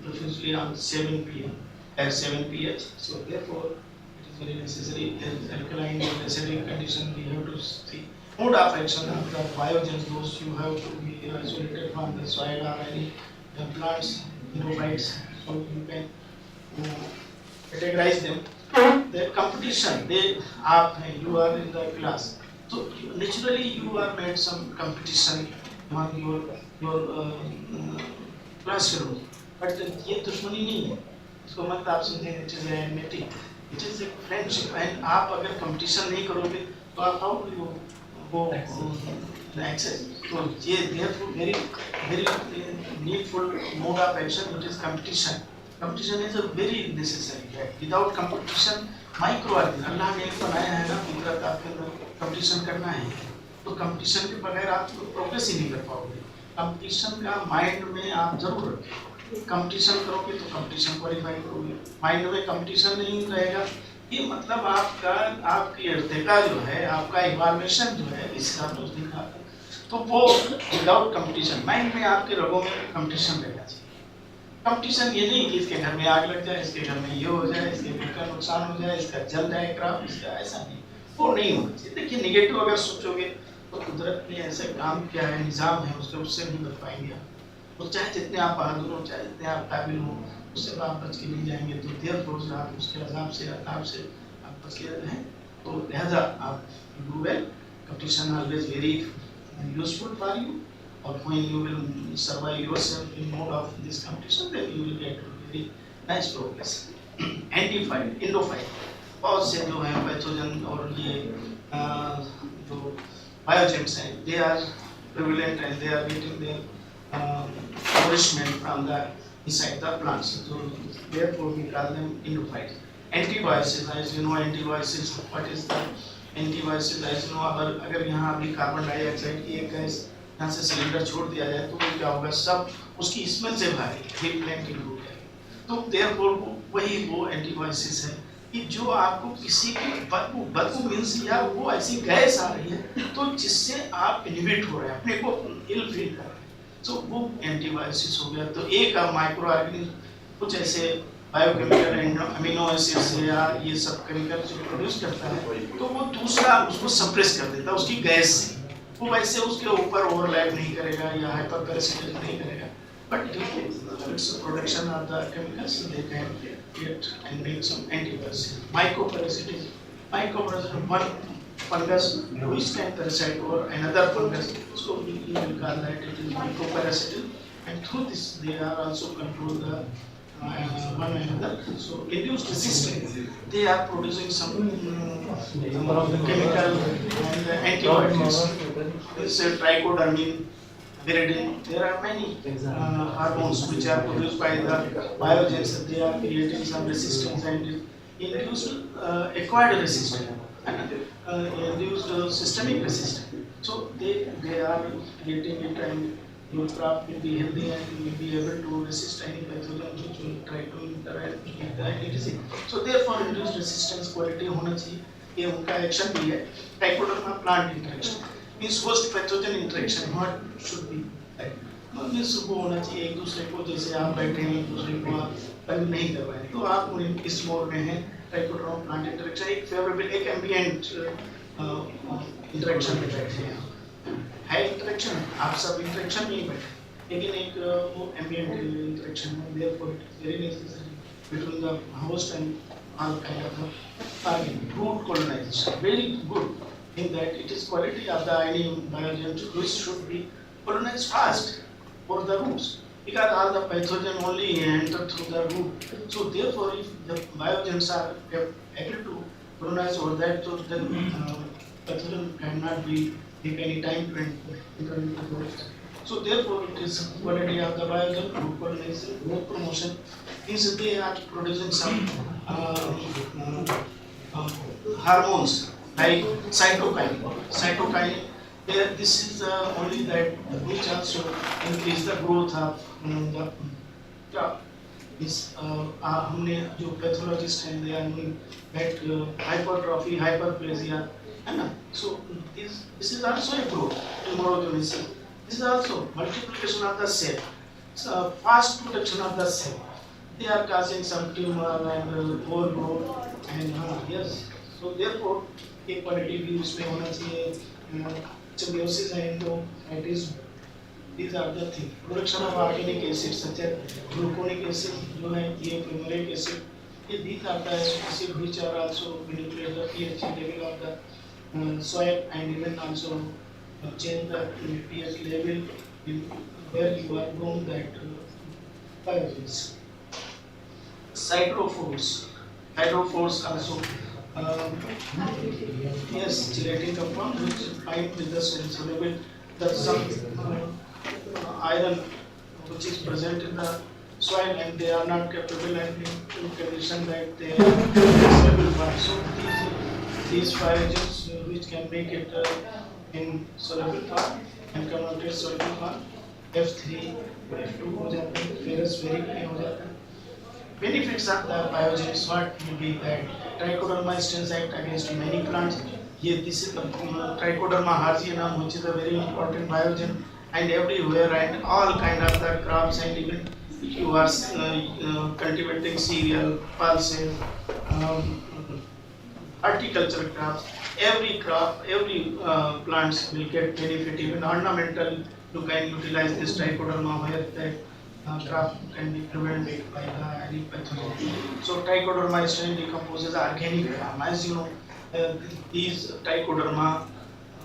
profusely on 7 pH, at 7 pH. So therefore, it is very necessary in alkaline and acidic condition. We have to see mode of action of the biogens. Those you have to be isolated from the soil or any plants, neophytes. So you can categorize them. The competition, you are in the class. So naturally you are made some competition among your classroom. But ये दुश्मनी नहीं है. इसको मत आप समझें, it is a enmity. It is a friendship. And आप अगर competition नहीं करोगे, तो आप how will you go access? So ये therefore very needful mode of action. It is competition. Competition is a very necessary. Without competition, microorganism, अल्लाह ने बनाया है ना, फितरत आपके अंदर competition करना है. तो competition के बगैर आप progress ही नहीं कर पाओगे. Competition का mind में आप जरूर रखें. Competition करोगे तो competition qualify करोगे. Mind में competition नहीं रहेगा, ये मतलब आपकी इर्तिका जो है, आपका evaluation जो है, इसका तो दिखाता है. तो वो without competition, mind में आपके रगों में competition रहना चाहिए. कंपटीशन ये नहीं कि इसके घर में आग लग जाए, इसके घर में ये हो जाए, इसके घर का नुकसान हो जाए, इसका जल जाए क्रॉप, इसका ऐसा नहीं, वो नहीं होना चाहिए. देखिए निगेटिव अगर सोचोगे तो कुदरत ने ऐसे काम किया है, निज़ाम है, उससे नहीं बच पाएंगे आप. तो चाहे जितने आप बहादुर हो, चाहे जितने आप काबिल हो, उससे आप बच के नहीं जाएंगे. तो देर रोज आप उसके अजाब से आप बच के रहें. तो लिहाजा आप do well. Competition always very useful for you. Or when you will survive yourself in mode of this competition, then you will get very nice progress. Antiphyte, endophyte, बहुत से जो हैं पैथोजन और ये जो biogens हैं, they are prevalent and they are getting their nourishment from the inside the plants. So therefore we call them endophyte. Antibiosis, as you know, antibiosis. What is the antibiosis? As you know, अगर यहाँ अभी carbon dioxide की एक gas यहाँ से cylinder छोड़ दिया जाए तो क्या होगा, सब उसकी स्मेल से भारी रिप्लेंटिंग हो जाएगी. तो देयरफॉर वही वो एंटीबायोसिस है कि जो आपको किसी की बदबू मीन्स या वो ऐसी गैस आ रही है तो जिससे आप इनहिबिट हो रहे हैं, अपने को इल फील कर रहे हैं. So वो एंटीबायोसिस हो गया। तो एक माइक्रो ऑर्गेनिज्म कुछ ऐसे बायोकेमिकल अमीनो एसिड्स या ये सब केमिकल जो प्रोड्यूस करता है, तो वो दूसरा उसको सप्रेस कर देता है उसकी गैस से। वो वैसे उसके ऊपर ओवरलैप नहीं करेगा या हाइपर पैरासिटिक नहीं करेगा, but its production of the chemicals they can get and make some antibiotics. Mycoparasitic, one fungus which can parasite or another fungus, so we will call that it is mycoparasitic, and through this they are also control the one another. So induced resistance, they are producing some chemical and antibiotics. This trichodermin, viridin. There are many hormones which are produced by the biogens. They are creating some resistance and induced acquired resistance and induced systemic resistance. So they are creating it, and your crop will be healthy and you will be able to resist any pathogen which will try to interact with the disease. So therefore induced resistance quality होना चाहिए, ये उनका action भी है। Trichoderma plant interaction means host pathogen interaction what should be means वो होना चाहिए एक दूसरे को, जैसे आप बैठे हैं एक दूसरे को आप बंद नहीं कर पाए, तो आप इस मोड में हैं। ट्राइकोडर्मा प्लांट इंटरेक्शन एक फेवरेबल एक एम्बिएंट इंटरेक्शन में बैठे हैं, है इंटरेक्शन, आप सब इंटरेक्शन नहीं बैठे, लेकिन एक वो एम्बिएंट इंटरेक्शन है। Therefore it is very necessary between the host and all kind of root colonization. Very good in that it is quality of the any biogen which should be colonized fast for the roots, because all the pathogen only enter through the root. So therefore, if the biogens are able to colonize over that, so then pathogen cannot be take any time to enter into the root. So therefore, it is quality of the biogen, root colonization, root promotion. Means they are producing some hormones like cytokine. Cytokine, this is only that which also increase the growth of the crop. Is हमने जो pathologist हैं they are knowing that hypertrophy, hyperplasia, है ना? So this is also a growth tumorigenesis. This is also multiplication of the cell, fast production of the cell. They are causing some tumor and overgrowth and yes. So therefore, एक quality भी उसमें होना चाहिए. Symbiosis and endocytosis. These are the things. Production of organic acids such as gluconic acid, जो है ये phenolic acid. These are the acids which are also manipulate the pH level of the soil and even also change the pH level in where you are growing that biogens. Cytophores also yes, gelatin compound which bind with the soluble some iron which is present in the soil and they are not capable and in condition that they are soluble form. So these biogens which can make it in soluble form and converted soluble form, F3 F2 हो जाता है, ferrous very high हो जाता है। Benefits of the biogens what will be that trichoderma strains act against many plants. This is trichoderma harzianum, which is a very important biogen, and everywhere and all kind of the crops, and even if you are cultivating cereal, pulses, horticulture crops, every plants will get benefit. Even ornamental, you can utilize this trichoderma where that crop can be prevented by any pathogen. So trichoderma strain decomposes organic form. As you know, these trichoderma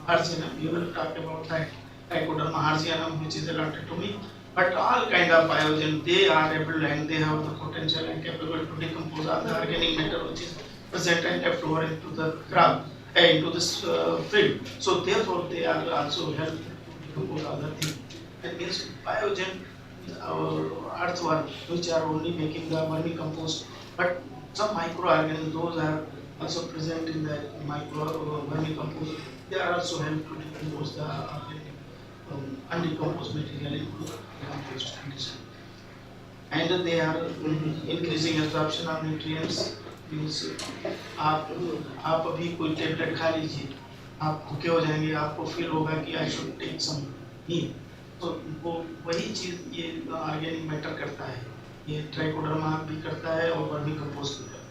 harzianum, you will talk about that trichoderma harzianum, which is allotted to me. But all kind of biogen, they are able and they have the potential and capable to decompose all the organic matter which is present and left over into the crop, into this field. So therefore, they are also help to decompose all the things. That means biogen, earthworm, which are only making the vermicompost, but some microorganisms, those are also present in the vermicompost. They are also help to decompose the undecomposed material into decomposed condition. And they are increasing absorption of nutrients. Means आप अभी कोई tablet खा लीजिए, आप भूखे हो जाएंगे, आपको फील होगा कि I should take some meal. तो वो वही चीज ये ऑर्गेनिक मैटर करता है, ये ट्राइकोडर्मा भी करता है और वर्मी कंपोस्ट भी करता है।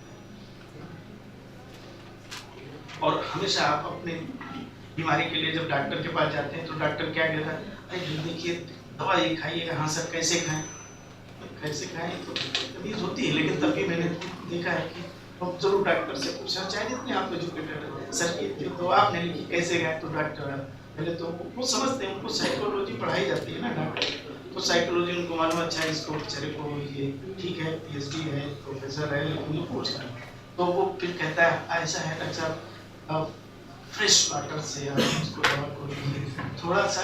और हमेशा आप अपने बीमारी के लिए जब डॉक्टर के पास जाते हैं तो डॉक्टर क्या कहता है, अरे देखिए दवा ये खाइए। हाँ सर कैसे खाएं, कैसे खाएं तो तमीज होती है, लेकिन तब भी मैंने देखा है कि हम जरूर डॉक्टर से पूछा, चाहे जितने आप एजुकेटेड हैं, सर ये तो आपने लिखी कैसे खाएं, तो डॉक्टर पहले तो वो समझते हैं, उनको साइकोलॉजी पढ़ाई जाती है ना डॉक्टर, तो साइकोलॉजी उनको मालूम अच्छा है इसको बेचारे को ये ठीक है PhD है प्रोफेसर है, लेकिन ये पूछ रहे हैं तो वो फिर कहता है ऐसा है डॉक्टर साहब फ्रेश वाटर से आप उसको दवा को थोड़ा सा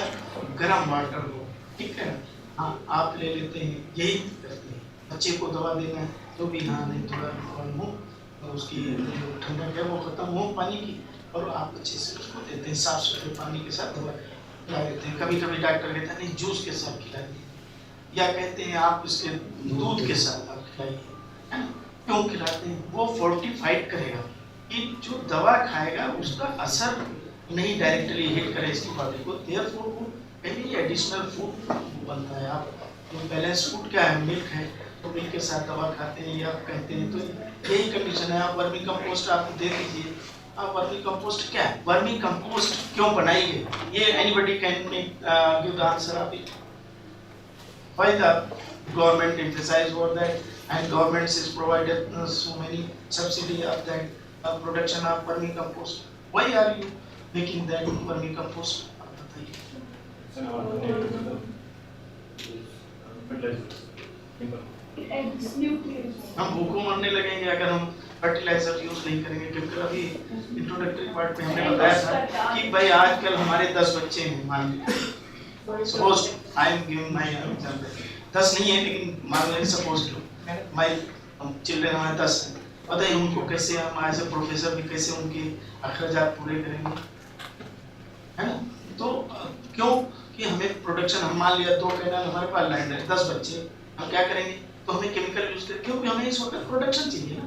गर्म वाटर हो, ठीक है हाँ आप ले लेते हैं, यही करते हैं। बच्चे को दवा देना है तो भी हाँ नहीं थोड़ा गर्म हो और उसकी जो ठंडक है वो खत्म हो पानी की, और आप अच्छे से उसको देते हैं, साफ सुथरे पानी के साथ दवा खिला देते हैं। कभी कभी डॉक्टर कहता है नहीं जूस के साथ खिलाइए, या कहते हैं आप इसके दूध के साथ आप खिलाइए, है ना। क्यों खिलाते हैं, वो फोर्टिफाइड करेगा कि जो दवा खाएगा उसका असर नहीं डायरेक्टली हिट करे इसकी बॉडी को, देयरफॉर वो कहीं एडिशनल फूड बनता है। आप बैलेंस फूड क्या है, मिल्क है, तो मिल्क के साथ दवा खाते हैं या कहते हैं, तो यही कंडीशन है। आप वर्मी कंपोस्ट आप दे दीजिए। अब वर्मी कंपोस्ट क्या है, वर्मी कंपोस्ट क्यों बनाई गई, ये anybody can give the answer of it. Why the government emphasize on that and government is provided so many subsidy of that production of vermicompost. Why are you making that vermicompost? आप बताइए। हम भूखों मरने लगेंगे अगर हम fertiliser use नहीं करेंगे, क्योंकि अभी इंट्रोडक्टरी पार्ट में हमने बताया था कि भाई आजकल हमारे 10 बच्चे हैं, मान लीजिए suppose I am giving my example, 10 नहीं है लेकिन मान लीजिए सपोज टू माय चिल्ड्रन हमारे 10 हैं, बताइए उनको कैसे हम एज ए प्रोफेसर भी कैसे उनके अखराजात पूरे करेंगे, है ना। तो क्यों कि हमें प्रोडक्शन, हम मान लिया 2 कैनाल हमारे पास लैंड है, 10 बच्चे, हम क्या करेंगे, तो हमें केमिकल यूज करें, क्योंकि हमें इस वक्त प्रोडक्शन चाहिए ना,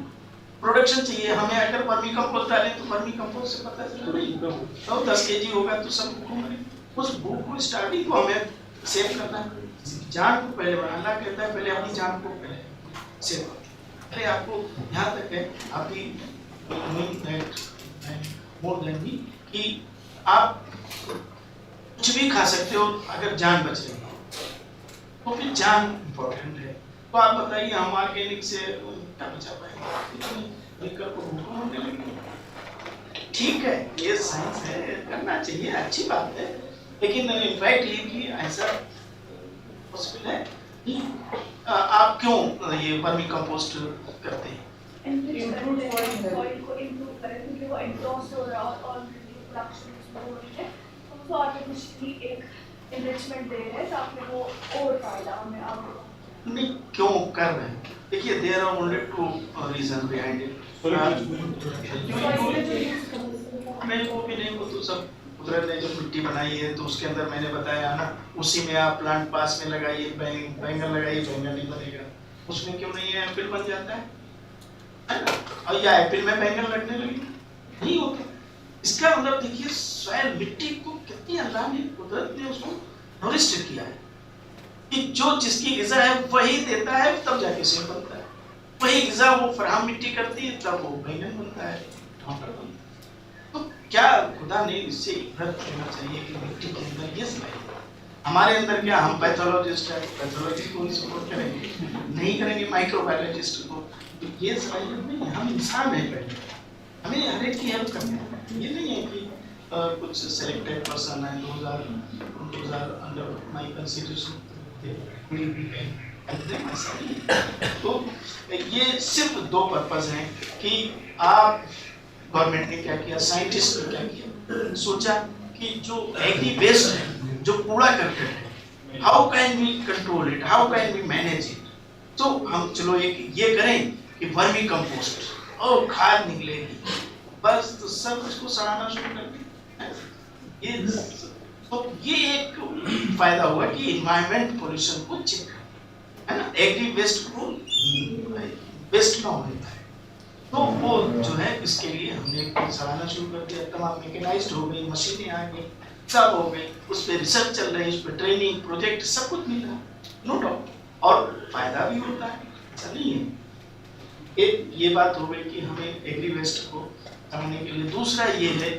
प्रोडक्शन चाहिए हमें। अगर वर्मी कंपोस्ट डालें तो वर्मी कंपोस्ट से पता चला नहीं तो 10 kg होगा तो सब भूख मरेंगे। उस भूख को स्टार्टिंग को हमें सेव करना है, जान को पहले बनाना कहता है, पहले अपनी जान को पहले सेव। अरे आपको यहाँ तक है अभी मोर देन मी कि आप कुछ भी खा सकते हो अगर जान बच रही है, तो फिर जान इम्पोर्टेंट है। तो आप बताइए हम ऑर्गेनिक से क्या बचा पाएंगे, ठीक है ये साइंस है, करना चाहिए, अच्छी बात है, लेकिन इनफैक्ट ये कि ऐसा पॉसिबल है कि आप क्यों ये वर्मी कंपोस्ट करते हैं, सॉइल को इम्प्रूव करें, क्योंकि वो एग्जॉस्ट हो रहा है और प्रोडक्शन हो रही है, तो आर्टिफिशियली एक एनरिचमेंट दे रहे हैं ताकि वो और फायदा हमें अब नहीं क्यों कर रहे हैं। देखिए there are only 2 reason behind it. नहीं वो भी नहीं, वो तो सब कुदरत ने जो मिट्टी बनाई है तो उसके अंदर मैंने बताया ना, उसी में आप प्लांट पास में लगाइए, बैंगन लगाइए, बैंगन नहीं बनेगा, उसमें क्यों नहीं है एप्पल बन जाता है ना, और या एप्पल में बैंगन लगने लगे, नहीं होता। इसका मतलब देखिए सॉइल मिट्टी को कितनी अल्लाह ने कुदरत ने उसको नरिश्ड किया है कि जो जिसकी ग़िज़ा है वही देता है, तब जाके सेब बनता है, वही ग़िज़ा वो फराहम मिट्टी करती है तब वो बैंगन बनता है, टमाटर बनता है। तो क्या खुदा ने इससे इबरत लेना चाहिए कि मिट्टी के अंदर ये सब है, हमारे अंदर क्या, हम पैथोलॉजिस्ट है, पैथोलॉजी को सपोर्ट करेंगे नहीं करेंगे, माइक्रोबायोलॉजिस्ट को, तो ये सलाहियत नहीं, हम इंसान है, पहले हमें हर एक की हेल्प करनी है। ये नहीं है कि कुछ सेलेक्टेड पर्सन है, 2000 अंडर माई कंसिडरेशन तो ये सिर्फ 2 पर्पस हैं कि आप गवर्नमेंट ने क्या किया, साइंटिस्ट ने क्या किया, सोचा कि जो एग्री वेस्ट है, जो कूड़ा करकट है, how can we control it, how can we manage it. तो हम चलो एक ये करें कि वर्मी कंपोस्ट और खाद निकलेगी, बस तो सब उसको सड़ाना शुरू कर दें। तो ये एक फायदा हुआ कि एनवायरमेंट पोल्यूशन को चेक है ना, एग्री वेस्ट को वेस्ट ना होने पाए, तो वो जो है इसके लिए हमने सड़ाना शुरू कर दिया, तमाम मैकेनाइज्ड हो गई, मशीनें आ गई, सब हो गए, उस पर रिसर्च चल रही है, उस पर ट्रेनिंग प्रोजेक्ट सब कुछ मिल रहा है, नो डाउट, और फायदा भी होता है, ऐसा नहीं है। एक ये बात हो गई कि हमें एग्री वेस्ट को करने के लिए। दूसरा ये है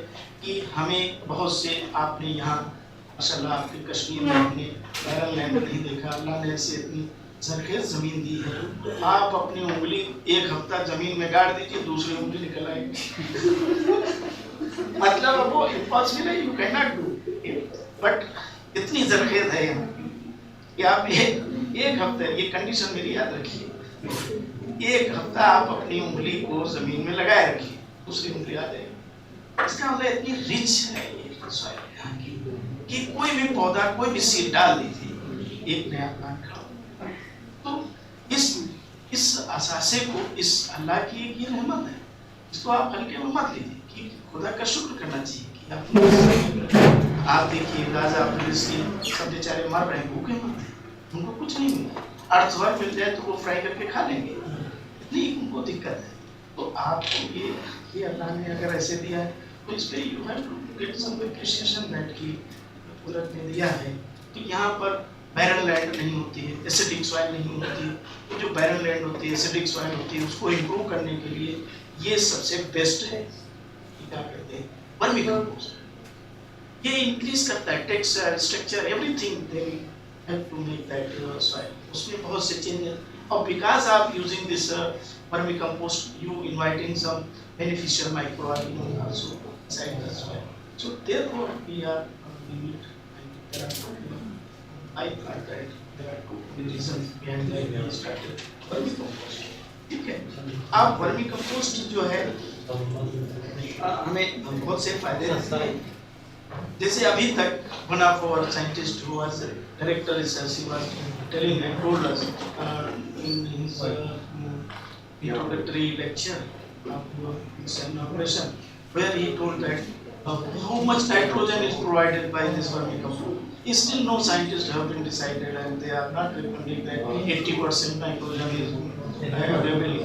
कि हमें बहुत से, आपने यहाँ माशाल्लाह आपके कश्मीर में हमने बैरल लैंड नहीं देखा, अल्लाह ने ऐसे इतनी जरखेज जमीन दी है, आप अपनी उंगली एक हफ्ता जमीन में गाड़ दीजिए, दूसरी उंगली निकल आएगी। मतलब वो इम्पॉसिबल है, you can not do, but इतनी जरखेज है यहाँ कि आप एक हफ्ते, ये कंडीशन मेरी याद रखिए, एक हफ्ता आप अपनी उंगली को जमीन में लगाए रखिए, दूसरी उंगली आ जाएगी। इसका मतलब इतनी रिच है ये सॉइल यहाँ की कि कोई भी पौधा, कोई भी सीड डाल दीजिए, एक नया प्लांट खड़ा। तो इस असासे को, इस अल्लाह की एक ये रहमत है, इसको आप हल्के में मत लीजिए कि खुदा का शुक्र करना चाहिए कि आप देखिए राजा फिलिस्तीन सब बेचारे मर रहे हैं, भूखे मरते हैं, उनको कुछ नहीं मिला, अर्थवर्क मिल जाए तो वो फ्राई करके खा लेंगे, इतनी उनको दिक्कत है। तो आपको ये अल्लाह ने अगर ऐसे दिया है तो इस पे you have to get some appreciation that की कुदरत ने दिया है। तो यहाँ पर बैरन लैंड नहीं होती है, एसिडिक सॉइल नहीं होती, तो जो बैरन लैंड होती है, एसिडिक सॉइल होती है, उसको इम्प्रूव करने के लिए ये सबसे बेस्ट है। क्या कहते हैं, वर्मी कंपोस्ट, ये इंक्रीज करता है texture, structure, everything they help to make that soil, उसमें बहुत से चेंजेस। और बिकॉज आप using this vermicompost, you inviting some beneficial microorganisms also inside the soil. So therefore we are limit, and there are I thought that there are two reasons behind that we started vermi compost. ठीक है, आप vermi compost जो है हमें बहुत से फायदे देता है। जैसे अभी तक one of our scientists who was director research, he was telling and told us in his introductory lecture of inauguration, where he told that how much nitrogen is provided by this vermicompost. Still no scientists have been decided, and they are not recommending that 80% nitrogen is available when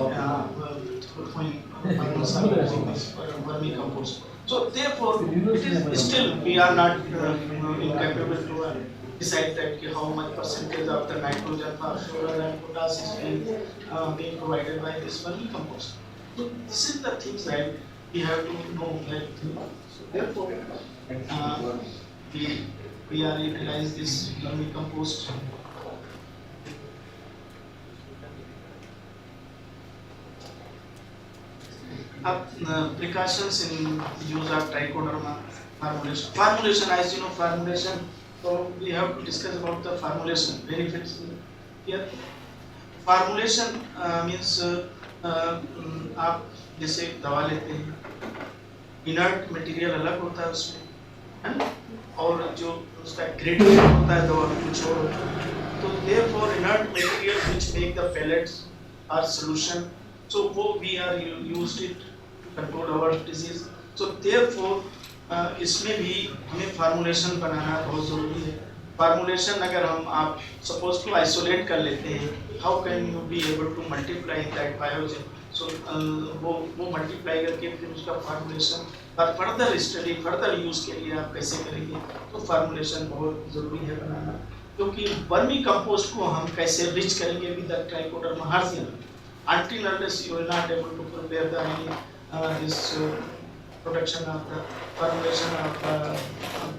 farmers are using this vermicompost. So therefore, it is still we are not incapable to decide that how much percentage of the nitrogen, phosphorus, and potassium is being provided by this vermicompost. So this is the things that we have to know that. So therefore, we are utilize this vermicompost. Precautions in use of trichoderma formulation. Formulation, as you know, formulation. So we have to discuss about the formulation benefits here. Formulation means आप जैसे दवा लेते हैं, inert material अलग होता है उसमें, है ना, और जो उसका ग्रेडिएंट होता है दवा में कुछ और होता है। तो therefore inert material which make the pellets or solution, so we are used it to control our disease. So therefore इसमें भी हमें फार्मूलेशन बनाना बहुत ज़रूरी है। फार्मूलेशन अगर हम आप सपोज टू आइसोलेट कर लेते हैं, how can you be able to multiply that biogen, so वो मल्टीप्लाई करके फिर उसका फार्मूलेशन और फर्दर स्टडी, फर्दर यूज़ के लिए आप कैसे करेंगे, तो फार्मूलेशन बहुत ज़रूरी है बनाना। क्योंकि वर्मी कंपोस्ट को हम कैसे रिच करेंगे with the Trichoderma harzianum, until unless you are not able to prepare the this production of the formulation of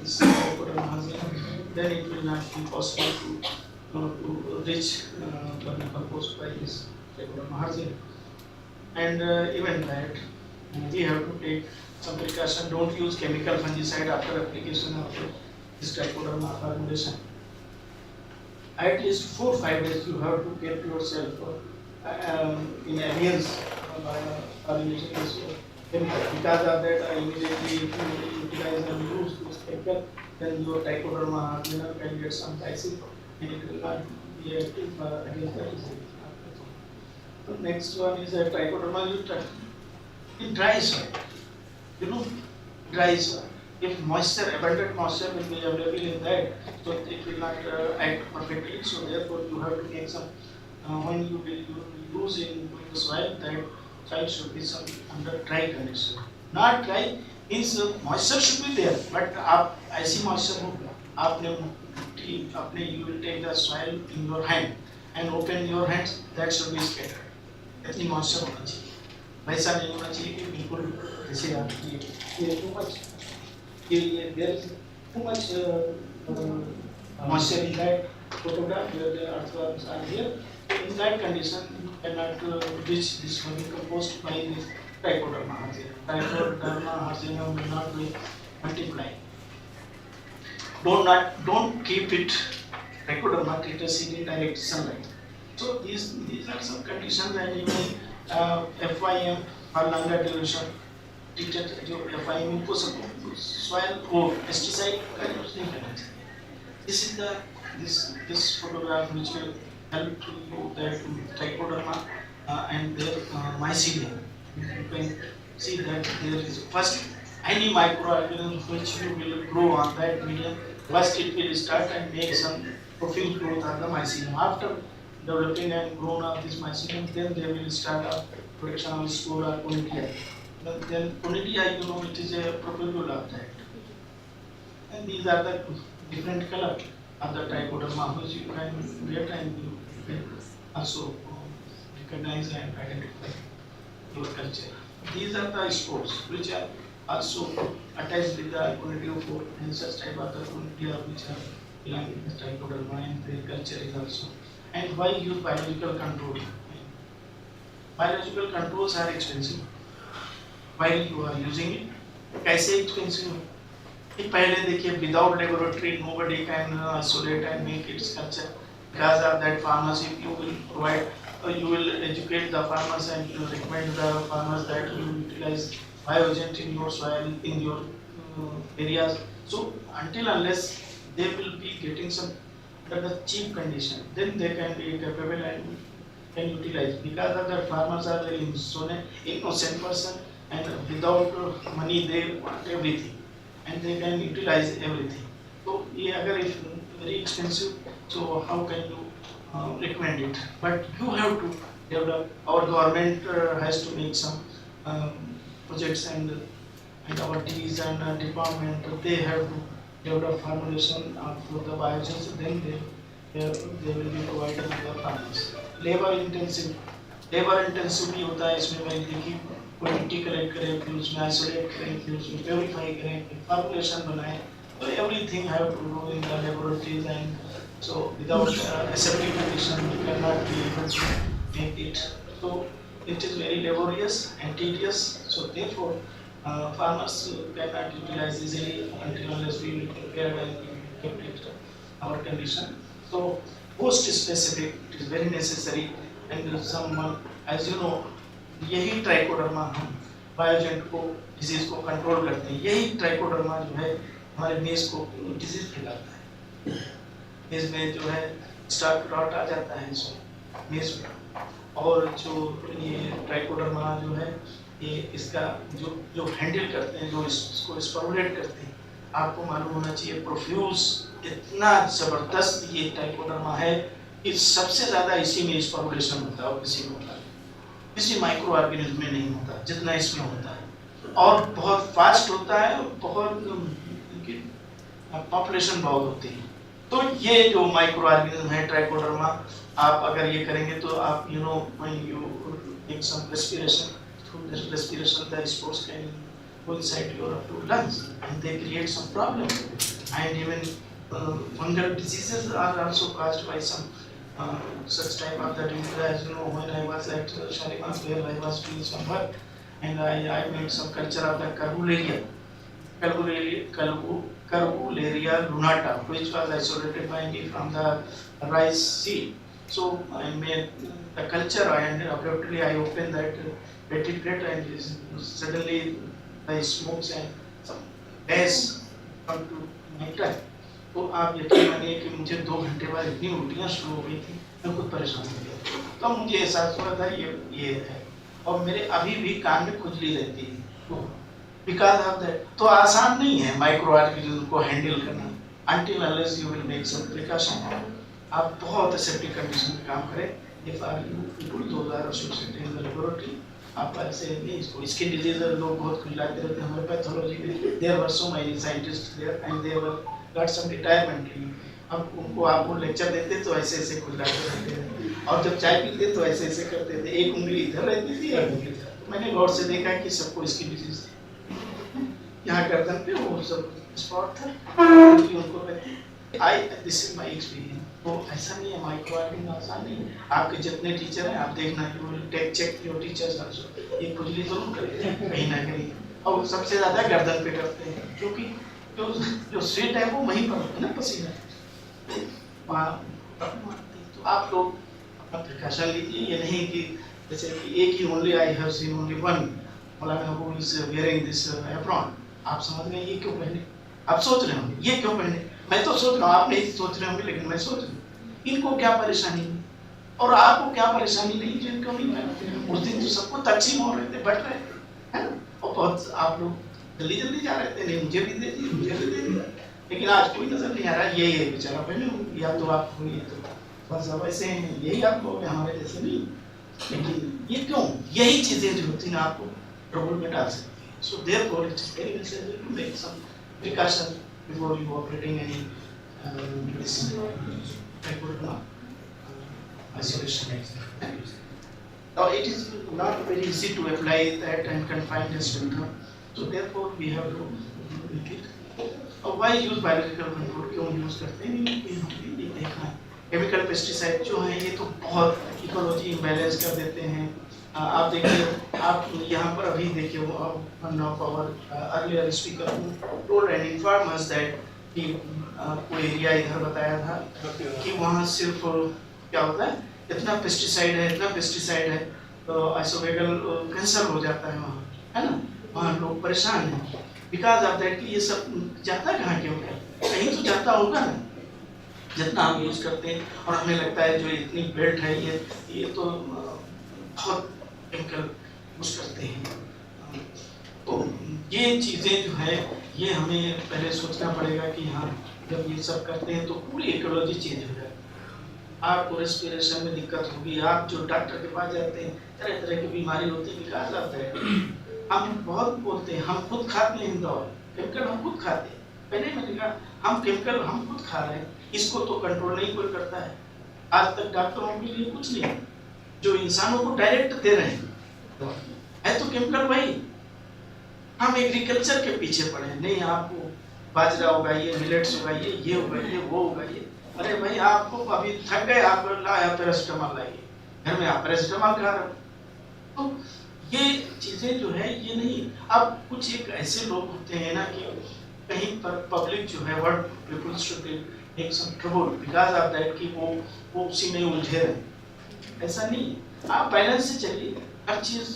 this trichoderma harzina, then it will not be possible to reach vermicompost by this trichoderma harzina. And even that we have to take some precaution. Don't use chemical fungicide after application of this trichoderma formulation. At least 4-5 days you have to keep yourself in areas by using this chemical. Because of that, immediately if you utilize and use this chemical, then your trichoderma harzina can get some ASIF and it will not be active against the disease. The next one is a trichoderma used in dry soil. You know, dry soil. If moisture, abundant moisture will be available in that, so it will not act perfectly. So therefore, you have to make some. When you will use in the soil, that soil should be some under dry condition. Not dry means moisture should be there, but आप ऐसी moisture हो, आपने you will take the soil in your hand and open your hands, that should be scattered. इतनी moisture होना चाहिए, वैसा नहीं होना चाहिए कि बिल्कुल जैसे आप ये too much, ये there is too much moisture in that photograph where the earthworms are here. In that condition, you cannot reach this vermicompost by this trichoderma. Trichoderma will not be multiplying. Don't keep it trichoderma treated in direct sunlight. So these are some conditions, and even FIM for longer duration treated जो FIM को सब soil को pesticide का use नहीं करना चाहिए. This is this photograph which will help to you that trichoderma and their mycelium. You can see that there is first any microorganism which you will grow on that medium. First it will start and make some profuse growth on the mycelium. After developing and grown up this mycelium, then they will start up production of spore or conidia. Then conidia, you know, it is a propagule of that. And these are the different color of the trichoderma which you can get, and you can also recognize and identify your culture. These are the spores which are also attached with the conidiophore and such type of the conidia which are belonging to the trichoderma, and their culture is also. And why use biological control? Biological controls are expensive. While you are using it, कैसे expensive? पहले देखिए, without laboratory nobody can isolate and make its culture. Because of that, farmers, if you will provide, you will educate the farmers and you recommend the farmers that you utilize bioagent in your soil, in your areas. So until unless they will be getting some under the cheap condition, then they can be capable and can utilize. Because of that, farmers are very innocent person, and without money they want everything, and they can utilize everything. So agar it's very expensive, so how can you recommend it? But you have to develop. Our government has to make some projects, and our Ds and department, they have to develop formulation for the biogens. Then they will be provided to the farmers. Labor intensive भी होता है इसमें. मैं देखिए, कोई मिट्टी collect करें, फिर उसमें आइसोलेट करें, फिर उसमें प्योरीफाई करें, फिर फॉर्मुलेशन बनाएं. So everything have to do in the laboratories, and so without aseptic condition we cannot be able to make it. So it is very laborious and tedious. So therefore farmers cannot utilize easily until unless we will prepare and keep it our condition. So post specific, it is very necessary. And someone, as you know, यही trichoderma हम बायोजेंट को disease को control करते हैं. यही trichoderma जो है हमारे मेज को डिजीज फैलाता है. मेज में जो है स्टार्ट रॉट आ जाता है इसमें मेज में. और जो ये ट्राइकोडर्मा जो है, ये इसका जो हैंडल करते हैं, जो इसको स्पॉरुलेट करते हैं, आपको मालूम होना चाहिए प्रोफ्यूज इतना जबरदस्त ये ट्राइकोडर्मा है कि सबसे ज्यादा इसी में स्पॉरुलेशन होता है. और किसी माइक्रो ऑर्गेनिज्म में नहीं होता जितना इसमें होता है, और बहुत फास्ट होता है, और बहुत पॉपुलेशन बहुत होती है. तो ये जो माइक्रो ऑर्गेनिज्म है ट्राइकोडर्मा, आप अगर ये करेंगे तो आप you make some respiration, through this respiration the spores can go inside your lungs and they create some problem. And even fungal diseases are also caused by some such type of the disease. As you know, when I was at Shalimar, where I was doing some work, and I made some culture of the Carbuleria lunata, which was isolated by me from the rice seed. So I made the culture, and abruptly I opened that vertebrate, and suddenly the smokes and some gas come to my tongue. तो आप यकीन मानिए कि मुझे 2 घंटे बाद इतनी उल्टियाँ शुरू हो गई थी, मैं खुद परेशान हो गया. तो मुझे एहसास हुआ था ये है, और मेरे अभी भी कान में खुजली रहती है. Because of that. तो आसान नहीं है माइक्रो ऑर्गेनिज्म को हैंडल करना, until unless you will make some precaution. आप बहुत एसेप्टिक कंडीशन में काम करें. If you people those are associated in the laboratory, आप ऐसे नहीं इसको स्किन डिजीज लोग बहुत खुलाते रहते हैं हमारे पैथोलॉजी में there were so many scientist there and they were got some retirement leave अब उनको आपको लेक्चर देते तो ऐसे ऐसे खुलाते रहते हैं और जब चाय पीते तो ऐसे ऐसे करते थे एक उंगली इधर रहती थी एक उंगली इधर तो मैंने गौर से देखा कि सबको स्किन डिजीज यहाँ गर्दन पे वो सब स्पॉट था उनको रहती आई दिस इज माय एक्सपीरियंस तो ऐसा नहीं है माइक्रो आर्टिंग आसान नहीं है आपके जितने टीचर हैं आप देखना you will take check your teachers also ये खुजली जरूर करते हैं कहीं ना कहीं और सबसे ज्यादा गर्दन पे करते हैं क्योंकि जो स्वेट है वो वहीं पर होता है ना पसीना वहाँ तो आप लोग अपना प्रिकॉशन लीजिए ये नहीं कि जैसे कि एक ही only I have seen only one मौलाना who is wearing this apron आप समझ गए ये क्यों पहने आप सोच रहे होंगे ये क्यों पहने मैं तो सोच रहा हूँ आप नहीं सोच रहे होंगे लेकिन मैं सोच रहा हूँ इनको क्या परेशानी है और आपको क्या परेशानी नहीं जो इनको नहीं पहनते उस दिन तो सबको तकसीम हो रहे थे बट रहे है ना और बहुत आप लोग जल्दी जल्दी जा रहे थे नहीं मुझे भी दे दी मुझे भी दे दिया लेकिन आज कोई नजर नहीं आ रहा ये बेचारा पहने या तो आप ये तो बस अब ऐसे हैं यही आप लोग हमारे जैसे नहीं लेकिन ये क्यों यही चीजें जो होती हैं आपको ट्रबल में डाल सकती हैं so therefore it is very necessary to make some precaution before you operating any this isolation. Now it is not very easy to apply that and confine this symptom. So therefore we have to make it. Why use biological control? क्यों use करते हैं? ये देखना है. Chemical pesticide जो हैं ये तो बहुत ecology imbalance कर देते हैं. आप देखिए आप यहाँ पर अभी देखिए one of our earlier speaker told and informed us that कि कोई एरिया इधर बताया था कि वहाँ सिर्फ क्या होता है इतना पेस्टिसाइड है तो आइसोवेगल कैंसर हो जाता है वहाँ है ना वहाँ लोग परेशान हैं बिकॉज ऑफ दैट कि ये सब जाता कहाँ क्यों कहीं तो जाता होगा ना जितना हम यूज़ करते हैं और हमें लगता है जो इतनी बेल्ट है ये तो बहुत केमिकल यूज़ करते हैं तो ये चीज़ें जो है ये हमें पहले सोचना पड़ेगा कि हाँ जब ये सब करते हैं तो पूरी इकोलॉजी चेंज हो जाए आपको रेस्पिरेशन में दिक्कत होगी आप जो डॉक्टर के पास जाते हैं तरह तरह की बीमारी होती है विकास आता है हम बहुत बोलते हैं हम खुद खाते हैं दवा केमिकल हम खुद खाते हैं पहले मैंने कहा हम केमिकल हम खुद खा रहे हैं इसको तो कंट्रोल नहीं कोई करता है आज तक डॉक्टरों के लिए कुछ नहीं जो इंसानों को डायरेक्ट दे रहे हैं है तो केमिकल वही हम एग्रीकल्चर के पीछे पड़े नहीं आपको बाजरा उगाइए मिलेट्स उगाइए ये उगाइए वो उगाइए अरे भाई आपको अभी थक गए आप लाया पैरासिटामॉल लाइए घर में आप पैरासिटामॉल खा रहे हो तो ये चीजें जो है ये नहीं अब कुछ एक ऐसे लोग होते हैं ना कि कहीं पर पब्लिक जो है word people should make some trouble because of that कि वो उसी में उलझे रहे ऐसा नहीं आप बैलेंस से चलिए हर चीज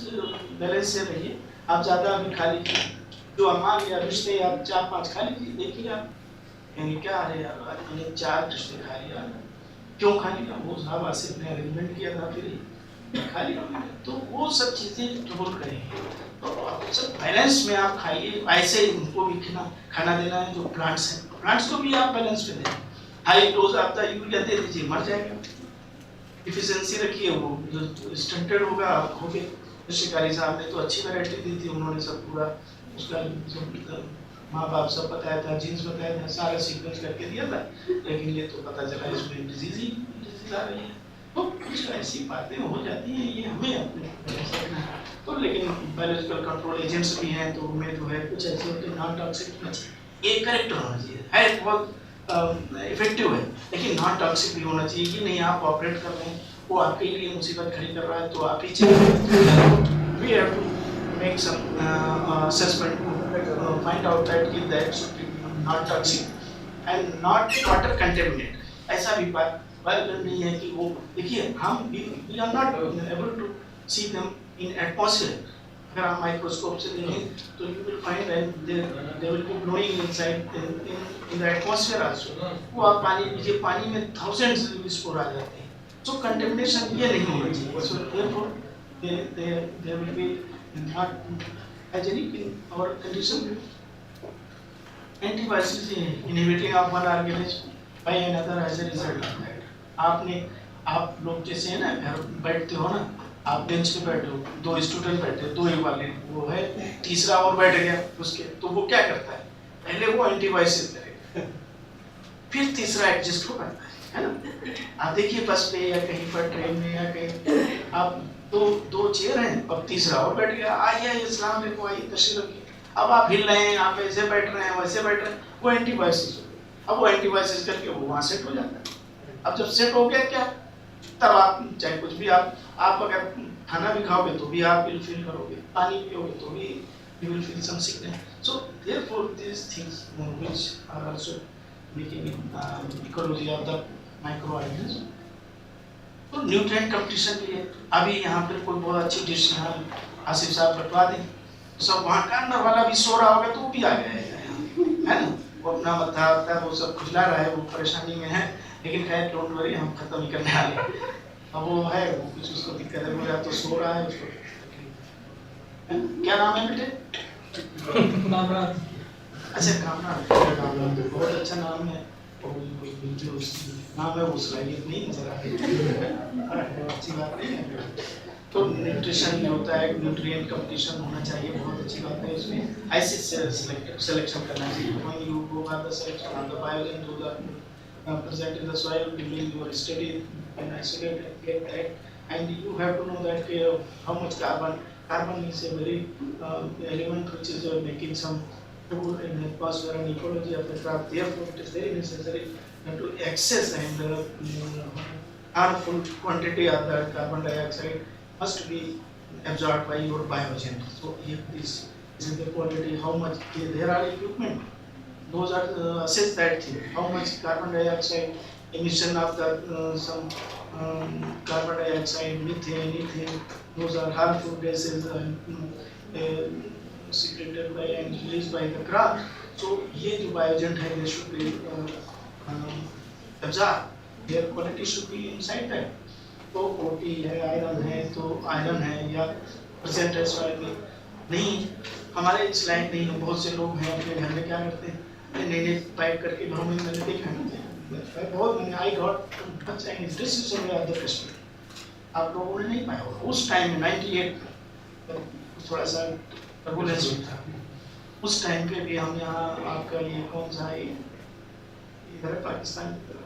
बैलेंस से रहिए आप ज्यादा अभी खा लीजिए जो अमान या रिश्ते आप 4-5 खा लीजिए देखिए आप क्या आ रहे यार आज मैंने 4 रिश्ते खा लिया क्यों खा लिया वो साहब आसिफ ने अरेंजमेंट किया था फिर खा लिया तो वो सब चीजें ट्रबल करेंगे तो आप सब बैलेंस में आप खाइए ऐसे उनको भी खाना देना है जो प्लांट्स हैं प्लांट्स को भी आप बैलेंस पे दें हाई डोज आप यूरिया दे दीजिए मर जाएगा इफिशिएंसी रखिए वो जो स्टंटेड होगा हो गया शिकारी साहब ने तो अच्छी वैरायटी दी थी उन्होंने सब पूरा उसका माँ बाप सब बताया था जीन्स बताया था सारा सीक्वेंस करके दिया था लेकिन ये तो पता चला इसमें डिजीज आ रही है तो कुछ ऐसी बातें हो जाती हैं ये हमें अपने तो लेकिन बायोलॉजिकल कंट्रोल एजेंट्स भी हैं तो उनमें जो है कुछ ऐसे होते नॉन टॉक्सिक होना चाहिए ये करेक्ट होना चाहिए है बहुत इफेक्टिव है लेकिन नॉन टॉक्सिक भी होना चाहिए ये नहीं आप ऑपरेट कर रहे हैं वो आपके लिए मुसीबत खड़ी कर रहा है तो आप ही चाहिए we have to make some assessment to find out that should be not toxic and not water contaminated ऐसा भी बात नहीं है कि वो देखिए हम we are not able to see them in atmosphere अगर हम माइक्रोस्कोप से देखें तो you will find that they will be growing inside in the atmosphere also वो आप पानी पीजिए पानी में thousands स्पोर आ जाते हैं so contamination ये नहीं होना चाहिए so therefore they will be not hygienic in our condition. Antibiotics inhibiting of one organism by another as a result of that. आप लोग जैसे है ना घर बैठते हो ना आप बेंच पे बैठे हो, 2 स्टूडेंट बैठे, 2 इवैल्यूएट वो है, तीसरा और बैठ गया उसके, तो वो क्या करता है, पहले वो एंटीबायोसिस करेगा, फिर तीसरा एडजस्ट हो पाता है ना। आप देखिए बस पे या कहीं पर ट्रेन में या कहीं, आप दो चेयर हैं, अब तीसरा और बैठ गया, आइए अस्सलाम वालेकुम, आइए तशरीफ रखिए, अब आप हिल रहे हैं, आप ऐसे बैठ रहे हैं, वैसे बैठ रहे हैं, वो एंटीबायोसिस हो गया। अब वो एंटीबायोसिस करके वो वहाँ सेट हो जाता है। अब जब सेट हो गया क्या, तब आप चाहे कुछ भी आप अगर खाना भी खाओगे तो भी आप विल फील करोगे, पानी पियोगे तो भी you will feel some sickness. So therefore these things which are also making ecology of the microorganism. तो न्यूट्रिएंट कंपटीशन के लिए अभी यहाँ पर कोई बहुत अच्छी डिश यहाँ आसिफ साहब बटवा दें, सब वहाँ कार्नर वाला भी सो रहा होगा तो वो भी आ गया है ना, वो अपना मत्था होता है, वो सब खुजला रहा है, वो परेशानी में है, लेकिन खैर डोंट वरी, हम खत्म ही करने वाले हैं। अब वो है, वो कुछ उसको दिक्कत है, वो या तो सो रहा है, उसको क्या नाम है बेटे? कामरान। अच्छा कामरान, बहुत अच्छा नाम है, नाम है वो सलाहियत नहीं नजर आ रही, अच्छी बात नहीं है। तो न्यूट्रिशन में होता है, न्यूट्रिएंट कंपटीशन होना चाहिए, बहुत अच्छी बात है, इसमें ऐसे सिलेक्शन करना चाहिए। when you go by the selection of the biogen to the present in the soil during your study and isolate and get that, and you have to know that how much carbon is a very element which is making some toll in the atmosphere and ecology of the crop. Therefore it is very necessary to access and harmful quantity of the carbon dioxide must be absorbed by your biogen. So if this is the quality, how much there are equipment, those are assess that thing, how much carbon dioxide emission of the some carbon dioxide, methane, ethane, those are harmful gases secreted by and released by the crop. So ये जो biogen है, they should be absorbed, their quality should be inside that. तो OT है, iron है, तो iron है या present है सॉइल में नहीं, हमारे इस लाइन नहीं है। बहुत से लोग हैं अपने घर में क्या करते हैं, नए पाइप करके घरों में, मैंने देखा है बहुत, मैंने I got much and this is somewhere the Kashmir, आप लोगों ने नहीं पाया होगा उस टाइम में 98 थोड़ा सा टर्बुलेंस था, उस टाइम पे भी हम यहाँ आपका ये कौन सा है, इधर है पाकिस्तान की तरफ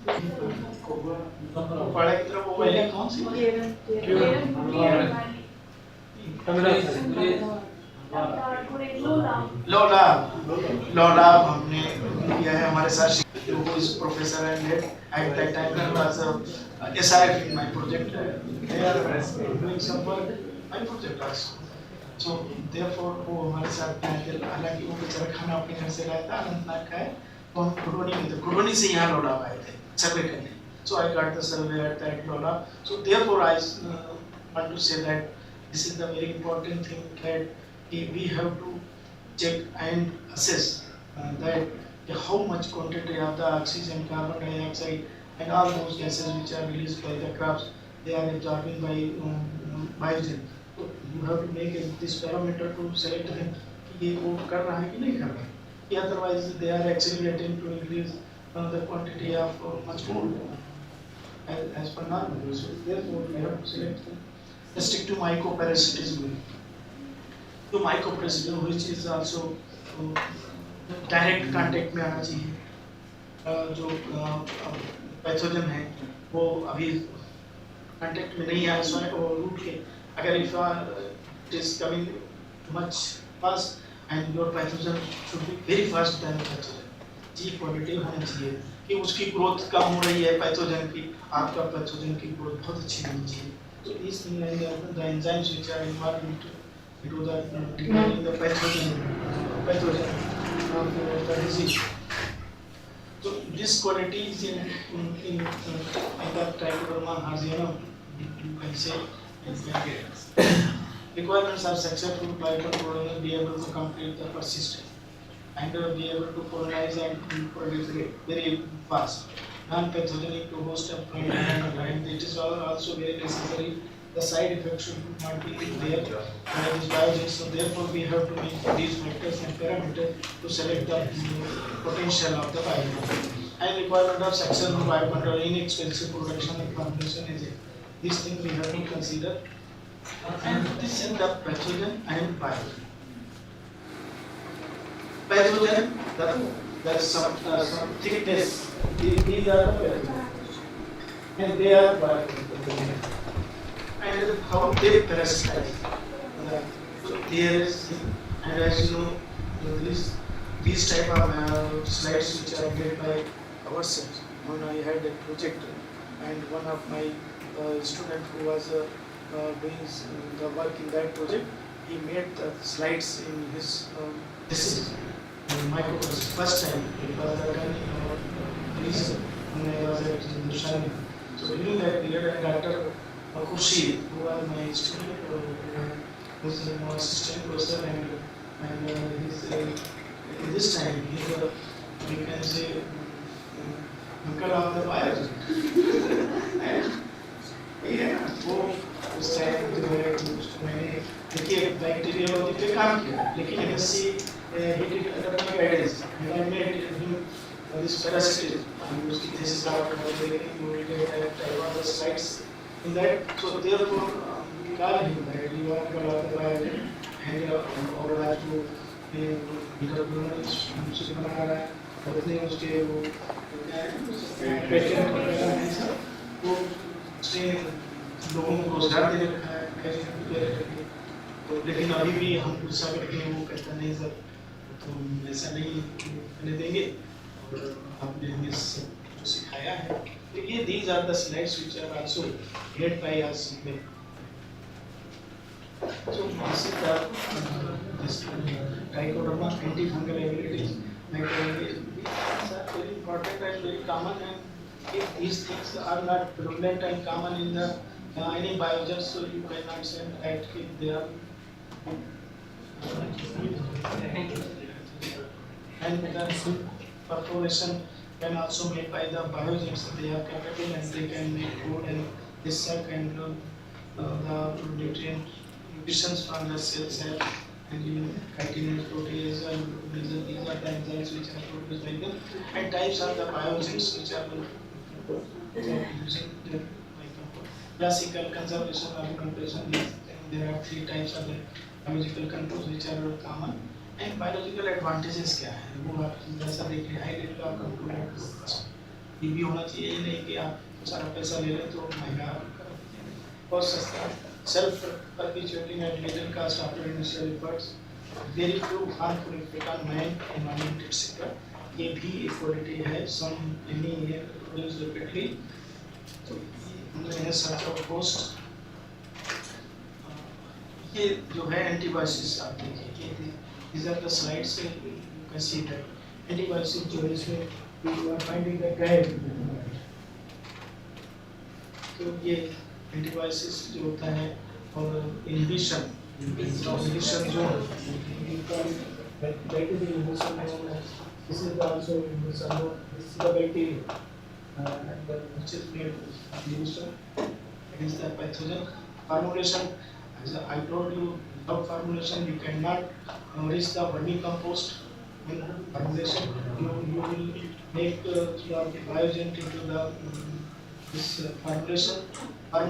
पहाड़ की तरफ, वो वैली कौन सी लोलाब हमने किया है हमारे साथ, जो इस professor and eight that time he was SIF in my project, they are doing some work my project also. So therefore वो हमारे साथ थे, हालांकि वो बेचारा खाना अपने घर से लाया था, अनंतनाग का है, तो हम कुडोनी में थे, कुडोनी से यहाँ लोलाब आए थे सर्वे करने। So I got the survey at that Lola. So therefore I want to say that this is the very important thing, that we have to check and assess that how much quantity of the oxygen, carbon dioxide and all those gases which are released by the crops, they are absorbing by biogen. So you have to make this parameter to select them कि ये वो कर रहा है कि नहीं कर रहा है, otherwise they are actually getting to increase the quantity of much more as per normal. So therefore we have to select them. Let's stick to mycoparasitism. तो mycoparasitism which is also direct contact में आना चाहिए, जो pathogen है वो अभी contact में नहीं आया सोने को रूट के, अगर if it is coming much fast and your pathogen should be very fast than pathogen, ji positive होना चाहिए कि उसकी ग्रोथ कम हो रही है पैथोजन की, आपका पैथोजन की ग्रोथ बहुत अच्छी होनी चाहिए। तो these things and the enzymes which are involved into do the degrading the pathogen of the disease. So this quality is in the Trichoderma harzianum, you can say. Requirements are successful biocontroller will be able to complete the persistent and be able to colonize and produce very fast. Non-pathogenic to host a plant and it is also very necessary. The side effects should not be there by this biogen. So therefore we have to make these factors and parameters to select the potential of the biogen. And requirement of successful biocontrol, inexpensive production and formulation is These things we have to consider. And this end up pathogen and pathogen. Pathogen, that's some thickness. These are pathogen. And they are pathogen. And how they parasitize. So there is, and as you know, these type of slides which are made by ourselves. When I had a project, and one of my student who was doing the work in that project, he made the slides in his this is my first time it was done in our police when I was at Shani. So during that period, Dr. Kushi, who was my student, who was my assistant professor, and he's in this time he's we can say uncle of the biology. And yeah, वो उस time जो है मैंने देखिए bacteriology पे काम किया, लेकिन MSc he did under my guidance and I made him this parasitism and उसकी thesis out about the you will get type of the slides in that. So therefore call him that you are uncle of the biology and और आज वो मुझसे बना रहा है और इतने उसके वो पेशेंट वो लोगों को रोजगार दे रखा है, तो लेकिन अभी भी हम गुस्सा करके वो कहता नहीं सर तो ऐसा नहीं करने देंगे और आपने हमें सिखाया है. तो ये these are the slides which are also made by us. So this is this trichoderma antifungal abilities, microorganisms are very important and very common, and if these things are not prevalent and common in the any biogens, so you cannot say that if they are and the perforation can also made by the biogens. They are capable and they can make food and they suck and the nutrients from the cell cell and chitin, protease, and these are the enzymes which are produced by them, and types are the biogens which are using the classical conservation or compression. There are three types of the biological controls which are common, and biological advantages क्या है वो आप जैसा देख रहे हैं. High rate का control ये भी होना चाहिए, ये नहीं कि आप सारा पैसा ले लें तो महंगा और सस्ता. Self perpetuating at little cost after initial efforts, very few harmful effect on man, environment, etc. ये भी equality है. Some any here produced rapidly. So हमने है search of cost. ये जो है antibiotics आप देखिए, these are the slides. You can see that antibiotics जो है इसमें you are finding the guide. तो ये antibiotics जो होता है और inhibition जो that is the inhibition known as, this is also inhibition known, this is the bacteria and which is made inhibition against the pathogen. Formulation, as I told you, without formulation you cannot reach the vermicompost. In formulation you will make the biogen into the this formulation you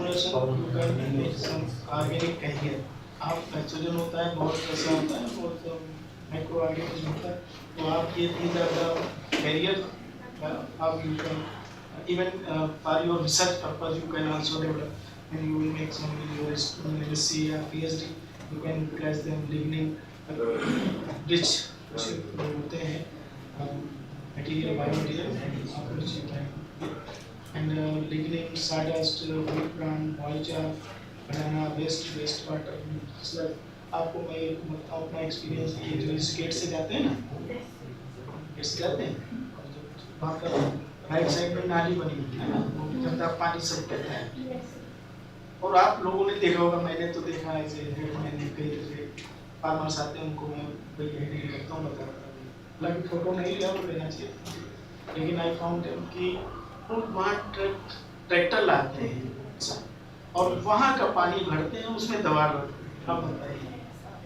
can make some organic carrier. आप pathogen होता है बहुत ऐसा होता है, बहुत micro organism होता है, तो आप ये these are the carrier. आप you can even for your research purpose you can also develop, and you will make some in your MSc or PhD you can utilize them. Lignin rich होते हैं material, biomaterial and lignin, sawdust, wheat bran, moisture, banana waste water. Sir आपको मैं बताऊँ अपना experience, ये जो इस gate से जाते हैं ना, गेट से जाते हैं वहाँ पर राइट साइड में नाली बनी हुई है ना, वो गंदा पानी सब कहता है. और आप लोगों ने देखा होगा, मैंने तो देखा है ऐसे मैंने कई जगह फार्मर्स आते हैं उनको मैं वही हैंडल करता हूँ, बता रहा हूँ. हालांकि फोटो नहीं लिया, वो लेना चाहिए, लेकिन आई फाउंड कि वहाँ ट्रैक्टर लाते हैं और वहाँ का पानी भरते हैं, उसमें दवा डालते हैं.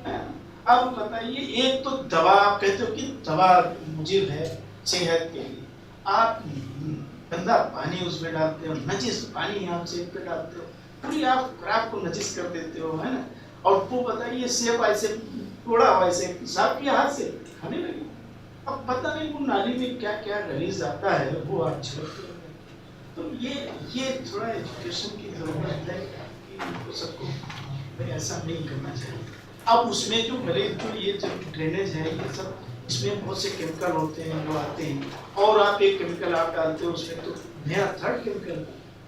अब बताइए एक तो दवा आप कहते हो कि दवा मुजिब है सेहत के लिए, आप गंदा पानी उसमें डालते हो, नजीस पानी आप सेहत पे डालते हो, पूरी आप ग्राफ को नजिस कर देते हो, है ना। और वो बताइए सेब ऐसे तोड़ा हुआ ऐसे साफ किया हाथ से, खाने लगे। अब पता नहीं वो नाली में क्या क्या रिलीज आता है, वो आप छिड़कते हो। तो ये थोड़ा एजुकेशन की जरूरत है कि उनको सबको ऐसा नहीं करना चाहिए। अब उसमें जो भले जो ये जो ड्रेनेज है ये सब, इसमें बहुत से केमिकल होते हैं जो आते हैं, और आप एक केमिकल आप डालते हो उसमें तो नया थर्ड केमिकल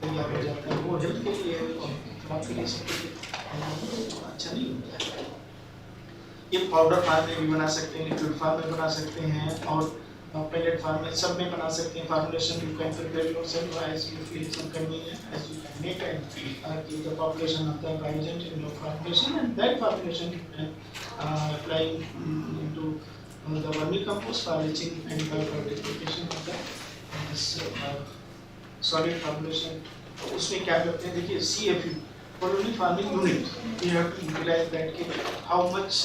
तैयार हो जाता है, वो हेल्थ के लिए आपके लिए अच्छा नहीं होता है। ये पाउडर फॉर्म में भी बना सकते हैं, लिक्विड फॉर्म में बना सकते हैं, और पैलेट फॉर्म में सब में बना सकते हैं। Formulation you can prepare yourself as you feel some convenient, as you can make and keep the population of the agent in your formulation, and that formulation you can apply into the vermicompost for leaching and biodegradation of the solid formulation। उसमें क्या करते हैं, देखिए CFU colony farming unit, you have to utilize that कि how much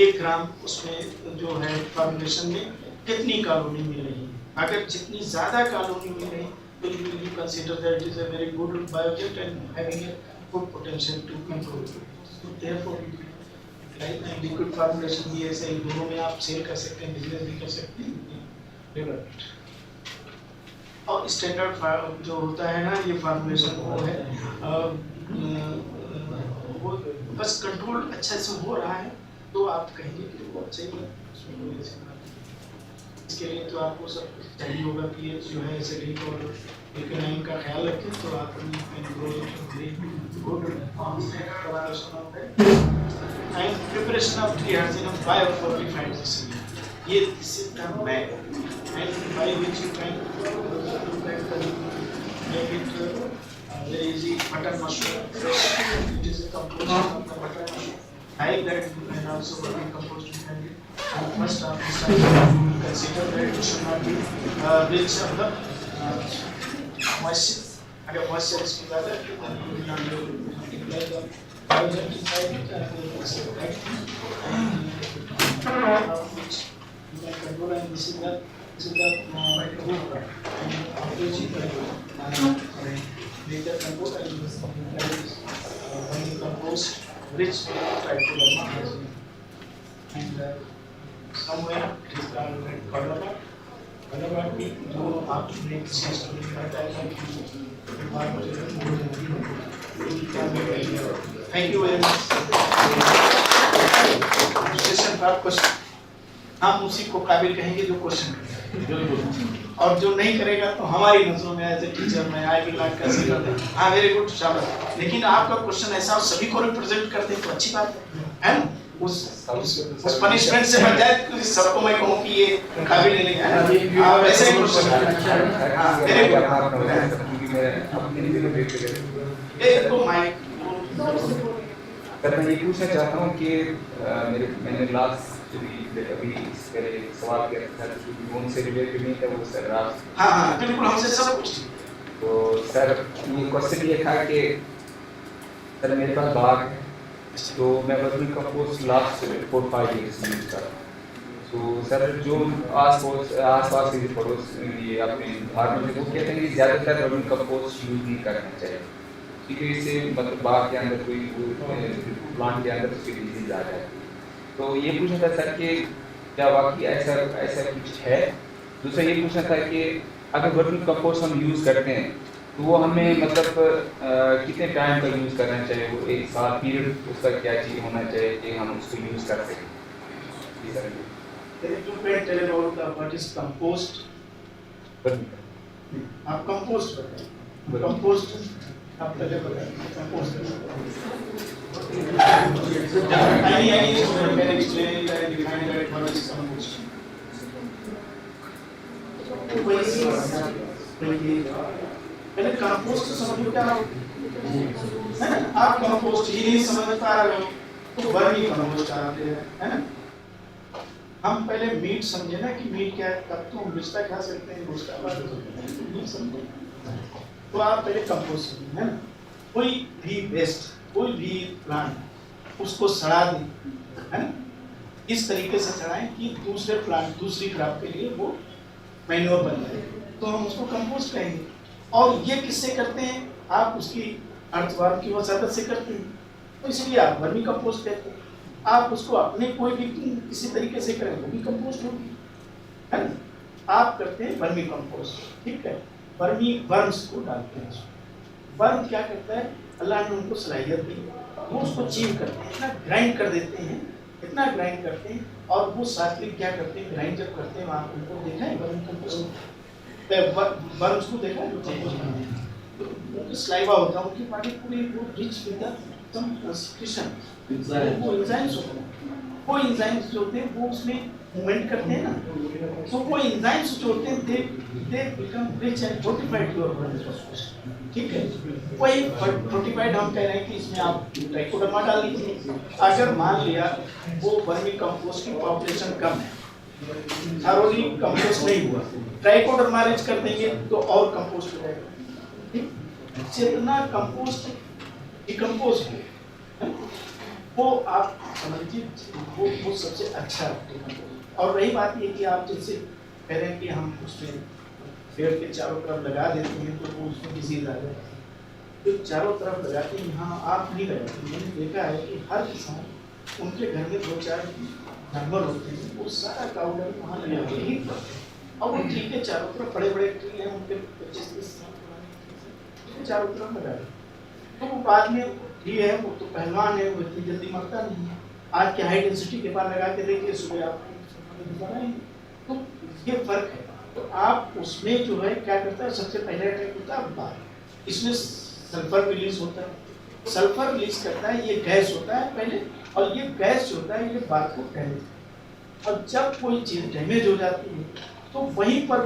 1 ग्राम उसमें जो है formulation में कितनी कॉलोनी मिल रही है। अगर जितनी ज़्यादा कॉलोनी मिल रही तो you will consider that it is a very good biojet and having a good potential to control it। So therefore liquid formulation भी ऐसे ही दोनों में आप सेल कर सकते हैं, बिजनेस भी कर सकते हैं। और स्टैंडर्ड जो होता है ना ये फॉर्मुलेशन वो है वो बस कंट्रोल अच्छा से हो रहा है तो आप कहेंगे कि वो अच्छा ही है। इसके लिए तो आपको सब चाहिए होगा कि जो है एसिडिक और इकोनॉमिक का ख्याल रखें, तो आप and preparation of triazine biofortified, ये this is the map and by which you can make it very easy। Mutton mushroom fresh, it is a compost of the mutton mushroom, like that you can also vermicompost you can do। And first of this time you will consider that it should not be rich of the moisture। अगर moisture is ज़्यादा then you will not be able to multiply the biojet inside it and you will also right which you can control, and this is the group and later control and vermicompost rich type of and somewhere it is called color भी जो आपने चीज को बताया है कि thank you very much. Session का question हम उसी को काबिल कहेंगे जो क्वेश्चन करेगा, और जो नहीं करेगा तो हमारी नजरों में एज ए टीचर में आई विल नॉट कंसीडर। हाँ वेरी गुड शाबाश, लेकिन आपका क्वेश्चन ऐसा और सभी को रिप्रेजेंट करते हैं तो अच्छी बात है ना। उस पनिशमेंट से बच जाए तो सबको मैं कहूँ कि ये काबिल नहीं है वैसे ही क्वेश्चन मेरे को माइक मैं ये पूछना चाहता हूँ कि मैंने लास्ट अभी पहले सवाल किया था कि उनसे रिलेटेड नहीं था वो सर आप हाँ बिल्कुल हमसे सब कुछ। तो सर ये क्वेश्चन ये था कि सर मेरे पास बाग है तो मैं वर्मीकम्पोस्ट लास्ट 4-5 ईयर्स यूज कर रहा हूँ। तो सर जो आस-पास के पड़ोस ये अपने फार्मर में वो कहते हैं कि ज़्यादातर वर्मीकम्पोस्ट यूज नहीं करना चाहिए क्योंकि इससे मतलब बाग के अंदर कोई प्लांट के अंदर उसकी डिजीज आ जाए। तो ये पूछना था सर कि क्या वाकई ऐसा कुछ है। दूसरा ये पूछना था कि अगर वर्मीकम्पोस्ट हम यूज़ करते हैं तो वो हमें मतलब कितने टाइम तक यूज़ करना चाहिए, वो एक साल पीरियड उसका क्या चीज़ होना चाहिए कि हम उसको यूज़ कर सकें। आप कंपोस्ट बताएं, कंपोस्ट आप पहले बताएं कंपोस्ट पहले कंपोस्ट समझो क्या है ना। आप कंपोस्ट ही नहीं समझ पा रहे हो तो वर्मी कंपोस्ट आते हैं, है ना। हम पहले मीट समझे ना कि मीट क्या है, तब तो हम बिस्ता खा सकते हैं, उसका बाद समझे तो आप पहले कंपोस्ट समझे, है ना। कोई भी वेस्ट कोई भी प्लांट उसको सड़ा दें, है ना, इस तरीके से सड़ाएं कि दूसरे प्लांट दूसरी क्रॉप के लिए वो मैन्योर बन जाए, तो हम उसको कंपोस्ट कहेंगे। और ये किससे करते हैं, आप उसकी अर्थवार्म की वसादत से करते हैं, तो इसलिए आप वर्मी कंपोस्ट कहते हैं। आप उसको अपने कोई भी किसी तरीके से करें वो भी कंपोस्ट होगी, है ना। आप करते हैं वर्मी कंपोस्ट, ठीक है, वर्मी वर्म्स को डालते हैं। वर्म क्या करता है, अल्लाह ने उनको सलाहियत दी, वो उसको चीव करते हैं, इतना ग्राइंड कर देते हैं, इतना ग्राइंड करते हैं, और वो साथ में क्या करते हैं, ग्राइंड जब करते हैं, आप उनको देखा है वर्मी कंपोस्ट, वर्म्स को देखा है, तो उनकी स्लाइवा होता है, उनकी बॉडी पूरी वो रिच विद सम सिक्रीशन, वो एंजाइम्स होते हैं, वो एंजाइम्स जो होते हैं वो उसमें मूवमेंट करते हैं ना, तो वो एंजाइम्स जो होते हैं they become rich and fortified your body, ठीक है। वही फोर्टिफाइड हम कह रहे हैं कि इसमें आप ट्राइकोडर्मा डाल लीजिए। अगर मान लिया वो वर्मी कंपोस्ट की पॉपुलेशन कम है, थारोली कंपोस्ट नहीं हुआ, ट्राइकोडर्मा रिच कर देंगे तो और कंपोस्ट हो जाएगा, ठीक। जितना कंपोस्ट डिकम्पोज हो वो आप समझिए वो सबसे अच्छा है। और रही बात ये कि आप जैसे कह रहे हैं कि हम उसमें पेड़ के चारों तरफ लगा देते हैं तो वो उसमें डिजीज आ जाए, तो चारों तरफ लगाते हैं, यहाँ आप नहीं लगाते। मैंने देखा है कि हर किसान उनके घर में 2-4 जानवर होते हैं, वो सारा काउडर वहाँ लगा के ही और वो ट्री के चारों तरफ बड़े बड़े ट्री हैं, उनके 25-30 साल पुराने चारों तरफ लगा देते, तो वो बाद में ये है, वो तो पहलवान है, वो इतनी जल्दी मरता नहीं है। आज के हाई डेंसिटी के बाद लगा के देखिए, सुबह आप तो ये फर्क है। तो आप उसमें जो है क्या करता है, सबसे पहले अटैक होता है बार, इसमें सल्फर रिलीज होता है, सल्फर रिलीज करता है, ये गैस होता है पहले, और ये गैस जो होता है ये बार को डैमेज, और जब कोई चीज डैमेज हो जाती है तो वहीं पर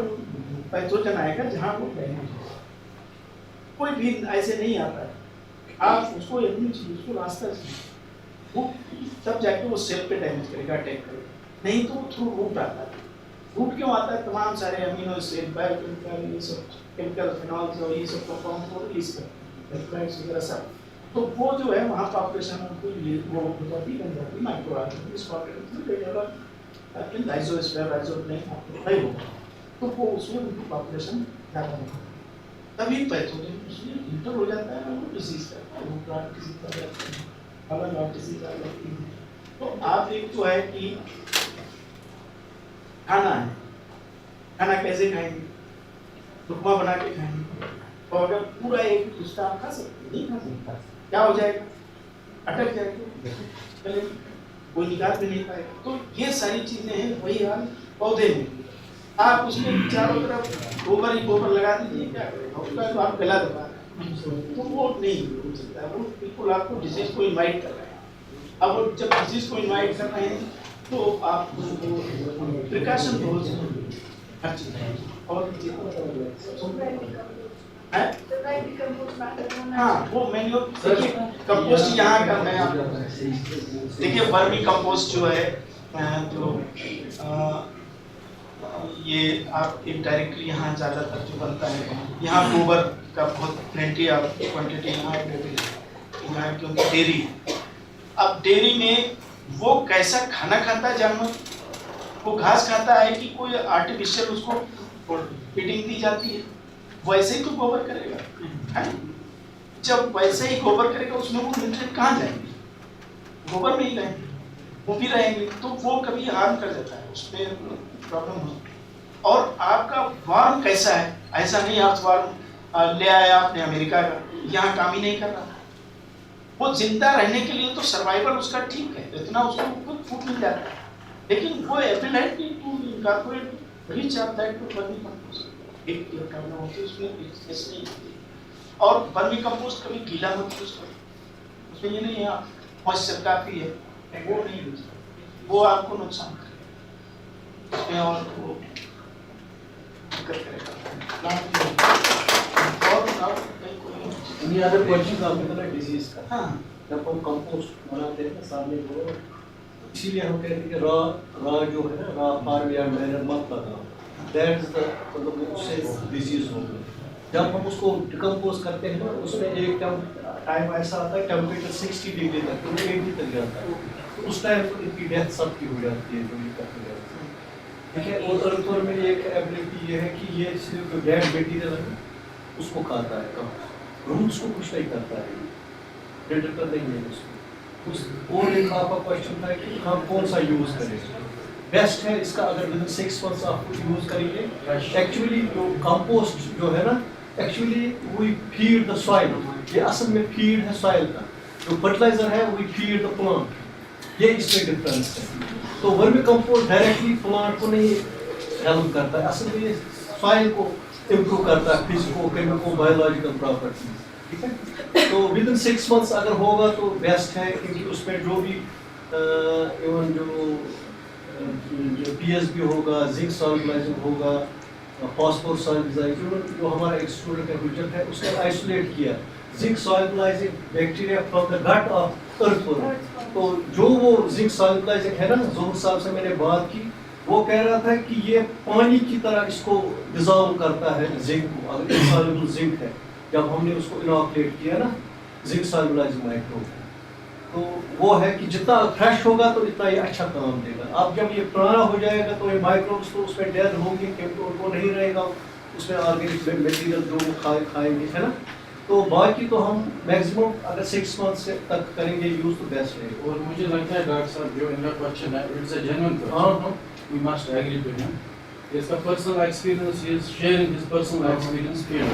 पैथोजन आएगा जहाँ वो डैमेज हो। कोई भी ऐसे नहीं आता है, आप उसको अपनी चीज उसको रास्ता वो तब जाके वो सेल पे डैमेज करेगा, अटैक करेगा, नहीं तो थ्रू रूट आता है। रूट क्यों आता है, तमाम सारे अमीनो एसिड, बायोकेमिकल, ये सब केमिकल फिनॉल्स और ये सब कंपाउंड को रिलीज करते हैं, पेप्टाइड्स वगैरह सब, तो वो जो है वहाँ पॉपुलेशन वो बॉडी बन जाती है, माइक्रो ऑर्गेनिज्म लाइजोस्फीयर नहीं होगा, तो वो उसमें उनकी पॉपुलेशन ज़्यादा होगी, तभी पैथोजन उसमें इंटर हो जाता है, वो डिसीज करता है, वो प्लांट डिसीज कर जाते हैं, अलग अलग डिसीज आ जाती है। तो आप एक तो है कि खाना है, खाना कैसे खाएंगे, रुकमा बना के खाएंगे, और अगर पूरा एक रिश्ता आप खा सकते नहीं खा सकता, क्या हो जाएगा, अटक जाएगा, कोई निकाल भी नहीं पाएगा। तो ये सारी चीजें हैं, वही हाल पौधे में, आप उसमें चारों तरफ गोबर ही गोबर लगा दीजिए, क्या करेगा उसका, तो आप गला दबा तो वो नहीं हो सकता है, वो बिल्कुल आपको डिजीज को इन्वाइट कर रहे हैं। अब वो जब डिजीज को इन्वाइट कर रहे हैं तो आप प्रिकॉशन बहुत जरूरी हर चीज, और हाँ वो मैंने कंपोस्ट यहाँ का मैं देखिए, वर्मी कंपोस्ट जो है जो ये आप एक डायरेक्टली यहाँ ज़्यादातर जो बनता है, यहाँ गोबर का बहुत प्लेंटी ऑफ क्वांटिटी यहाँ क्योंकि डेयरी है। अब डेयरी में वो कैसा खाना खाता है जानवर, वो घास खाता है कि कोई आर्टिफिशियल उसको फीडिंग दी जाती है, वैसे ही तो गोबर करेगा, है। जब वैसे ही गोबर करेगा उसमें वो न्यूट्रिएंट कहाँ जाएंगे, गोबर में ही रहेंगे, वो भी रहेंगे, तो वो कभी हार्म कर देता है, उसमें प्रॉब्लम हो। और आपका वार्म कैसा है, ऐसा नहीं आप वार्म ले आया आपने अमेरिका का, यहाँ काम ही नहीं कर रहा, वो जिंदा रहने के लिए तो सर्वाइवल उसका ठीक है, इतना उसको खुद फूड मिल जाता है, लेकिन वो ability to incorporate rich of that to vermicompost एक करना होता है, उसमें एक्सेस नहीं होती। और वर्मी कंपोस्ट कभी गीला मत यूज करो, उसमें ये नहीं है मॉइस्चर काफी है, वो नहीं यूज करो, वो आपको नुकसान करेगा उसमें, और वो दिक्कत करेगा। और any other questions आपके तरह डिजीज का? हाँ, जब हम कंपोस्ट बनाते हैं सामने को, इसीलिए हम कहते हैं कि रॉ जो है ना, रॉ फार्म या मैनर मत लगाओ, दैट इज द मतलब उससे डिजीज होगा। जब हम उसको डिकम्पोज करते हैं उसमें एक टाइम ऐसा आता है टेम्परेचर 60 डिग्री तक, 80 तक जाता है, तो उस टाइम पर इनकी डेथ सबकी हो जाती है, जो दिक्कत हो जाती है, ठीक है। और अल्कोहल में एक एबिलिटी ये है कि ये सिर्फ जो डेड मटेरियल है उसको खाता है कम, रूट्स को कुछ नहीं करता है, प्रेडेटर नहीं है उसको। और एक आपका क्वेश्चन था कि हम कौन सा यूज़ करें, बेस्ट है इसका अगर विद इन 6 months आप यूज़ करेंगे। एक्चुअली जो कंपोस्ट जो है ना, actually we feed the soil, ये असल में फीड है सॉइल का, जो फर्टिलाइजर है वी फीड द प्लांट, ये इसमें डिफरेंस है। तो वर्मी कंपोस्ट डायरेक्टली प्लांट को नहीं हेल्प करता है, असल में ये सॉइल को इम्प्रूव करता है, फिजिको केमिकल बायोलॉजिकल प्रॉपर्टीज, ठीक है। तो विद इन 6 months अगर होगा तो बेस्ट है, क्योंकि उसमें जो भी इवन जो पीएसबी होगा, जिंक सॉल्युबलाइजिंग होगा, फॉस्फोरस सॉल्युबलाइजिंग, जो हमारा एक स्टूडेंट का प्रोजेक्ट है उसने आइसोलेट किया zinc solubilizing bacteria from the gut of earthworm. तो जो वो जिंक सॉल्युबलाइजिंग है ना, ज़ोहर साहब से मैंने बात की, वो कह रहा था कि ये पानी की तरह इसको डिजॉल्व करता है जिंक को, अगर इनसॉल्युबल जिंक है। जब हमने उसको इनॉकुलेट किया ना जिंक सॉल्युबलाइजिंग माइक्रोब, तो वो है कि जितना फ्रेश होगा तो इतना ये अच्छा काम देगा। अब जब ये पुराना हो जाएगा तो ये माइक्रोब्स तो उसमें डेड होंगे, क्योंकि उनको नहीं रहेगा उसमें ऑर्गेनिक मटेरियल जो वो खाएंगे, है ना। तो बाकी तो हम मैक्सिमम अगर 6 months तक करेंगे यूज तो बेस्ट है। और मुझे लगता है डॉक्टर साहब जो इनका क्वेश्चन है, it's a genuine question, we must agree with him. इसका personal experience, he is sharing his personal experience field.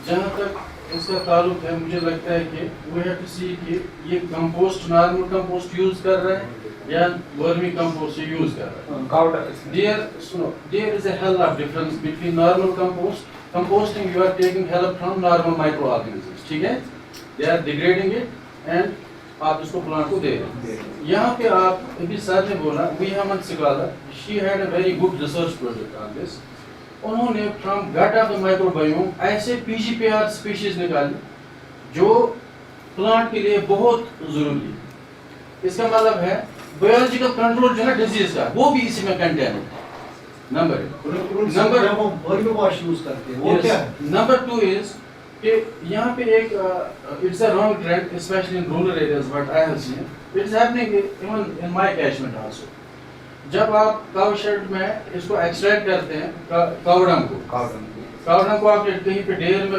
जहाँ तक इसका ताल्लुक है, मुझे लगता है कि वी हैव टू सी कि ये कंपोस्ट नॉर्मल कंपोस्ट यूज कर रहे हैं या वर्मी कंपोस्ट यूज कर रहे हैं। There is a hell of difference between normal compost, composting you are taking help from normal microorganisms, ठीक है, they are degrading it and आप इसको प्लांट को दे रहे हैं। यहाँ पे आप अभी सर ने बोला V Hemant Sikala, she had a very good research project on this. उन्होंने from gut of the microbiome ऐसे पीजीपीआर स्पीशीज निकाली जो प्लांट के लिए बहुत जरूरी है। इसका मतलब है बायोलॉजिकल कंट्रोल जो है डिजीज का, वो भी इसी में कंटेन है। नंबर यूज करते हैं, वो क्या है? नंबर 2 इज कि यहाँ पे एक it's a wrong trend specially in rural areas, but I have seen it is happening even in my catchment also. जब आप काउ शेड में इसको एक्सट्रैक्ट करते हैं काउडंग को आपने कहीं पे ढेर में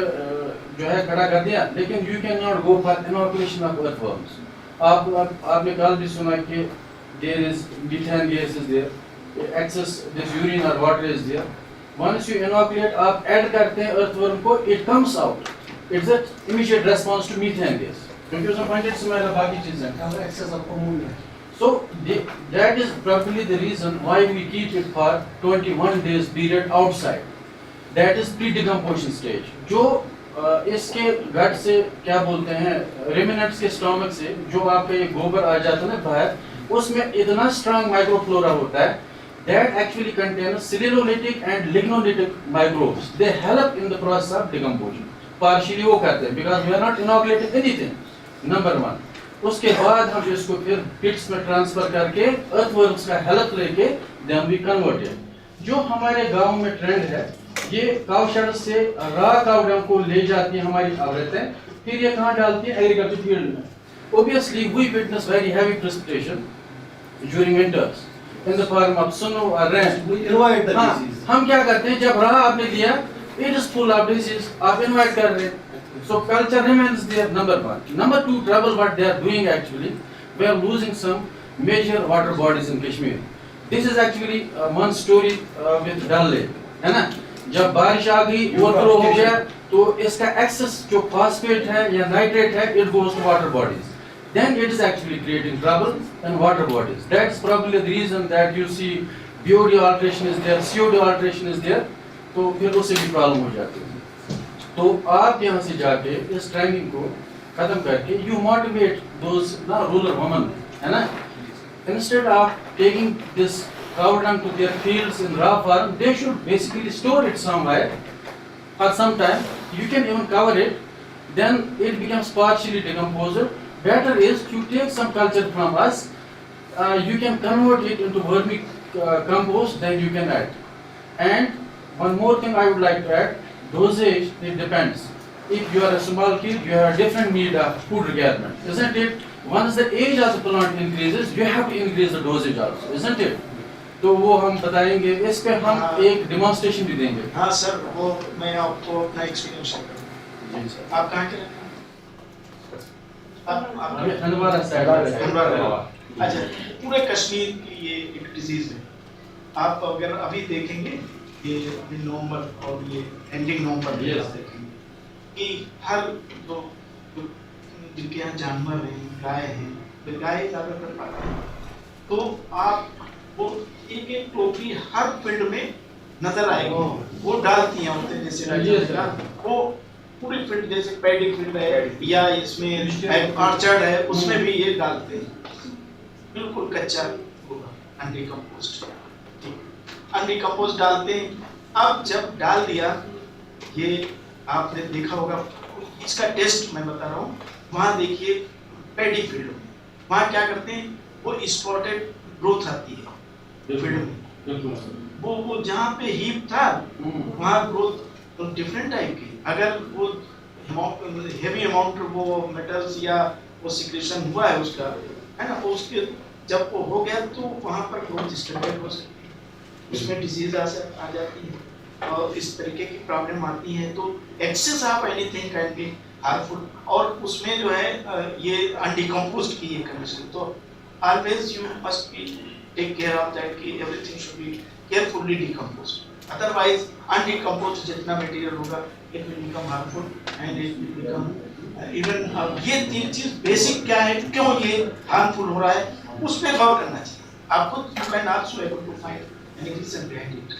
जो है खड़ा कर दिया, लेकिन you can not go for inoculation of earthworms. आपने कल भी सुना कि there is methane gas is there, excess this urine और water is there. Once you inoculate, आप ऐड करते हैं अर्थवर्म को, it comes out, it's a immediate response to methane gas, क्योंकि उसमें पॉइंटेड स्मेल है, बाकी चीजें excess of ammonia. So that is probably the reason why we keep it for 21 days period outside. That is pre-decomposition stage. जो इसके गट से क्या बोलते हैं, रेमिनेंट्स के स्टोमक से जो आपका ये गोबर आ जाता है ना बाहर, उसमें इतना स्ट्रांग माइक्रोफ्लोरा होता है that actually contains cellulolitic and lignolitic microbes. They help in the process of decomposition. Partially वो करते हैं because we are not inoculating anything. Number 1. उसके बाद हम इसको फिर पिट्स में ट्रांसफर करके अर्थवर्म्स का हेल्प लेके देन वी कन्वर्टेड। जो हमारे गांव में ट्रेंड है, ये काउ शेड से रॉ काउडंग को ले जाती हैं हमारी औरतें, फिर ये कहाँ डालती हैं, एग्रीकल्चर फील्ड में। Obviously we witness very heavy precipitation during winters in the form of snow और रेन। हम क्या करते हैं, जब रॉ आपने दिया, it is full of disease, आप इनवाइट कर रहे हैं, so culture remains there, number 1. Number 2, trouble what they are doing actually, we are losing some major water bodies in Kashmir. This is actually one story with Dal Lake, है ना। जब बारिश आ गई, overflow हो गया, तो इसका एक्सेस जो फॉस्फेट है या नाइट्रेट है, it goes to water bodies. Then it is actually creating trouble in water bodies. That's probably the reason that you see BOD alteration is there, COD alteration is there, तो फिर उससे भी problem हो जाती है। तो आप यहाँ से जाके इस ट्रेनिंग को खत्म करके यू मोटिवेट दोस ना रूरल वुमेन, है ना, instead of taking this cow dung to their fields in raw form, they should basically store it somewhere for some time. You can even cover it, then it becomes partially decomposed. Better is you take some culture from us, you can convert it into vermicompost, then you can add. And one more thing I would like to add, dosage, it depends. If you are a small kid, you have a different need of food requirement, isn't it? Once the age of the plant increases, you have to increase the dosage also, isn't it? तो वो हम बताएंगे, इस पे हम एक demonstration भी देंगे। हाँ सर, वो मैं आपको अपना एक्सपीरियंस शेयर करूँगा। आप कहाँ के रहने वाले? अनवर साइड। अच्छा, पूरे कश्मीर की ये एक डिजीज है। आप अगर अभी देखेंगे ये नवंबर और ये एंडिंग नवंबर देखेंगे कि हर जो जिनके यहाँ जानवर हैं, गाय हैं, वे गाय ज़्यादातर पाते हैं, तो आप वो एक एक टोकरी हर फील्ड में नजर आएगी, वो डालती हैं होते हैं, जैसे वो पूरी फील्ड, जैसे पैडी फील्ड है या इसमें ऑर्चर्ड है, उसमें भी ये डालते हैं, बिल्कुल कच्चा होगा, अनडिकम्पोज्ड, अनडिकम्पोज्ड डालते हैं। अब जब डाल दिया, ये आपने देखा होगा, इसका टेस्ट मैं बता रहा हूँ, वहाँ देखिए पैडी फील्ड में, वहाँ क्या करते हैं, वो स्पॉटेड ग्रोथ आती है फील्ड में, वो जहाँ पे हीप था वहाँ ग्रोथ डिफरेंट टाइप की, अगर वो हेवी अमाउंट वो मेटल्स या वो सिक्रेशन हुआ है उसका, है ना, वो उसके जब वो हो गया तो वहाँ पर ग्रोथ स्टैंडर्ड हो सकती है, उसमें डिजीज आ जाती है और इस तरीके की प्रॉब्लम आती है। तो excess of anything can be harmful, और उसमें जो है ये अनडिकम्पोज्ड की ये कंडीशन, तो always you must be take care of that कि everything should be carefully decomposed, otherwise undecomposed जितना मटेरियल होगा it will become harmful and it will become even. ये तीन चीज बेसिक क्या है, क्यों ये हार्मफुल हो रहा है, उस पर गौर करना चाहिए आपको, you can also able to find any reason behind it.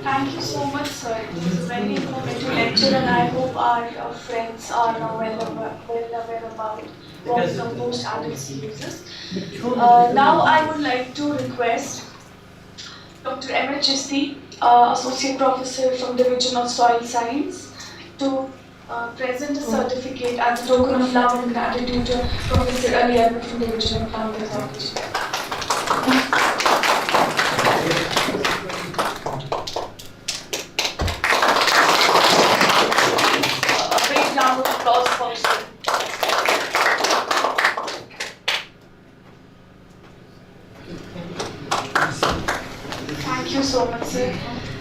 Thank you so much, sir. It was a very informative lecture, and I hope our friends are now well aware about what compost and its uses. Now I would like to request Dr. M.H. Chisti, Associate Professor from Division of Soil Science, to present a certificate as a token of love and gratitude to Professor Ali Ahmed from Division of Plant Pathology. Thank you so much, sir.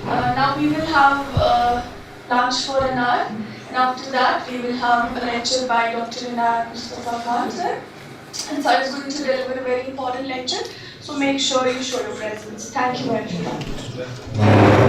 Now we will have lunch for an hour, and after that we will have a lecture by Dr. Inar Mustafa Khan, sir. And sir is going to deliver a very important lecture, so make sure you show your presence. Thank you very much.